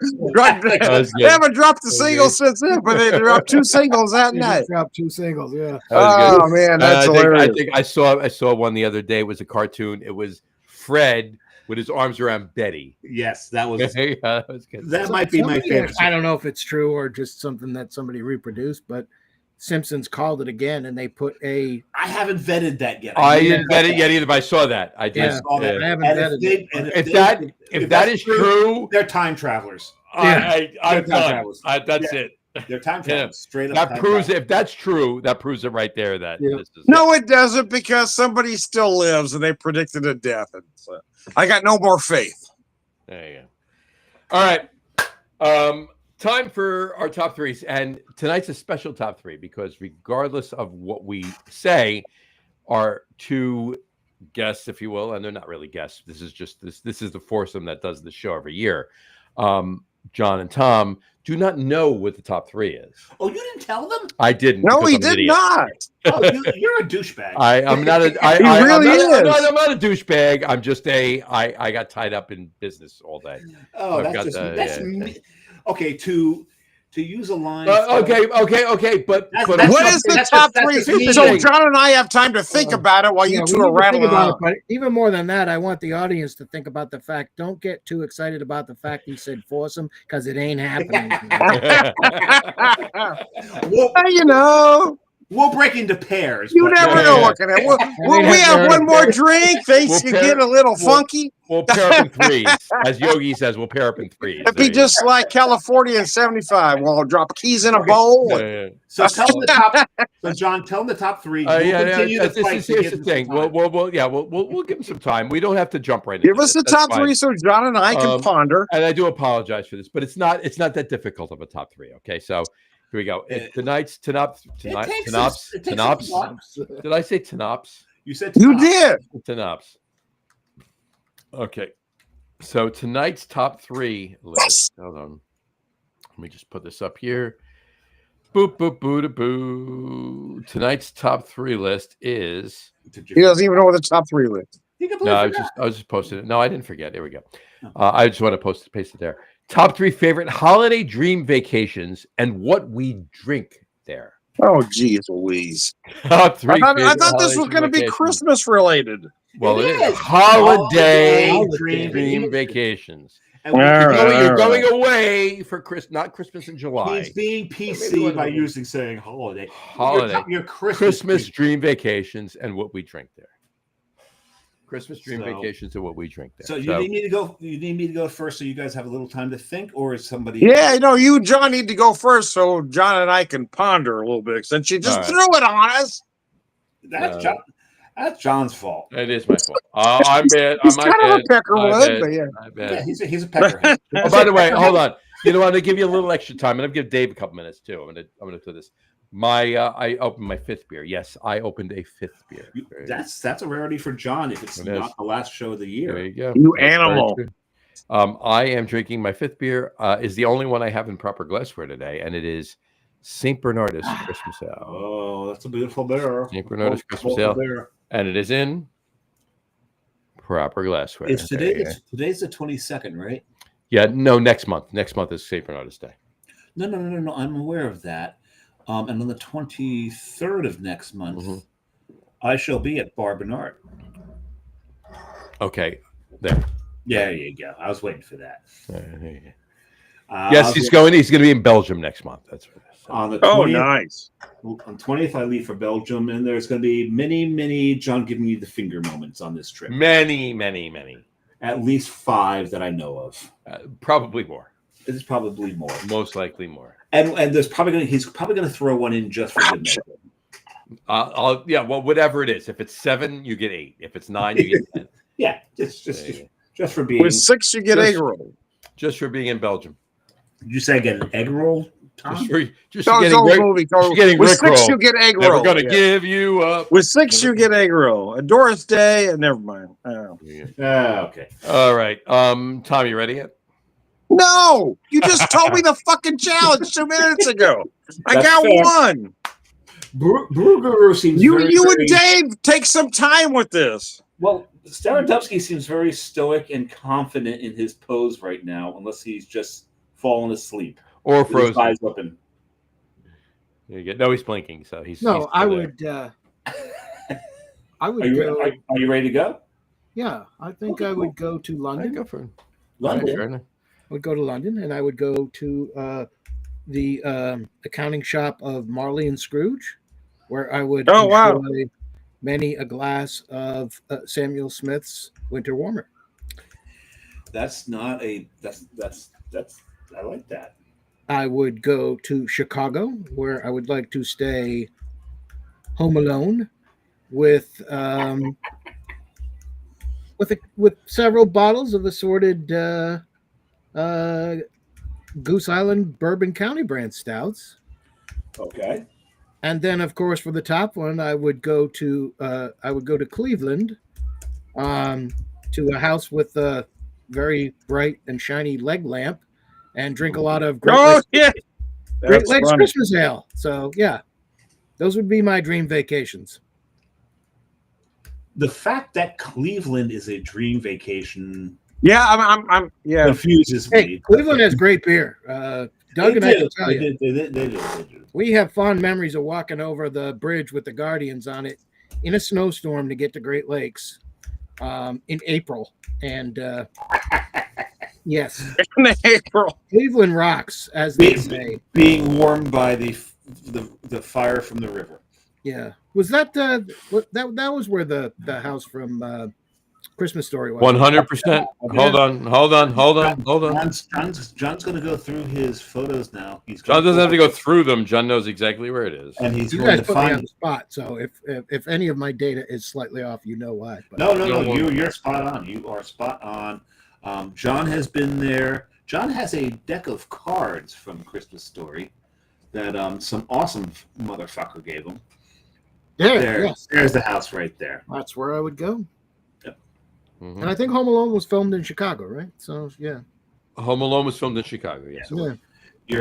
They haven't dropped a single since then, but they dropped 2 singles that night. Dropped 2 singles, yeah. Oh man, that's hilarious. I think I saw one the other day. It was a cartoon. It was Fred with his arms around Betty. Yes, that was good. That might be my favorite. I don't know if it's true or just something that somebody reproduced, but Simpsons called it again, and they put I haven't vetted that yet. I didn't vet it yet either, but I saw that. I did. Yeah, I haven't vetted it. If that is true, they're time travelers. I'm done. That's it. They're time travelers. Straight up. That proves if that's true. That proves it right there. That this is no, it doesn't, because somebody still lives, and they predicted a death. And so I got no more faith. There you go. All right. Time for our top 3s, and tonight's a special top 3 because regardless of what we say, our 2 guests, if you will, and they're not really guests. This is just this is the foursome that does the show every year. John and Tom do not know what the top 3 is. Oh, you didn't tell them? I didn't. No, he did not. Oh, you're a douchebag. I'm not a. I'm not a douchebag. I'm just I got tied up in business all day. Oh, so okay, to use a line. Okay. But what is the top 3? So John and I have time to think about it while you 2 are rattling on. But even more than that, I want the audience to think about the fact. Don't get too excited about the fact he said foursome, because it ain't happening. We'll break into pairs. You never know what can happen. We have one more drink. Things can get a little funky. We'll pair up in 3s. As Yogi says, we'll pair up in 3s. It'd be just like California in 75. We'll drop keys in a bowl. So tell them the top. So John, tell them the top 3. Here's the thing. We'll give them some time. We don't have to jump right into it. Give us the top 3 so John and I can ponder. And I do apologize for this, but it's not that difficult of a top 3. Okay, so. Here we go. Tonight's Tanops. Did I say Tanops? You said you did. Tanops. Okay. So tonight's top 3 list. Hold on. Let me just put this up here. Boop, boop, boo, da, boo. Tonight's top 3 list is. He doesn't even know what the top 3 list. No, I was just posting it. No, I didn't forget. Here we go. I just want to paste it there. Top 3 favorite holiday dream vacations and what we drink there. Oh, geez Louise. Top 3 I thought this was going to be Christmas related. Well, it is. Holiday dream vacations. And you're going away for not Christmas in July. He's being PC by saying holiday. Your Christmas dream vacations and what we drink there. Christmas dream vacations are what we drink there. So you need me to go. You need me to go first, so you guys have a little time to think, or is somebody? Yeah, you and John need to go first, so John and I can ponder a little bit. Since you just threw it on us. That's John's fault. It is my fault. I'm bad. He's kind of a peckerwood, but yeah, he's a peckerhead. Oh, by the way, hold on. You know what? I'm gonna give you a little extra time. I'm gonna give Dave a couple minutes too. I'm gonna do this. I opened my 5th beer. Yes, I opened a 5th beer. That's a rarity for John if it's not the last show of the year. There you go. You animal. I am drinking my 5th beer. Is the only one I have in proper glassware today, and it is St. Bernardus Christmas Ale. Oh, that's a beautiful beer. St. Bernardus Christmas Ale, and it is in proper glassware. It's today's the 22nd, right? Yeah. No, next month. Next month is St. Bernardus Day. No. I'm aware of that. And on the 23rd of next month, I shall be at Bar Bernard. Okay, there. Yeah, there you go. I was waiting for that. Yes, he's going to be in Belgium next month. That's what it is. On the 20th, nice. On 20th, I leave for Belgium, and there's going to be many John giving me the finger moments on this trip. Many. At least 5 that I know of. Probably more. It's probably more. Most likely more. And he's probably gonna throw one in just for good measure. Well, whatever it is. If it's 7, you get 8. If it's 9, you get 10. Yeah, just for being. With 6, you get egg roll. Just for being in Belgium. Did you say I get an egg roll, Tom? Just for getting with Rick 6, roll. you get egg roll. Never gonna give you up. With 6, you get egg roll. A Doris Day, never mind. Okay. All right. Tom, you ready yet? No, you just told me the fucking challenge 2 minutes ago. I got fair. one. Bruguru seems You very, and Dave take some time with this. Well, Staradumsky seems very stoic and confident in his pose right now, unless he's just fallen asleep Or with his frozen. eyes open. No, he's blinking, so he's. No, he's I there. would. I would Are you, go. are you ready to go? Yeah, I think I would go to I'd London. go for it. London. Sure. I would go to London, and I would go to the accounting shop of Marley and Scrooge, where I would enjoy many a glass of Samuel Smith's Winter Warmer. That's not a that's I like that. I would go to Chicago, where I would like to stay home alone with with several bottles of assorted Goose Island Bourbon County brand stouts. Okay. And then, of course, for the top one, I would go to Cleveland, to a house with a very bright and shiny leg lamp, and drink a lot of Great Lakes Christmas ale. So yeah, those would be my dream vacations. The fact that Cleveland is a dream vacation, I'm confuses Hey, me. Cleveland has great beer. Doug and I can tell you, They do. we have fond memories of walking over the bridge with the Guardians on it in a snowstorm to get to Great Lakes in April. And yes, in April. Cleveland rocks, as they say. Being warmed by the fire from the river. Yeah, was that that was where the house from Christmas Story was? 100%. Hold on. John's going to go through his photos now. John doesn't have to go through them. John knows exactly where it is. And he's You going guys to put me on find the spot, so if any of my data is slightly off, you know why. But No. You're spot on. You are spot on. John has been there. John has a deck of cards from Christmas Story that some awesome motherfucker gave him. yes. There's the house right there. That's where I would go. Yep. Mhm. And I think Home Alone was filmed in Chicago, right? So yeah. Home Alone was filmed in Chicago. Yes. Yeah.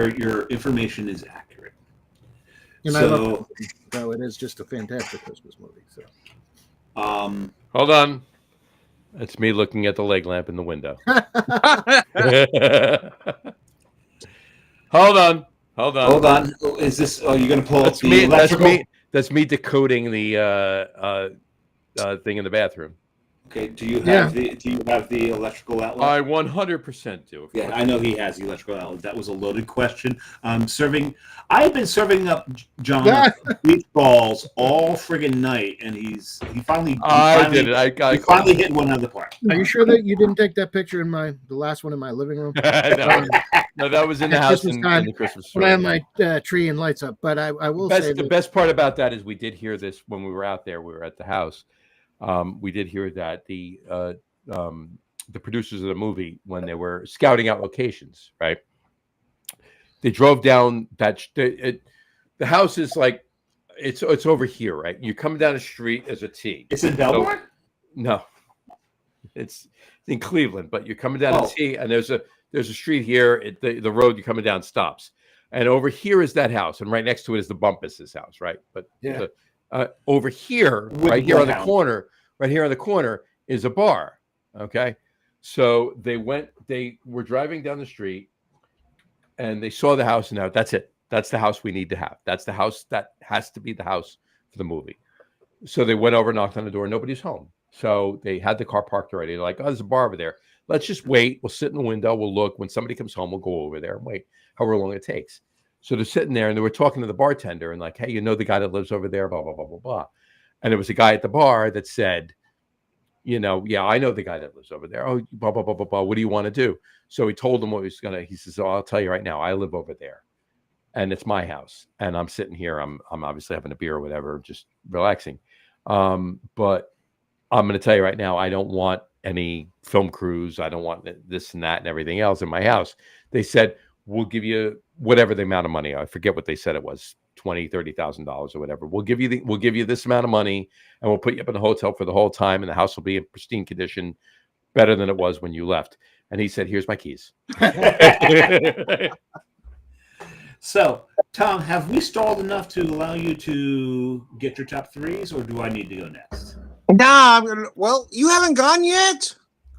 Your information is accurate. And I love it. So it is just a fantastic Christmas movie. So Hold on. That's me looking at the leg lamp in the window. Hold on. Is this? Oh, you're going to pull That's up the me. electrical? That's me decoding the thing in the bathroom. Okay. Do you have the electrical outlet? I 100% do. Yeah, I know he has the electrical outlet. That was a loaded question. I've been serving up John beach balls all friggin' night, and he finally did it. I finally hit one out of the park. are you sure that you didn't take that picture in the last one in my living room? no, that was in the At house Christmas in time, the Christmas when I have story. my tree and lights up. But I will say The best part about that is we did hear this when we were out there. We were at the house. We did hear that the producers of the movie, when they were scouting out locations, right? They drove down the house is like it's over here, right? You're coming down the street as a T. It's in Belmore? So, no, it's in Cleveland, but you're coming down a T, and there's a street here. The road you're coming down stops, and over here is that house, and right next to it is the Bumpus's house, right? But Yeah. over here, right here on the corner is a bar. Okay, so they were driving down the street, and they saw the house, and now that's it. That's the house we need to have. That's the house that has to be the house for the movie. So they went over, knocked on the door, nobody's home. So they had the car parked already. They're like, oh, there's a bar over there. Let's just wait. We'll sit in the window. We'll look. When somebody comes home, we'll go over there and wait, however long it takes. So they're sitting there, and they were talking to the bartender and like, hey, the guy that lives over there, blah, blah, blah, blah, blah. And there was a guy at the bar that said, yeah, I know the guy that lives over there. Oh, blah, blah, blah, blah, blah. What do you want to do? So he told him what he was going to, he says, oh, I'll tell you right now, I live over there and it's my house. And I'm sitting here. I'm obviously having a beer or whatever, just relaxing. But I'm going to tell you right now, I don't want any film crews. I don't want this and that and everything else in my house. They said, we'll give you whatever the amount of money. I forget what they said it was, $20,000-$30,000 or whatever. We'll give you this amount of money and we'll put you up in a hotel for the whole time. And the house will be in pristine condition, better than it was when you left. And he said, here's my keys. So, Tom, have we stalled enough to allow you to get your top threes, or do I need to go next? Nah, well, you haven't gone yet.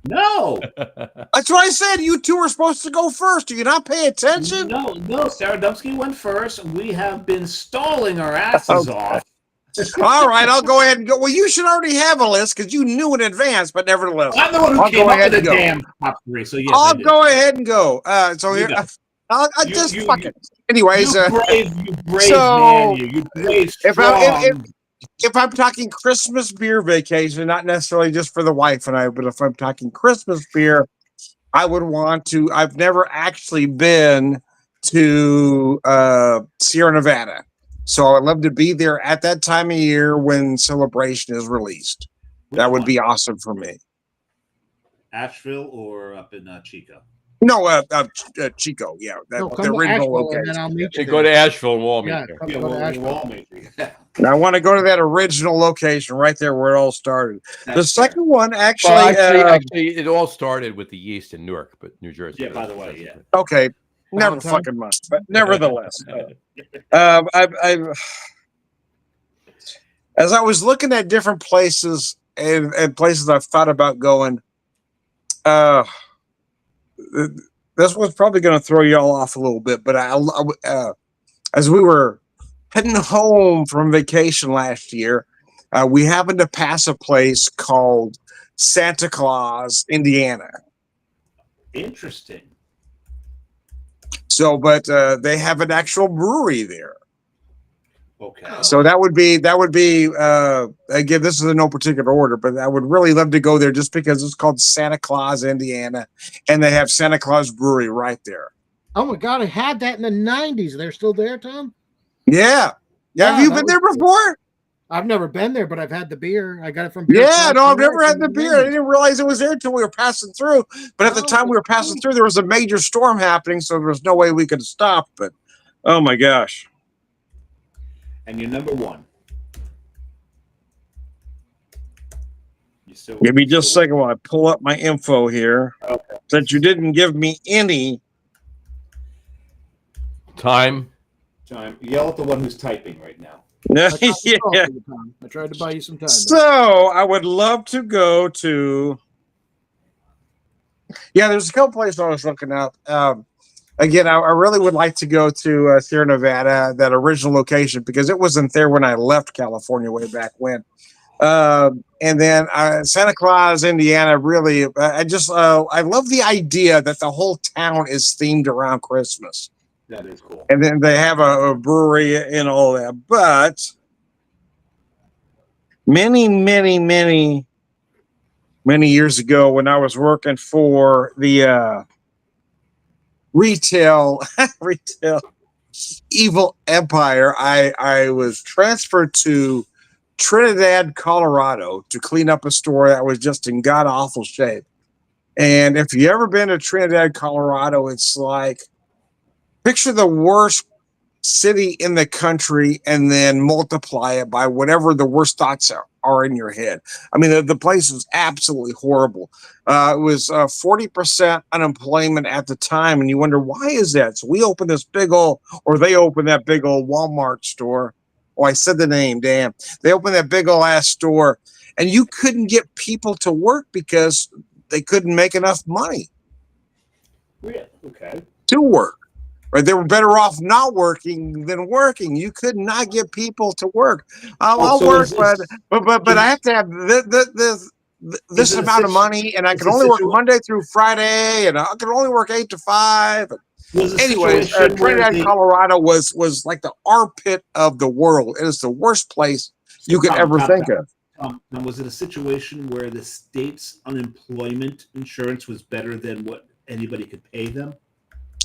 No. That's what I said. You two were supposed to go first. Do you not pay attention? No. Staradumsky went first. We have been stalling our asses off. All right, I'll go ahead and go. Well, you should already have a list because you knew in advance, but nevertheless. I'm the one who came up with the damn top three. So yes, I'll go ahead and go. So here, I'll just fuck it. Anyways, you brave man, you brave strong. If I'm talking Christmas beer vacation, not necessarily just for the wife and I, but if I'm talking Christmas beer, I would want to. I've never actually been to Sierra Nevada, so I'd love to be there at that time of year when Celebration is released. That would be awesome for me. Asheville or up in Chico? No, Chico. Yeah, the original location. And then I'll meet you. Go to Asheville and we'll meet there. We'll meet you. And I want to go to that original location right there where it all started. The second one, actually, it all started with the yeast in Newark, but New Jersey. Yeah, by the way, yeah. Okay, never fucking mind, but nevertheless, as I was looking at different places and places I've thought about going, this was probably going to throw y'all off a little bit, but as we were heading home from vacation last year, we happened to pass a place called Santa Claus, Indiana. Interesting. So, but they have an actual brewery there. Okay. So that would be again, this is in no particular order, but I would really love to go there just because it's called Santa Claus, Indiana, and they have Santa Claus Brewery right there. Oh my God, I had that in the 90s. They're still there, Tom? Yeah. Have you been there before? I've never been there, but I've had the beer. I got it from Beer. Yeah, no, I've never had the beer. I didn't realize it was there until we were passing through. But at the time we were passing through, there was a major storm happening, so there was no way we could stop. But oh my gosh. And you're number one. Give me just a second while I pull up my info here. Okay. Since you didn't give me any time. Yell at the one who's typing right now. Yeah. I tried to buy you some time. So I would love to go to. Yeah, there's a couple places I was looking up. Again, I really would like to go to Sierra Nevada, that original location, because it wasn't there when I left California way back when. And then Santa Claus, Indiana, really, I love the idea that the whole town is themed around Christmas. That is cool. And then they have a brewery and all that. But many years ago, when I was working for the retail evil empire, I was transferred to Trinidad, Colorado to clean up a store that was just in god awful shape. And if you ever been to Trinidad, Colorado, it's like, picture the worst city in the country and then multiply it by whatever the worst thoughts are in your head. I mean, the place was absolutely horrible. It was 40% unemployment at the time. And you wonder, why is that? So we opened this they opened that big old Walmart store. Oh, I said the name, damn. They opened that big old ass store and you couldn't get people to work because they couldn't make enough money. Yeah, okay. To work. Right, they were better off not working than working. You could not get people to work. I'll work, but I have to have this amount of money, and I can only work Monday through Friday, and I can only work 8 to 5. Anyways, Trinidad, Colorado was like the armpit of the world. It is the worst place you could ever think of. Now, was it a situation where the state's unemployment insurance was better than what anybody could pay them?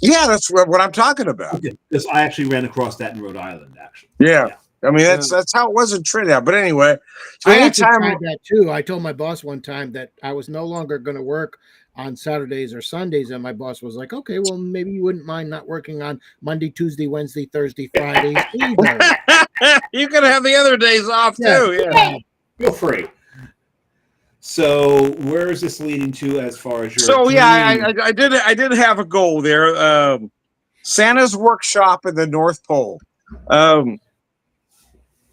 Yeah, that's what I'm talking about. Okay, because I actually ran across that in Rhode Island, actually. Yeah. I mean, that's how it was in Trinidad. But anyway, so I actually anytime tried that too. I told my boss one time that I was no longer going to work on Saturdays or Sundays, and my boss was like, "Okay, well, maybe you wouldn't mind not working on Monday, Tuesday, Wednesday, Thursday, Fridays either." you can have the other days off too. Yeah. Feel free. So, where is this leading to as far as your? So yeah, I did have a goal there. Santa's workshop in the North Pole.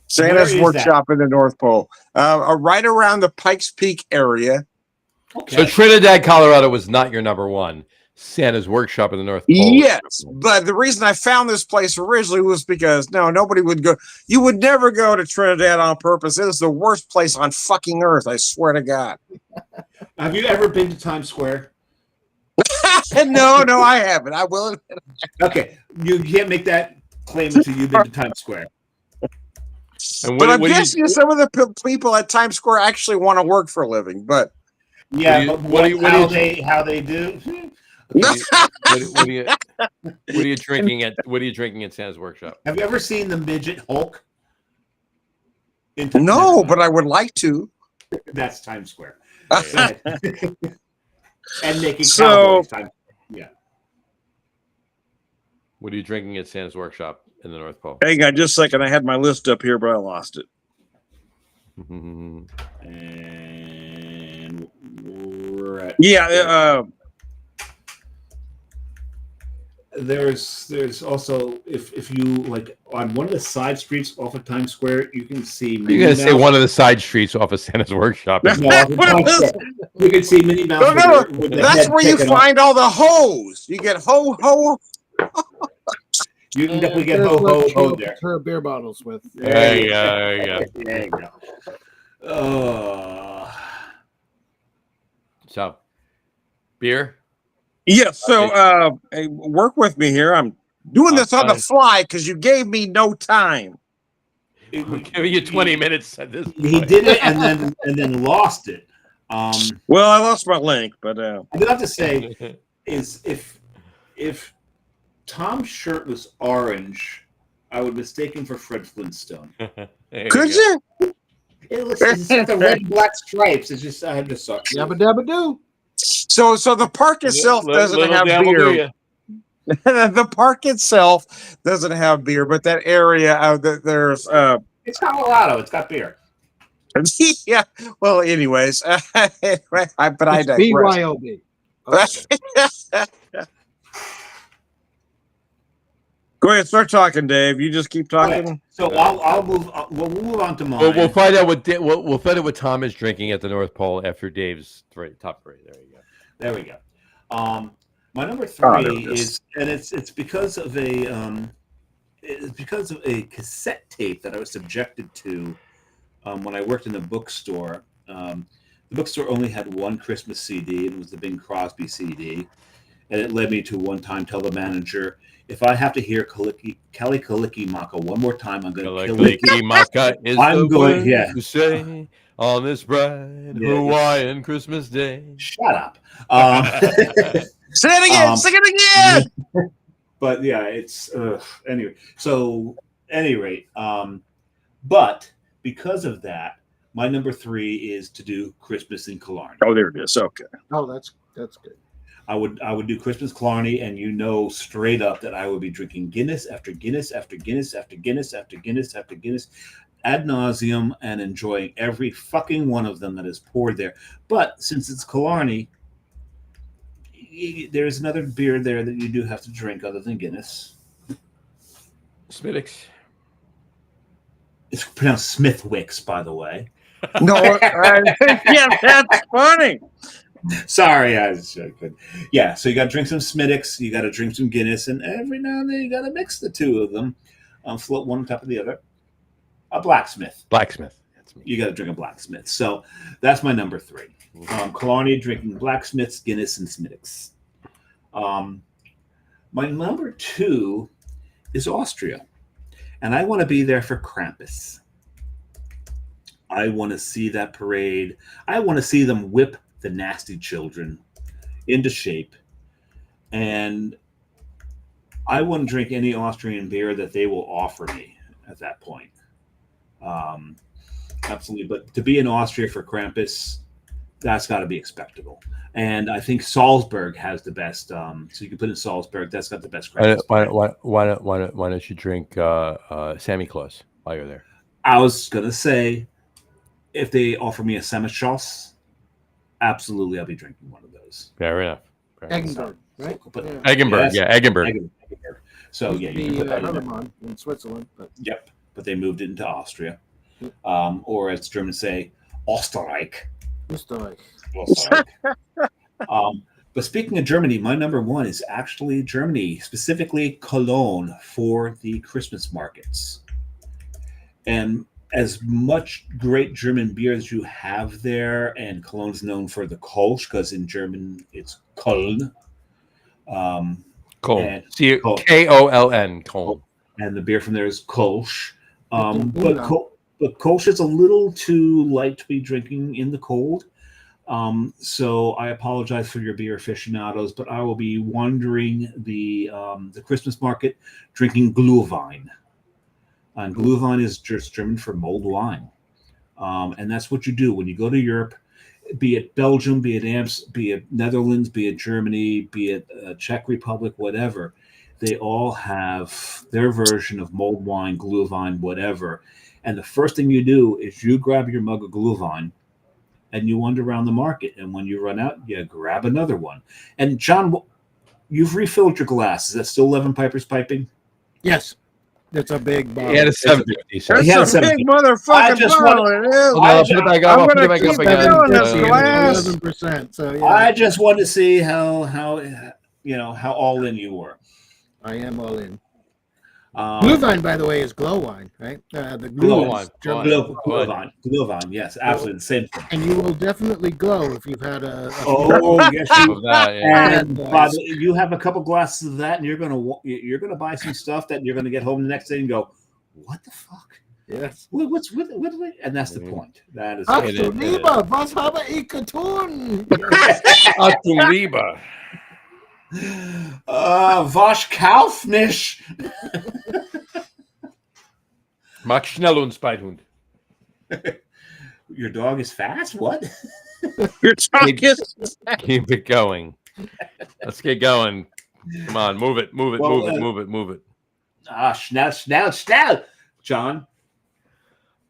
Santa's workshop in the North Pole, right around the Pikes Peak area. Okay. So Trinidad, Colorado was not your number one. Santa's workshop in the North Pole. Yes, but the reason I found this place originally was because nobody would go. You would never go to Trinidad on purpose. It is the worst place on fucking earth. I swear to God. Have you ever been to Times Square? No, I haven't. I will. Okay, you can't make that claim until you've been to Times Square. But I'm guessing some of the people at Times Square actually want to work for a living. But yeah, how they do? What are you drinking at? What are you drinking at Santa's workshop? Have you ever seen the midget Hulk? No, but I would like to. That's Times Square. And making cowboys. Yeah. What are you drinking at Santa's workshop in the North Pole? Hang on just a second. I had my list up here, but I lost it. And there's also if you like on one of the side streets off of Times Square, you can see. You're gonna say one of the side streets off of Santa's workshop. No, you can see Minnie Mouse. No, that's where you find all the hoes. You get ho. You can definitely get ho there. Her beer bottles with. There you go. There you go. So, beer. Yeah. So, work with me here. I'm doing this on the fly because you gave me no time. We're giving you 20 minutes at this point. He did it and then lost it. Well, I lost my link, but I do have to say is if Tom's shirt was orange, I would mistake him for Fred Flintstone. Could you? It's just the red and black stripes. It's just I had to suck. Yabba dabba do. So the park itself doesn't have beer. The park itself doesn't have beer, but that area there's it's Colorado. It's got beer. Yeah. Well, anyways, but I digress. BYOB. Okay. Go ahead, start talking, Dave. You just keep talking. Right. So I'll move. We'll move on to mine. We'll find out we'll find out what Tom is drinking at the North Pole after Dave's top three. There you go. There we go. My number three is, and it's because of a cassette tape that I was subjected to when I worked in the bookstore. The bookstore only had one Christmas CD, and it was the Bing Crosby CD, and it led me to one time tell the manager, if I have to hear Kaliki Maka one more time, I'm going to kill it. Kaliki Maka is I'm going to say on this bright Hawaiian Christmas day. Shut up. Say it again. Sing it again. But yeah, it's anyway. So, at any rate, but because of that, my number three is to do Christmas in Killarney. Oh, there it is. Okay. Oh, that's good. I would do Christmas Killarney, and straight up that I would be drinking Guinness after Guinness after Guinness after Guinness after Guinness after Guinness ad nauseum and enjoying every fucking one of them that is poured there. But since it's Killarney, there's another beer there that you do have to drink other than Guinness. Smithwick's. It's pronounced Smithwick's, by the way. No, yeah, that's funny. Sorry, I couldn't. Yeah, so you got to drink some Smithwick's, you got to drink some Guinness, and every now and then you got to mix the two of them, float one on top of the other. A Blacksmith. Blacksmith. That's me. You got to drink a Blacksmith. So that's my number three. Killarney drinking Blacksmiths, Guinness, and Smithwick's. My number two is Austria, and I want to be there for Krampus. I want to see that parade. I want to see them whip the nasty children into shape. And I wouldn't drink any Austrian beer that they will offer me at that point. Absolutely. But to be in Austria for Krampus, that's got to be expectable. And I think Salzburg has the best. So you can put in Salzburg. That's got the best Krampus. Why don't you drink Sammy Claus while you're there? I was going to say, if they offer me a Semitschloss, absolutely, I'll be drinking one of those. Fair enough. Eggenberg, right? Eggenberg, Yes. Eggenberg. So yeah, you can put that in. In Switzerland. But... Yep, but they moved it into Austria, or as Germans say, Österreich. Österreich. But speaking of Germany, my number one is actually Germany, specifically Cologne, for the Christmas markets. And as much great German beer as you have there, and Cologne's known for the Kolsch, because in German it's Köln. Köln. K-O-L-N. Köln. And the beer from there is Kolsch. But Kolsch is a little too light to be drinking in the cold. So I apologize for your beer aficionados, but I will be wandering the Christmas market drinking Glühwein. And Glühwein is just German for mulled wine. And that's what you do when you go to Europe, be it Belgium, be it Amps, be it Netherlands, be it Germany, be it Czech Republic, whatever. They all have their version of mulled wine, Glühwein, whatever. And the first thing you do is you grab your mug of Glühwein and you wander around the market. And when you run out, you grab another one. And John, you've refilled your glass. Is that still 11 Pipers piping? Yes. That's a big bottle. He had a 750. That's a big motherfucking bottle. I'm going to keep filling this glass. 11%. So yeah. I just wanted to see how all in you were. I am all in. Glühwein, by the way, is glow wine, right? The Glühwein. Glühwein, yes, absolutely the same thing. And you will definitely glow if you've had a yes, you that, yeah. And you have a couple glasses of that, and you're gonna buy some stuff that you're gonna get home the next day and go, "What the fuck? Yes. What? And that's the point. That is. Ach du lieber, was habe ich getan? Ach du lieber. Was kauf nicht? Mach schnell uns Beidhund. Your dog is fast? What? Your dog is Keep it going. Let's get going. Come on, move it. Move it. Schnell. John?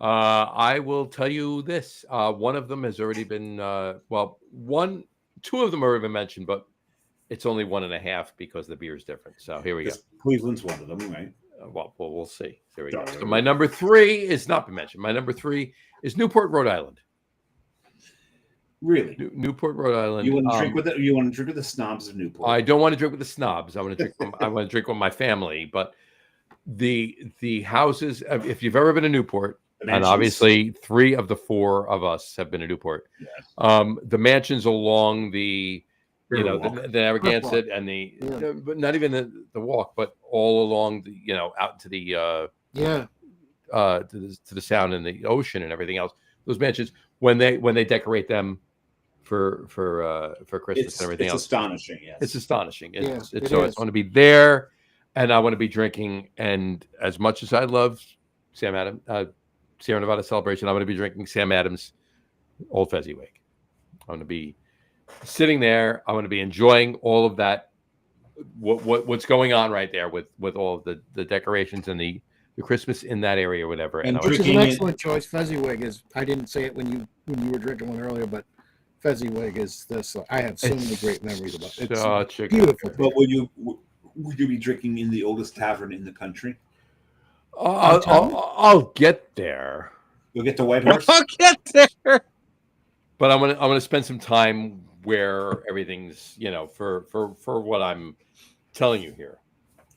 I will tell you this. One of them has already been, two of them have already been mentioned, but it's only 1.5 because the beer is different. So here we go. Cleveland's one of them, right? Well, we'll see. There we go. So my number 3 is not been mentioned. My number 3 is Newport, Rhode Island. Really? Newport, Rhode Island. You want to drink with it? You want to drink with the snobs of Newport? I don't want to drink with the snobs. I want to drink. I want to drink with my family. But the houses. If you've ever been to Newport, and obviously 3 of the 4 of us have been to Newport. Yes. The mansions along the. The Narragansett and but not even the walk, but all along the, out to the to the sound and the ocean and everything else. Those mansions when they decorate them for Christmas and everything else. It's astonishing. Yes, it's astonishing. I want to be there, and I want to be drinking. And as much as I love Sierra Nevada Celebration, I want to be drinking Sam Adams Old Fezziwig. I want to be sitting there. I want to be enjoying all of that. What's going on right there with all of the decorations and the Christmas in that area or whatever. And which is an excellent choice. Fezziwig is. I didn't say it when you were drinking one earlier, but Fezziwig is this. I have so many great memories about it. It's beautiful. But would you be drinking in the oldest tavern in the country? I'll get there. You'll get to White Horse. I'll get there. But I'm gonna spend some time where everything's for what I'm telling you here.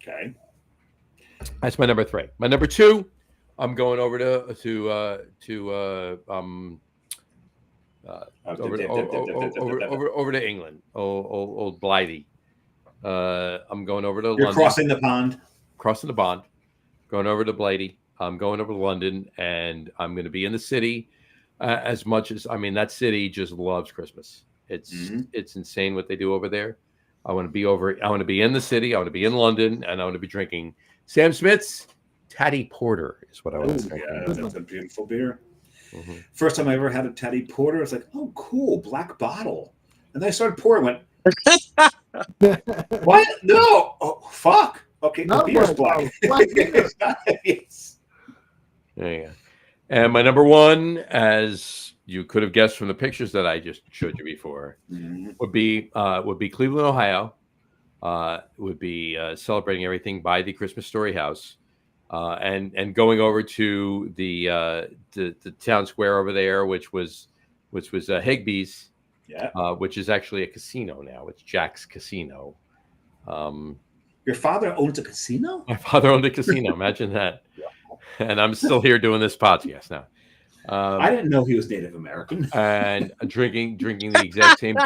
Okay, that's my number 3. My number 2, I'm going over over to England. Old Blighty. I'm going over to London. You're crossing the pond. Crossing the pond. Going over to Blighty. I'm going over to London, and I'm going to be in the city. as much as that city just loves Christmas. It's insane what they do over there. I want to be in the city. I want to be in London, and I want to be drinking Sam Smith's Taddy Porter is what I want to drink. Yeah, that's a beautiful beer. First time I ever had a Taddy Porter, I was like, oh, cool, black bottle. And then I started pouring, went, what? No. Oh, fuck. Okay, the beer's black. Yes. There you go. And my number one, as you could have guessed from the pictures that I just showed you before, would be Cleveland, Ohio. Would be celebrating everything by the Christmas Story House, and going over to the town square over there, which was Higbee's, which is actually a casino now. It's Jack's Casino. Your father owns a casino? My father owned a casino. Imagine that. And I'm still here doing this podcast now. I didn't know he was Native American. And drinking the exact same.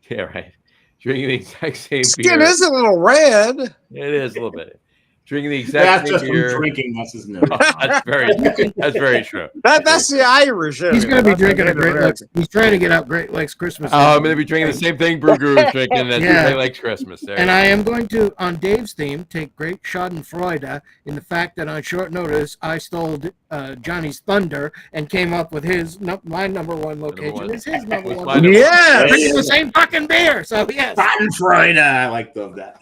Yeah, right. Drinking the exact same Skin beer. is a little red. It is a little bit. Drinking the exact same beer. From drinking. That's his name. That's very true. That's the Irish. He's going to be drinking a Great Lakes. He's trying to get out Great Lakes Christmas. I'm going to be drinking the same thing Bruguru is drinking at Great Lakes Christmas. And I am going to, on Dave's theme, take great schadenfreude in the fact that on short notice, I stole Johnny's Thunder and came up with my number one location. Is his number one. Yeah. Drinking the same fucking beer. So, yes. Schadenfreude. I like that.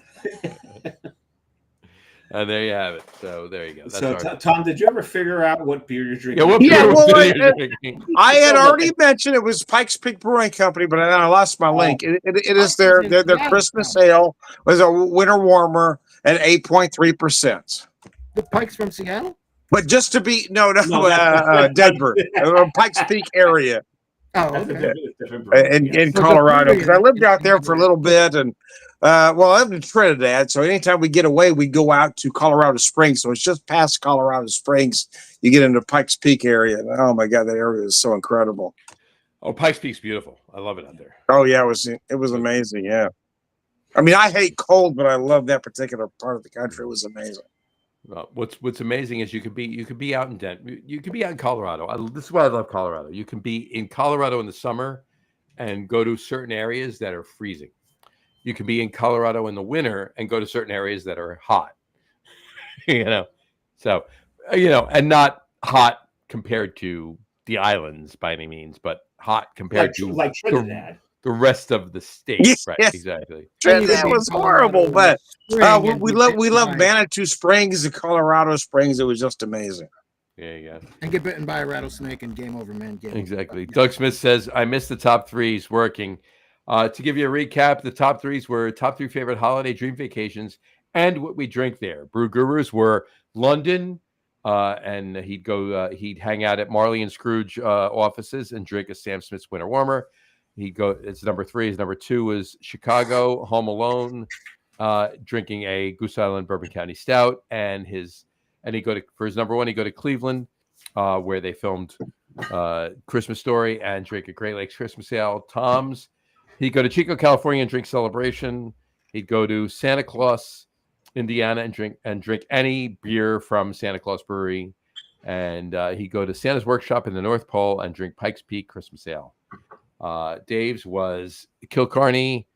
And there you have it. So there you go. That's Tom, did you ever figure out what beer you're drinking? You're drinking? I had already mentioned it was Pikes Peak Brewing Company, but I lost my link. It is their Christmas ale. It was a winter warmer at 8.3%. The Pikes from Seattle? But just to be Denver, Pikes Peak area. Oh, okay. In Colorado, because I lived out there for a little bit, and I lived in Trinidad. So anytime we get away, we go out to Colorado Springs. So it's just past Colorado Springs. You get into Pikes Peak area, and oh my God, that area is so incredible. Oh, Pikes Peak's beautiful. I love it out there. Oh yeah, it was amazing. Yeah, I mean, I hate cold, but I love that particular part of the country. It was amazing. What's amazing is you could be out in Denver. You could be out in Colorado. This is why I love Colorado. You can be in Colorado in the summer and go to certain areas that are freezing. You can be in Colorado in the winter and go to certain areas that are hot. So and not hot compared to the islands by any means, but hot compared to like Trinidad. The rest of the state. Yes. Right, exactly. That was horrible, but we love Manitou Springs and Colorado Springs. It was just amazing. Yeah. And get bitten by a rattlesnake and game over, man. Exactly. Doug Smith says, I missed the top threes working. To give you a recap, the top threes were top three favorite holiday dream vacations and what we drink there. Brew Gurus were London, and he'd hang out at Marley and Scrooge offices and drink a Sam Smith's Winter Warmer. It's number three. His number two was Chicago, Home Alone, drinking a Goose Island Bourbon County Stout, for his number one, he'd go to Cleveland, where they filmed Christmas Story and drink a Great Lakes Christmas Ale. Tom's, he'd go to Chico, California, and drink Celebration. He'd go to Santa Claus, Indiana, and drink any beer from Santa Claus Brewery, and he'd go to Santa's Workshop in the North Pole and drink Pikes Peak Christmas Ale. Dave's was Kilcarney.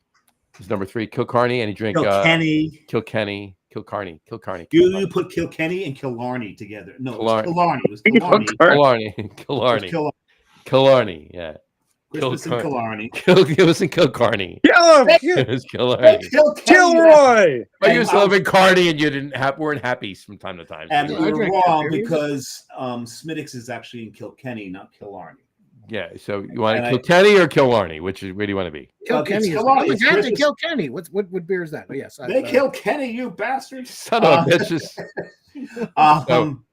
His number three, Kilcarney, and he drank Kilkenny. You put Kilkenny and Killarney together. No, Killarney. It was Killarney. Yeah. Christmas in Killarney. It was in Kilcarney. It was Killarney. Kilroy. But you used to live in Carney, and you weren't happy from time to time. And you're wrong because Smittix is actually in Kilkenny, not Killarney. Yeah, so you want Kilkenny or Killarney? Where do you want to be? Kilkenny. Kilkenny. What beer is that? Oh, yes. Kilkenny, you bastards. Son of bitches.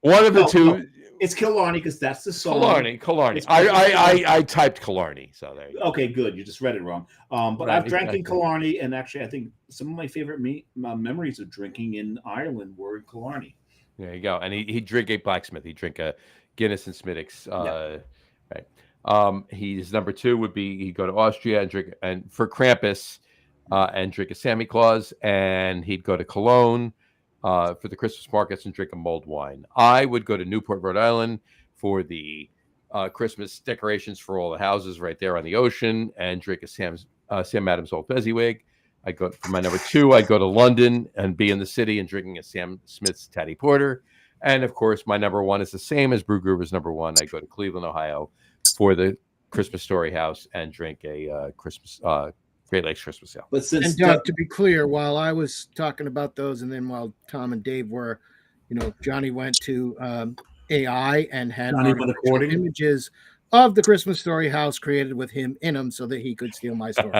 One of the two. It's Killarney because that's the song. Killarney. I typed Killarney, so there you go. Okay, good. You just read it wrong. But I've drank in Killarney, and actually, I think some of my favorite memories of drinking in Ireland were in Killarney. There you go. And he'd drink a Blacksmith. He'd drink a Guinness and Smittix. Right. His number two would be he'd go to Austria and for Krampus and drink a Santa Claus, and he'd go to Cologne for the Christmas markets and drink a mulled wine. I would go to Newport, Rhode Island for the Christmas decorations for all the houses right there on the ocean, and drink a Sam Adams Old Fezziwig. I go for my number 2. I'd go to London and be in the city and drinking a Sam Smith's Taddy Porter. And of course, my number 1 is the same as Bruguru's number 1. I go to Cleveland, Ohio, for the Christmas Story House and drink a Great Lakes Christmas Ale. But since to be clear, while I was talking about those, and then while Tom and Dave were, Johnny went to AI and had images of the Christmas Story house created with him in them so that he could steal my story.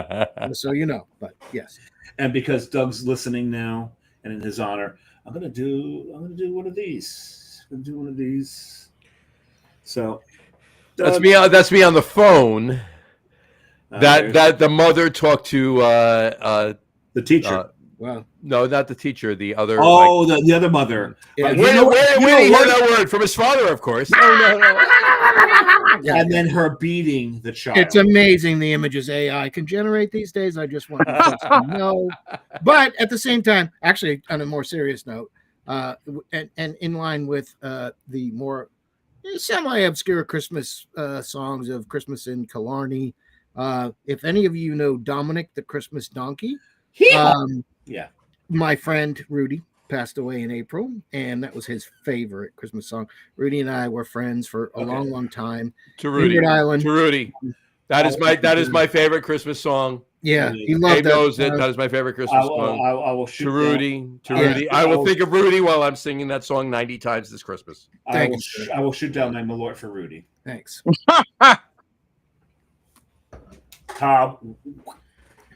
So but yes. And because Doug's listening now, and in his honor, I'm gonna do one of these. I'm gonna do one of these. So Doug, that's me on the phone. That the mother talked to the teacher. Wow. No, not the teacher. The other. Oh, the other mother. Yeah. Where did he hear that word? From his father, of course. Oh, no. And then her beating the child. It's amazing the images AI can generate these days. I just want to know. But at the same time, actually, on a more serious note, and in line with the more semi-obscure Christmas songs of Christmas in Killarney, if any of you know Dominic the Christmas Donkey, yeah, my friend Rudy passed away in April, and that was his favorite Christmas song. Rudy and I were friends for a long time. To Rudy, Island. To Rudy, that is my favorite Christmas song. Yeah, he loved Dave knows it. That is my favorite Christmas song. I will shoot to Rudy. To Rudy. I will think of Rudy while I'm singing that song 90 times this Christmas. I will shoot down my malort for Rudy. Thanks. Tom.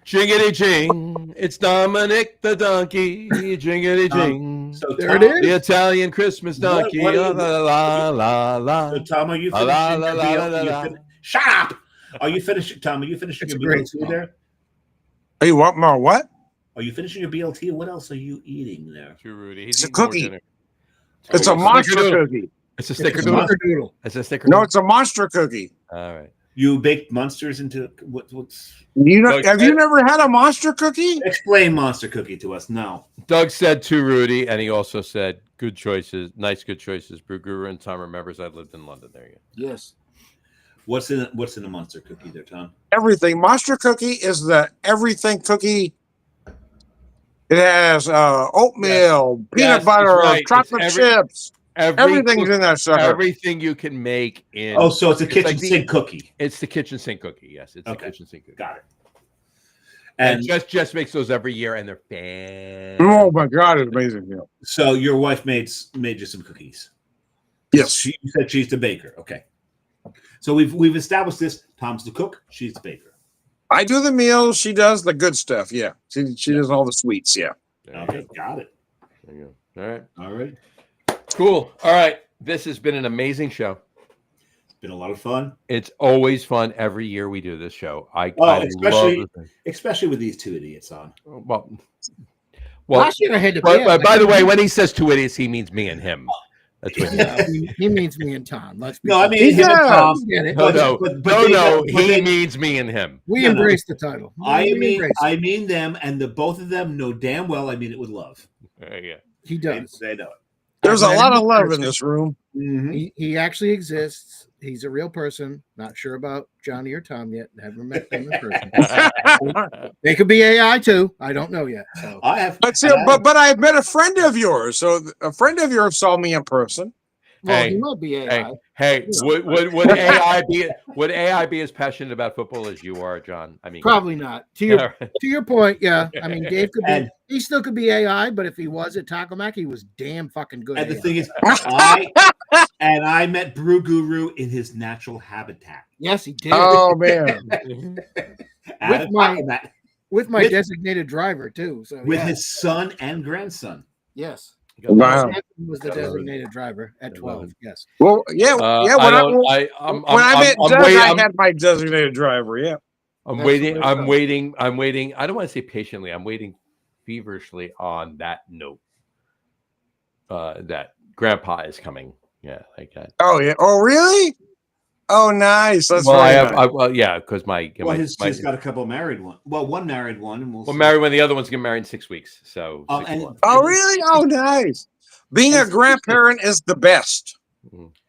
Jingity jing, it's Dominic the donkey. Jingity jing, so there it is. The Italian Christmas donkey. La la la la. So Tom, are you finishing? Shut up! Are you finishing, Tom? Are you finishing your BLT there? Hey, what more? What? Are you finishing your BLT? What else are you eating there? To Rudy, it's a cookie. It's a monster cookie. It's a snickerdoodle. It's a snickerdoodle. No, it's a monster cookie. All right. You baked monsters into what's? Have you never had a monster cookie? Explain monster cookie to us. No. Doug said to Rudy, and he also said, "Good choices, nice, good choices." Bruguru and Tom remembers I lived in London. There you go. Yes. What's in a monster cookie there, Tom? Everything. Monster cookie is the everything cookie. It has oatmeal, peanut butter, chocolate chips. Everything's in that sucker. Everything you can make in. Oh, so it's a kitchen sink cookie. It's the kitchen sink cookie. Yes, it's the kitchen sink cookie. Got it. And Jess makes those every year, and they're fantastic. Oh my God, it's amazing. Yeah. So your wife made you some cookies. Yes, she said she's the baker. Okay. So we've established this. Tom's the cook. She's the baker. I do the meals. She does the good stuff. Yeah, she does all the sweets. Yeah. Okay, got it. There you go. All right. Cool. All right. This has been an amazing show. It's been a lot of fun. It's always fun every year we do this show. Especially with these two idiots on. Well, last year I had to. By the way, when he says two idiots, he means me and him. That's what he means me and Tom. I mean him and Tom. No. He means me and him. We embrace the title. I mean them, and the both of them know damn well I mean it with love. Yeah. He does. They know it. There's a lot of love in this room. Mm-hmm. He actually exists. He's a real person. Not sure about Johnny or Tom yet. Never met them in person. They could be AI too. I don't know yet. So. I have, but I've met a friend of yours. So a friend of yours saw me in person. Well, he might be AI. Hey, would AI be as passionate about football as you are, John? I mean, probably not. To your point, yeah. I mean, Dave could be. He still could be AI, but if he was at Taco Mac, he was damn fucking good. And the thing is, I met Bruguru in his natural habitat. Yes, he did. Oh man, with my designated driver too. So with his son and grandson. Yes. Wow. Was the designated driver at 12? Yes. Well, yeah. When I met Doug, I had my designated driver. Yeah. I'm waiting. I don't want to say patiently. I'm waiting feverishly on that note. That Grandpa is coming. Yeah, like that. Oh yeah. Oh really? Oh nice. That's because he's got a couple of married one. Well, one married one, and married one. The other one's getting married in 6 weeks. So. Oh really? Oh nice. Being a grandparent is the best.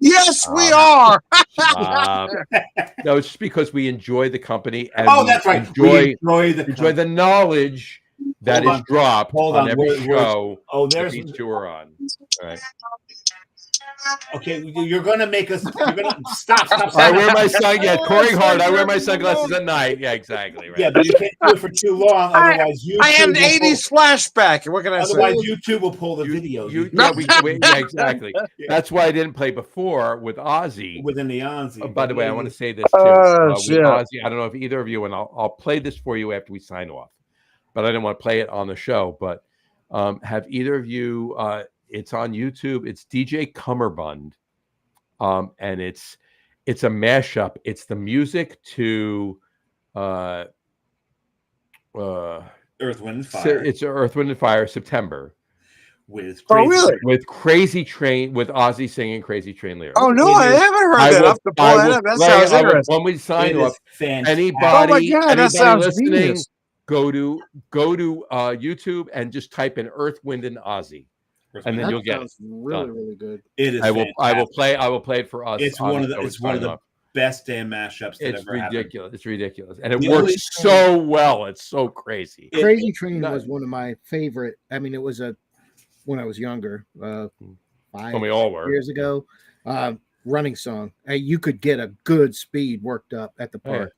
Yes, we are. No, it's just because we enjoy the company and that's right. enjoy We the knowledge that is dropped on every show that these two are on. All right. Okay, you're going to make us. You're going to stop. I wear my Corey Hart. I wear my sunglasses at night. Yeah, exactly. Right. Yeah, but you can't do it for too long, otherwise YouTube. I had an '80s flashback. What can I say? Otherwise, YouTube will pull the videos. Yeah, exactly. That's why I didn't play before with Ozzy. Within the Ozzy. By the way, I want to say this too. With Ozzy, I don't know if either of you, and I'll play this for you after we sign off. But I didn't want to play it on the show. But have either of you? It's on YouTube. It's DJ Cummerbund, and it's a mashup. It's the music to Earth, Wind, and Fire. It's Earth, Wind, and Fire, September. With Crazy Train, with Ozzy singing Crazy Train lyrics. Oh no, I haven't heard that. That sounds interesting. When we sign off, anybody that sounds listening, genius. go to YouTube and just type in Earth, Wind, and Ozzy. And then you'll get it. Really good. It is. I will play it for us. It's one of the best damn mashups that ever happened. It's ridiculous, and it works so well. It's so crazy. Crazy Train was one of my favorite. I mean, it was when I was younger, 5 we all were years ago. Running song. You could get a good speed worked up at the park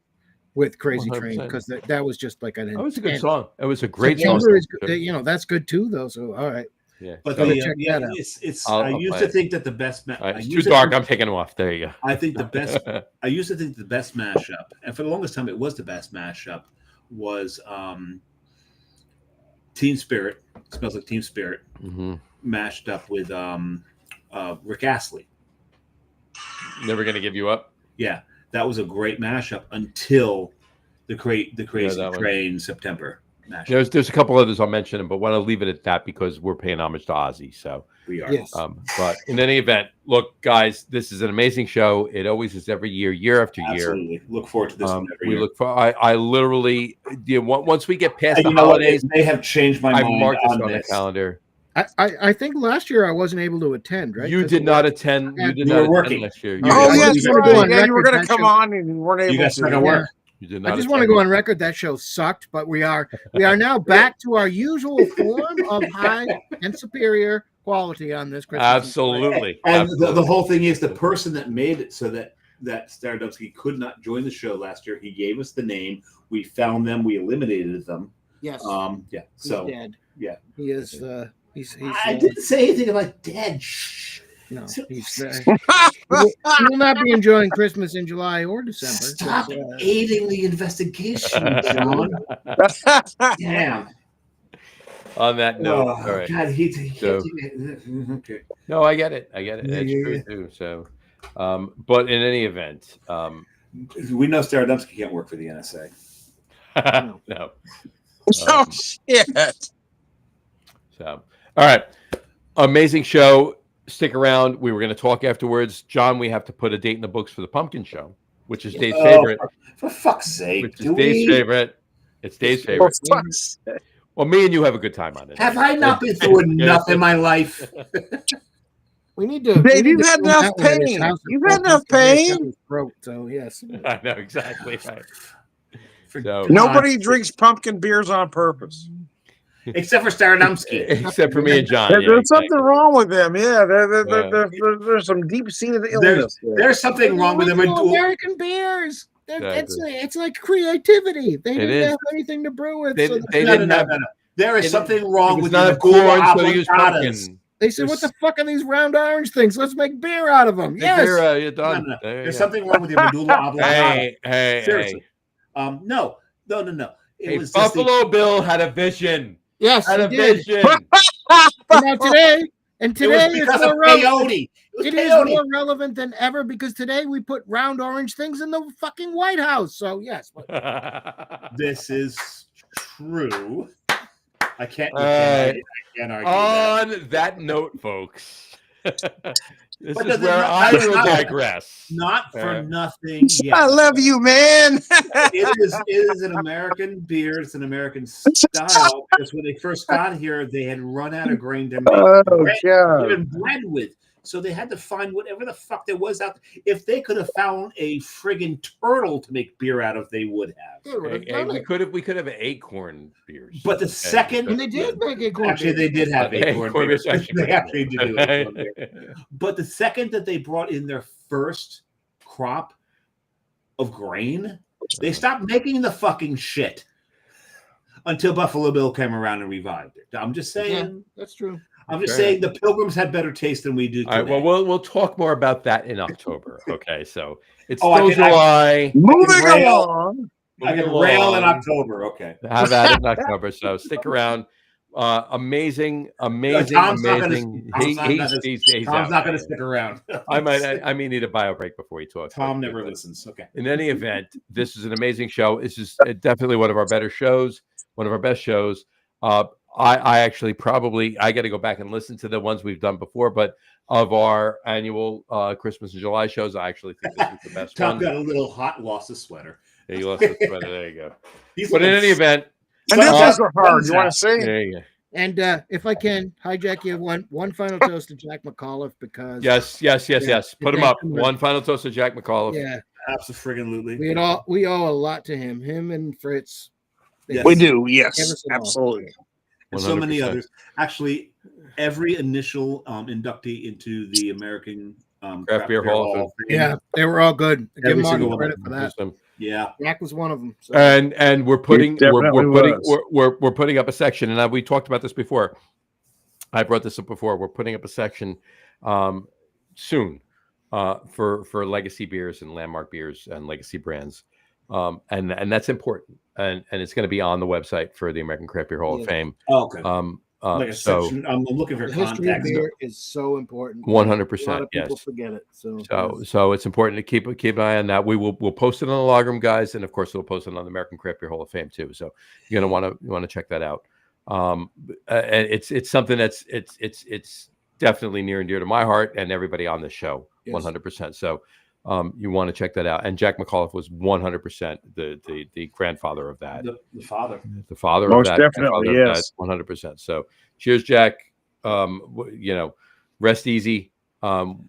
with Crazy 100%. Train because that was just like that was a good song. It was a great song. That's good too, though. So all right. Yeah, but I used to think that the best. It's too dark. I'm taking them off. There you go. I think the best. I used to think the best mashup, and for the longest time, it was the best mashup, was Teen Spirit. Smells Like Teen Spirit, mashed up with Rick Astley. Never Gonna Give You Up. Yeah, that was a great mashup until the Crazy Train September. There's a couple others I'll mention, but want to leave it at that because we're paying homage to Ozzy. So we are. Yes. But in any event, look, guys, this is an amazing show. It always is every year after year. Absolutely. Look forward to this one every year. Look for. I literally, once we get past the holidays, they have changed my mind. I marked this on the calendar. I think last year I wasn't able to attend, right? You did not attend. You did not attend last year. Yes, you were going to come on and you weren't able to. You guys started work. I just want to go on record. That show sucked, but we are now back to our usual form of high and superior quality on this Christmas. Absolutely. And the whole thing is the person that made it so that Staradumsky could not join the show last year. He gave us the name. We found them. We eliminated them. Yes. Yeah. So he's dead. Yeah. He is. He's. I didn't say anything about dead. Shh. No, he's he will not be enjoying Christmas in July or December. Stop aiding the investigation, John. Damn. On that note, all right. God, okay. No, I get it. That's true too. So, but in any event, we know Staradumsky can't work for the NSA. No. Oh shit. So, all right, amazing show. Stick around. We were going to talk afterwards. John, we have to put a date in the books for the pumpkin show, which is Dave's favorite. For fuck's sake. Which is Dave's favorite. It's Dave's favorite. Well, me and you have a good time on it. Have I not been through enough in my life? We need to. Dave, you've had enough pain. You've had enough pain. So, yes. I know, exactly. Right. So, nobody drinks pumpkin beers on purpose. Except for Staradumsky. Except for me and John. There's something wrong with them. Yeah, there's some deep-seated illness. There's something wrong with them. American beers. It's like creativity. They didn't have anything to brew with. No. There is something wrong with the corn. They said, "What the fuck are these round orange things? Let's make beer out of them." Yes. You're done. No. There's something wrong with your medulla oblongata. Hey. No. Hey, Buffalo Bill had a vision. Yes, had a vision. Now today it's more relevant. It is more relevant than ever because today we put round orange things in the fucking White House. So yes, this is true. I can't argue that note, folks. This is where I will digress. Not for nothing. Yes. I love you, man. It is an American beer. It's an American style. Because when they first got here, they had run out of grain to make even bread with. So they had to find whatever the fuck there was out there. If they could have found a friggin' turtle to make beer out of, they would have. We could have acorn beers. But the second, and they did make acorn. Actually, they did have acorn beers. They actually did do acorn beer. But the second that they brought in their first crop of grain, they stopped making the fucking shit until Buffalo Bill came around and revived it. I'm just saying. Yeah, that's true. I'm just saying the Pilgrims had better taste than we do today. All right, well, we'll talk more about that in October. Okay, so it's still July. Moving along. I can rail in October. Okay. Have at it in October. So stick around. Amazing. Tom's Tom's not going to stick around. I may need a bio break before he talks. Tom never listens. Okay. In any event, this is an amazing show. This is definitely one of our better shows, one of our best shows. I actually I got to go back and listen to the ones we've done before, but of our annual Christmas and July shows, I actually think this is the best Tom one. got a little hot, lost his sweater. Yeah, you lost the sweater. There you go. But in any event, and these are hard. You want to say? There you go. And if I can hijack you, one final toast to Jack McAuliffe, because yes. Put him up. One final toast to Jack McAuliffe. Yeah, absolutely. We owe a lot to him. Him and Fritz. Yes. We do. Yes, absolutely. And so many others. Actually, every initial inductee into the American Craft Beer Hall of Fame. Yeah, they were all good. Give them all credit for that. Yeah, Jack was one of them. So. And we're putting up a section, and we talked about this before. I brought this up before. We're putting up a section soon for legacy beers and landmark beers and legacy brands, and that's important. And it's going to be on the website for the American Craft Beer Hall of Fame. Oh, okay. Section, I'm looking for the history of beer is so important. 100%. A lot of people forget it. So it's important to keep an eye on that. We'll post it on the Log Room, guys, and of course we'll post it on the American Craft Beer Hall of Fame too. So you're gonna want to check that out. It's something that's it's definitely near and dear to my heart and everybody on the show. 100%. So you want to check that out. And Jack McAuliffe was 100% the grandfather of that. The father. The father Most of that. Definitely, yes. 100%. So cheers, Jack. Rest easy. And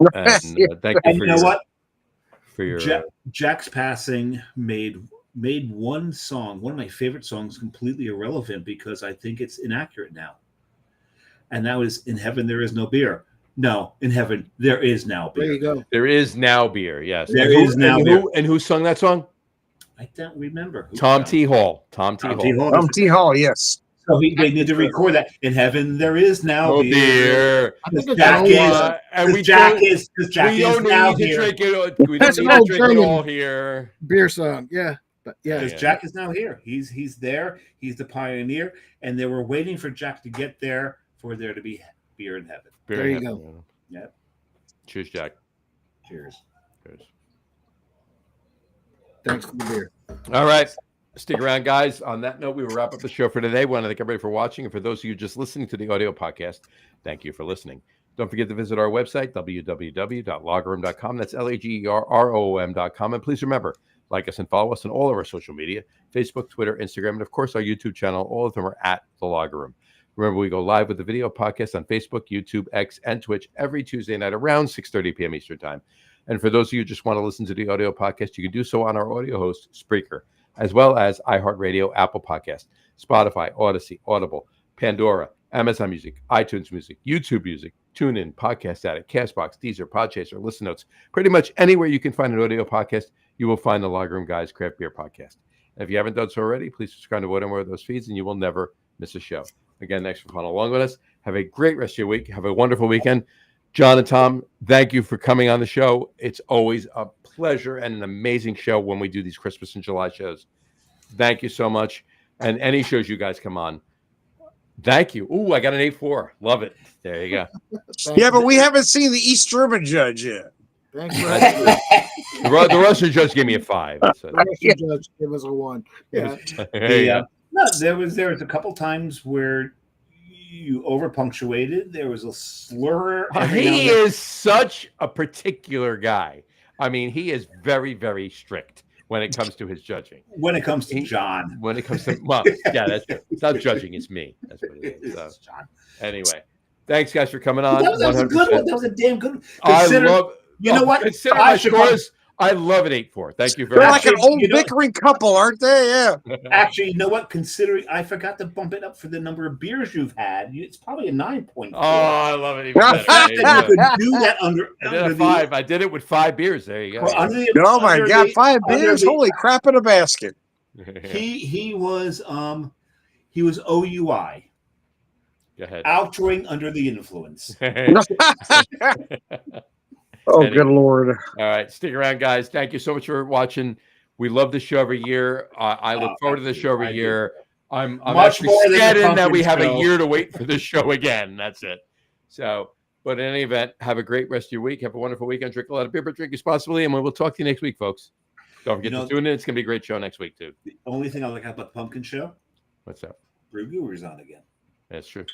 thank you for your Jack's passing made one song, one of my favorite songs, completely irrelevant because I think it's inaccurate now. And that was "In Heaven There Is No Beer." No, in heaven there is now beer. There you go. There is now beer. Yes, there is now beer. And who sung that song? I don't remember. Tom T. Hall. Tom T. Hall. Yes. So they need to record that. In heaven there is now beer. Jack is now here. We don't need to drink it all here. Beer song, yeah. But because Jack is now here. He's there. He's the pioneer, and they were waiting for Jack to get there for there to be beer in heaven. There you go. Yeah. Cheers, Jack. Cheers. Thanks for the beer. All right. Stick around, guys. On that note, we will wrap up the show for today. We want to thank everybody for watching. And for those of you just listening to the audio podcast, thank you for listening. Don't forget to visit our website, www.lagerroom.com. That's LAGERROOM.com. And please remember, like us and follow us on all of our social media, Facebook, Twitter, Instagram, and of course our YouTube channel. All of them are at The Lager Room. Remember, we go live with the video podcast on Facebook, YouTube, X, and Twitch every Tuesday night around 6:30 p.m. Eastern Time. And for those of you who just want to listen to the audio podcast, you can do so on our audio host, Spreaker, as well as iHeartRadio, Apple Podcast, Spotify, Odyssey, Audible, Pandora, Amazon Music, iTunes Music, YouTube Music, TuneIn, Podcast Addict, Castbox, Deezer, Podchaser, Listen Notes. Pretty much anywhere you can find an audio podcast, you will find the Lager Room Guys Craft Beer Podcast. And if you haven't done so already, please subscribe to one or more of those feeds, and you will never miss a show. Again, thanks for following along with us. Have a great rest of your week. Have a wonderful weekend. John and Tom, thank you for coming on the show. It's always a pleasure and an amazing show when we do these Christmas and July shows. Thank you so much. And any shows you guys come on, thank you. Ooh, I got an 8.4. Love it. There you go. Yeah, but we haven't seen the East German judge yet. Thanks for the Russian judge gave me a 5. So. The Russian judge gave us a 1. Yeah. No, there was a couple times where you over punctuated. There was a slur. He is such a particular guy. I mean, he is very, very strict when it comes to his judging. When it comes to John. When it comes to, well, yeah, that's true. It's not judging, it's me. That's what it is. So, anyway, Thanks, guys, for coming on. That was a good one. That was a damn good one. I love. You know what? Consider my scores. I love it 8-4. Thank you very They're much. like an old bickering couple, aren't they? Yeah. Actually, you know what? Considering I forgot to bump it up for the number of beers you've had, it's probably a 9.4. Oh, I love it even The better. fact that you could do that under I did a 5. I did it with 5 beers. There you go. Well, Oh my God, 5 beers! Holy crap in a basket. He was OUI. Go ahead. Outdrinking under the influence. Oh, good Lord. All right. Stick around, guys. Thank you so much for watching. We love the show every year. I look forward to the show every year. I'm Much actually more than the saddened that we have pumpkin a show. year to wait for this show again. That's it. So, but in any event, have a great rest of your week. Have a wonderful weekend. Drink a lot of beer, but drink responsibly. And we will talk to you next week, folks. Don't forget to tune in. It's going to be a great show next week, too. The only thing I like about the pumpkin show, What's up? Bruguru's on again. That's true.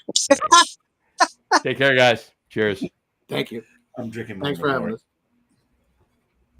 Take care, guys. Cheers. Thank you. I'm drinking. Thanks for having us.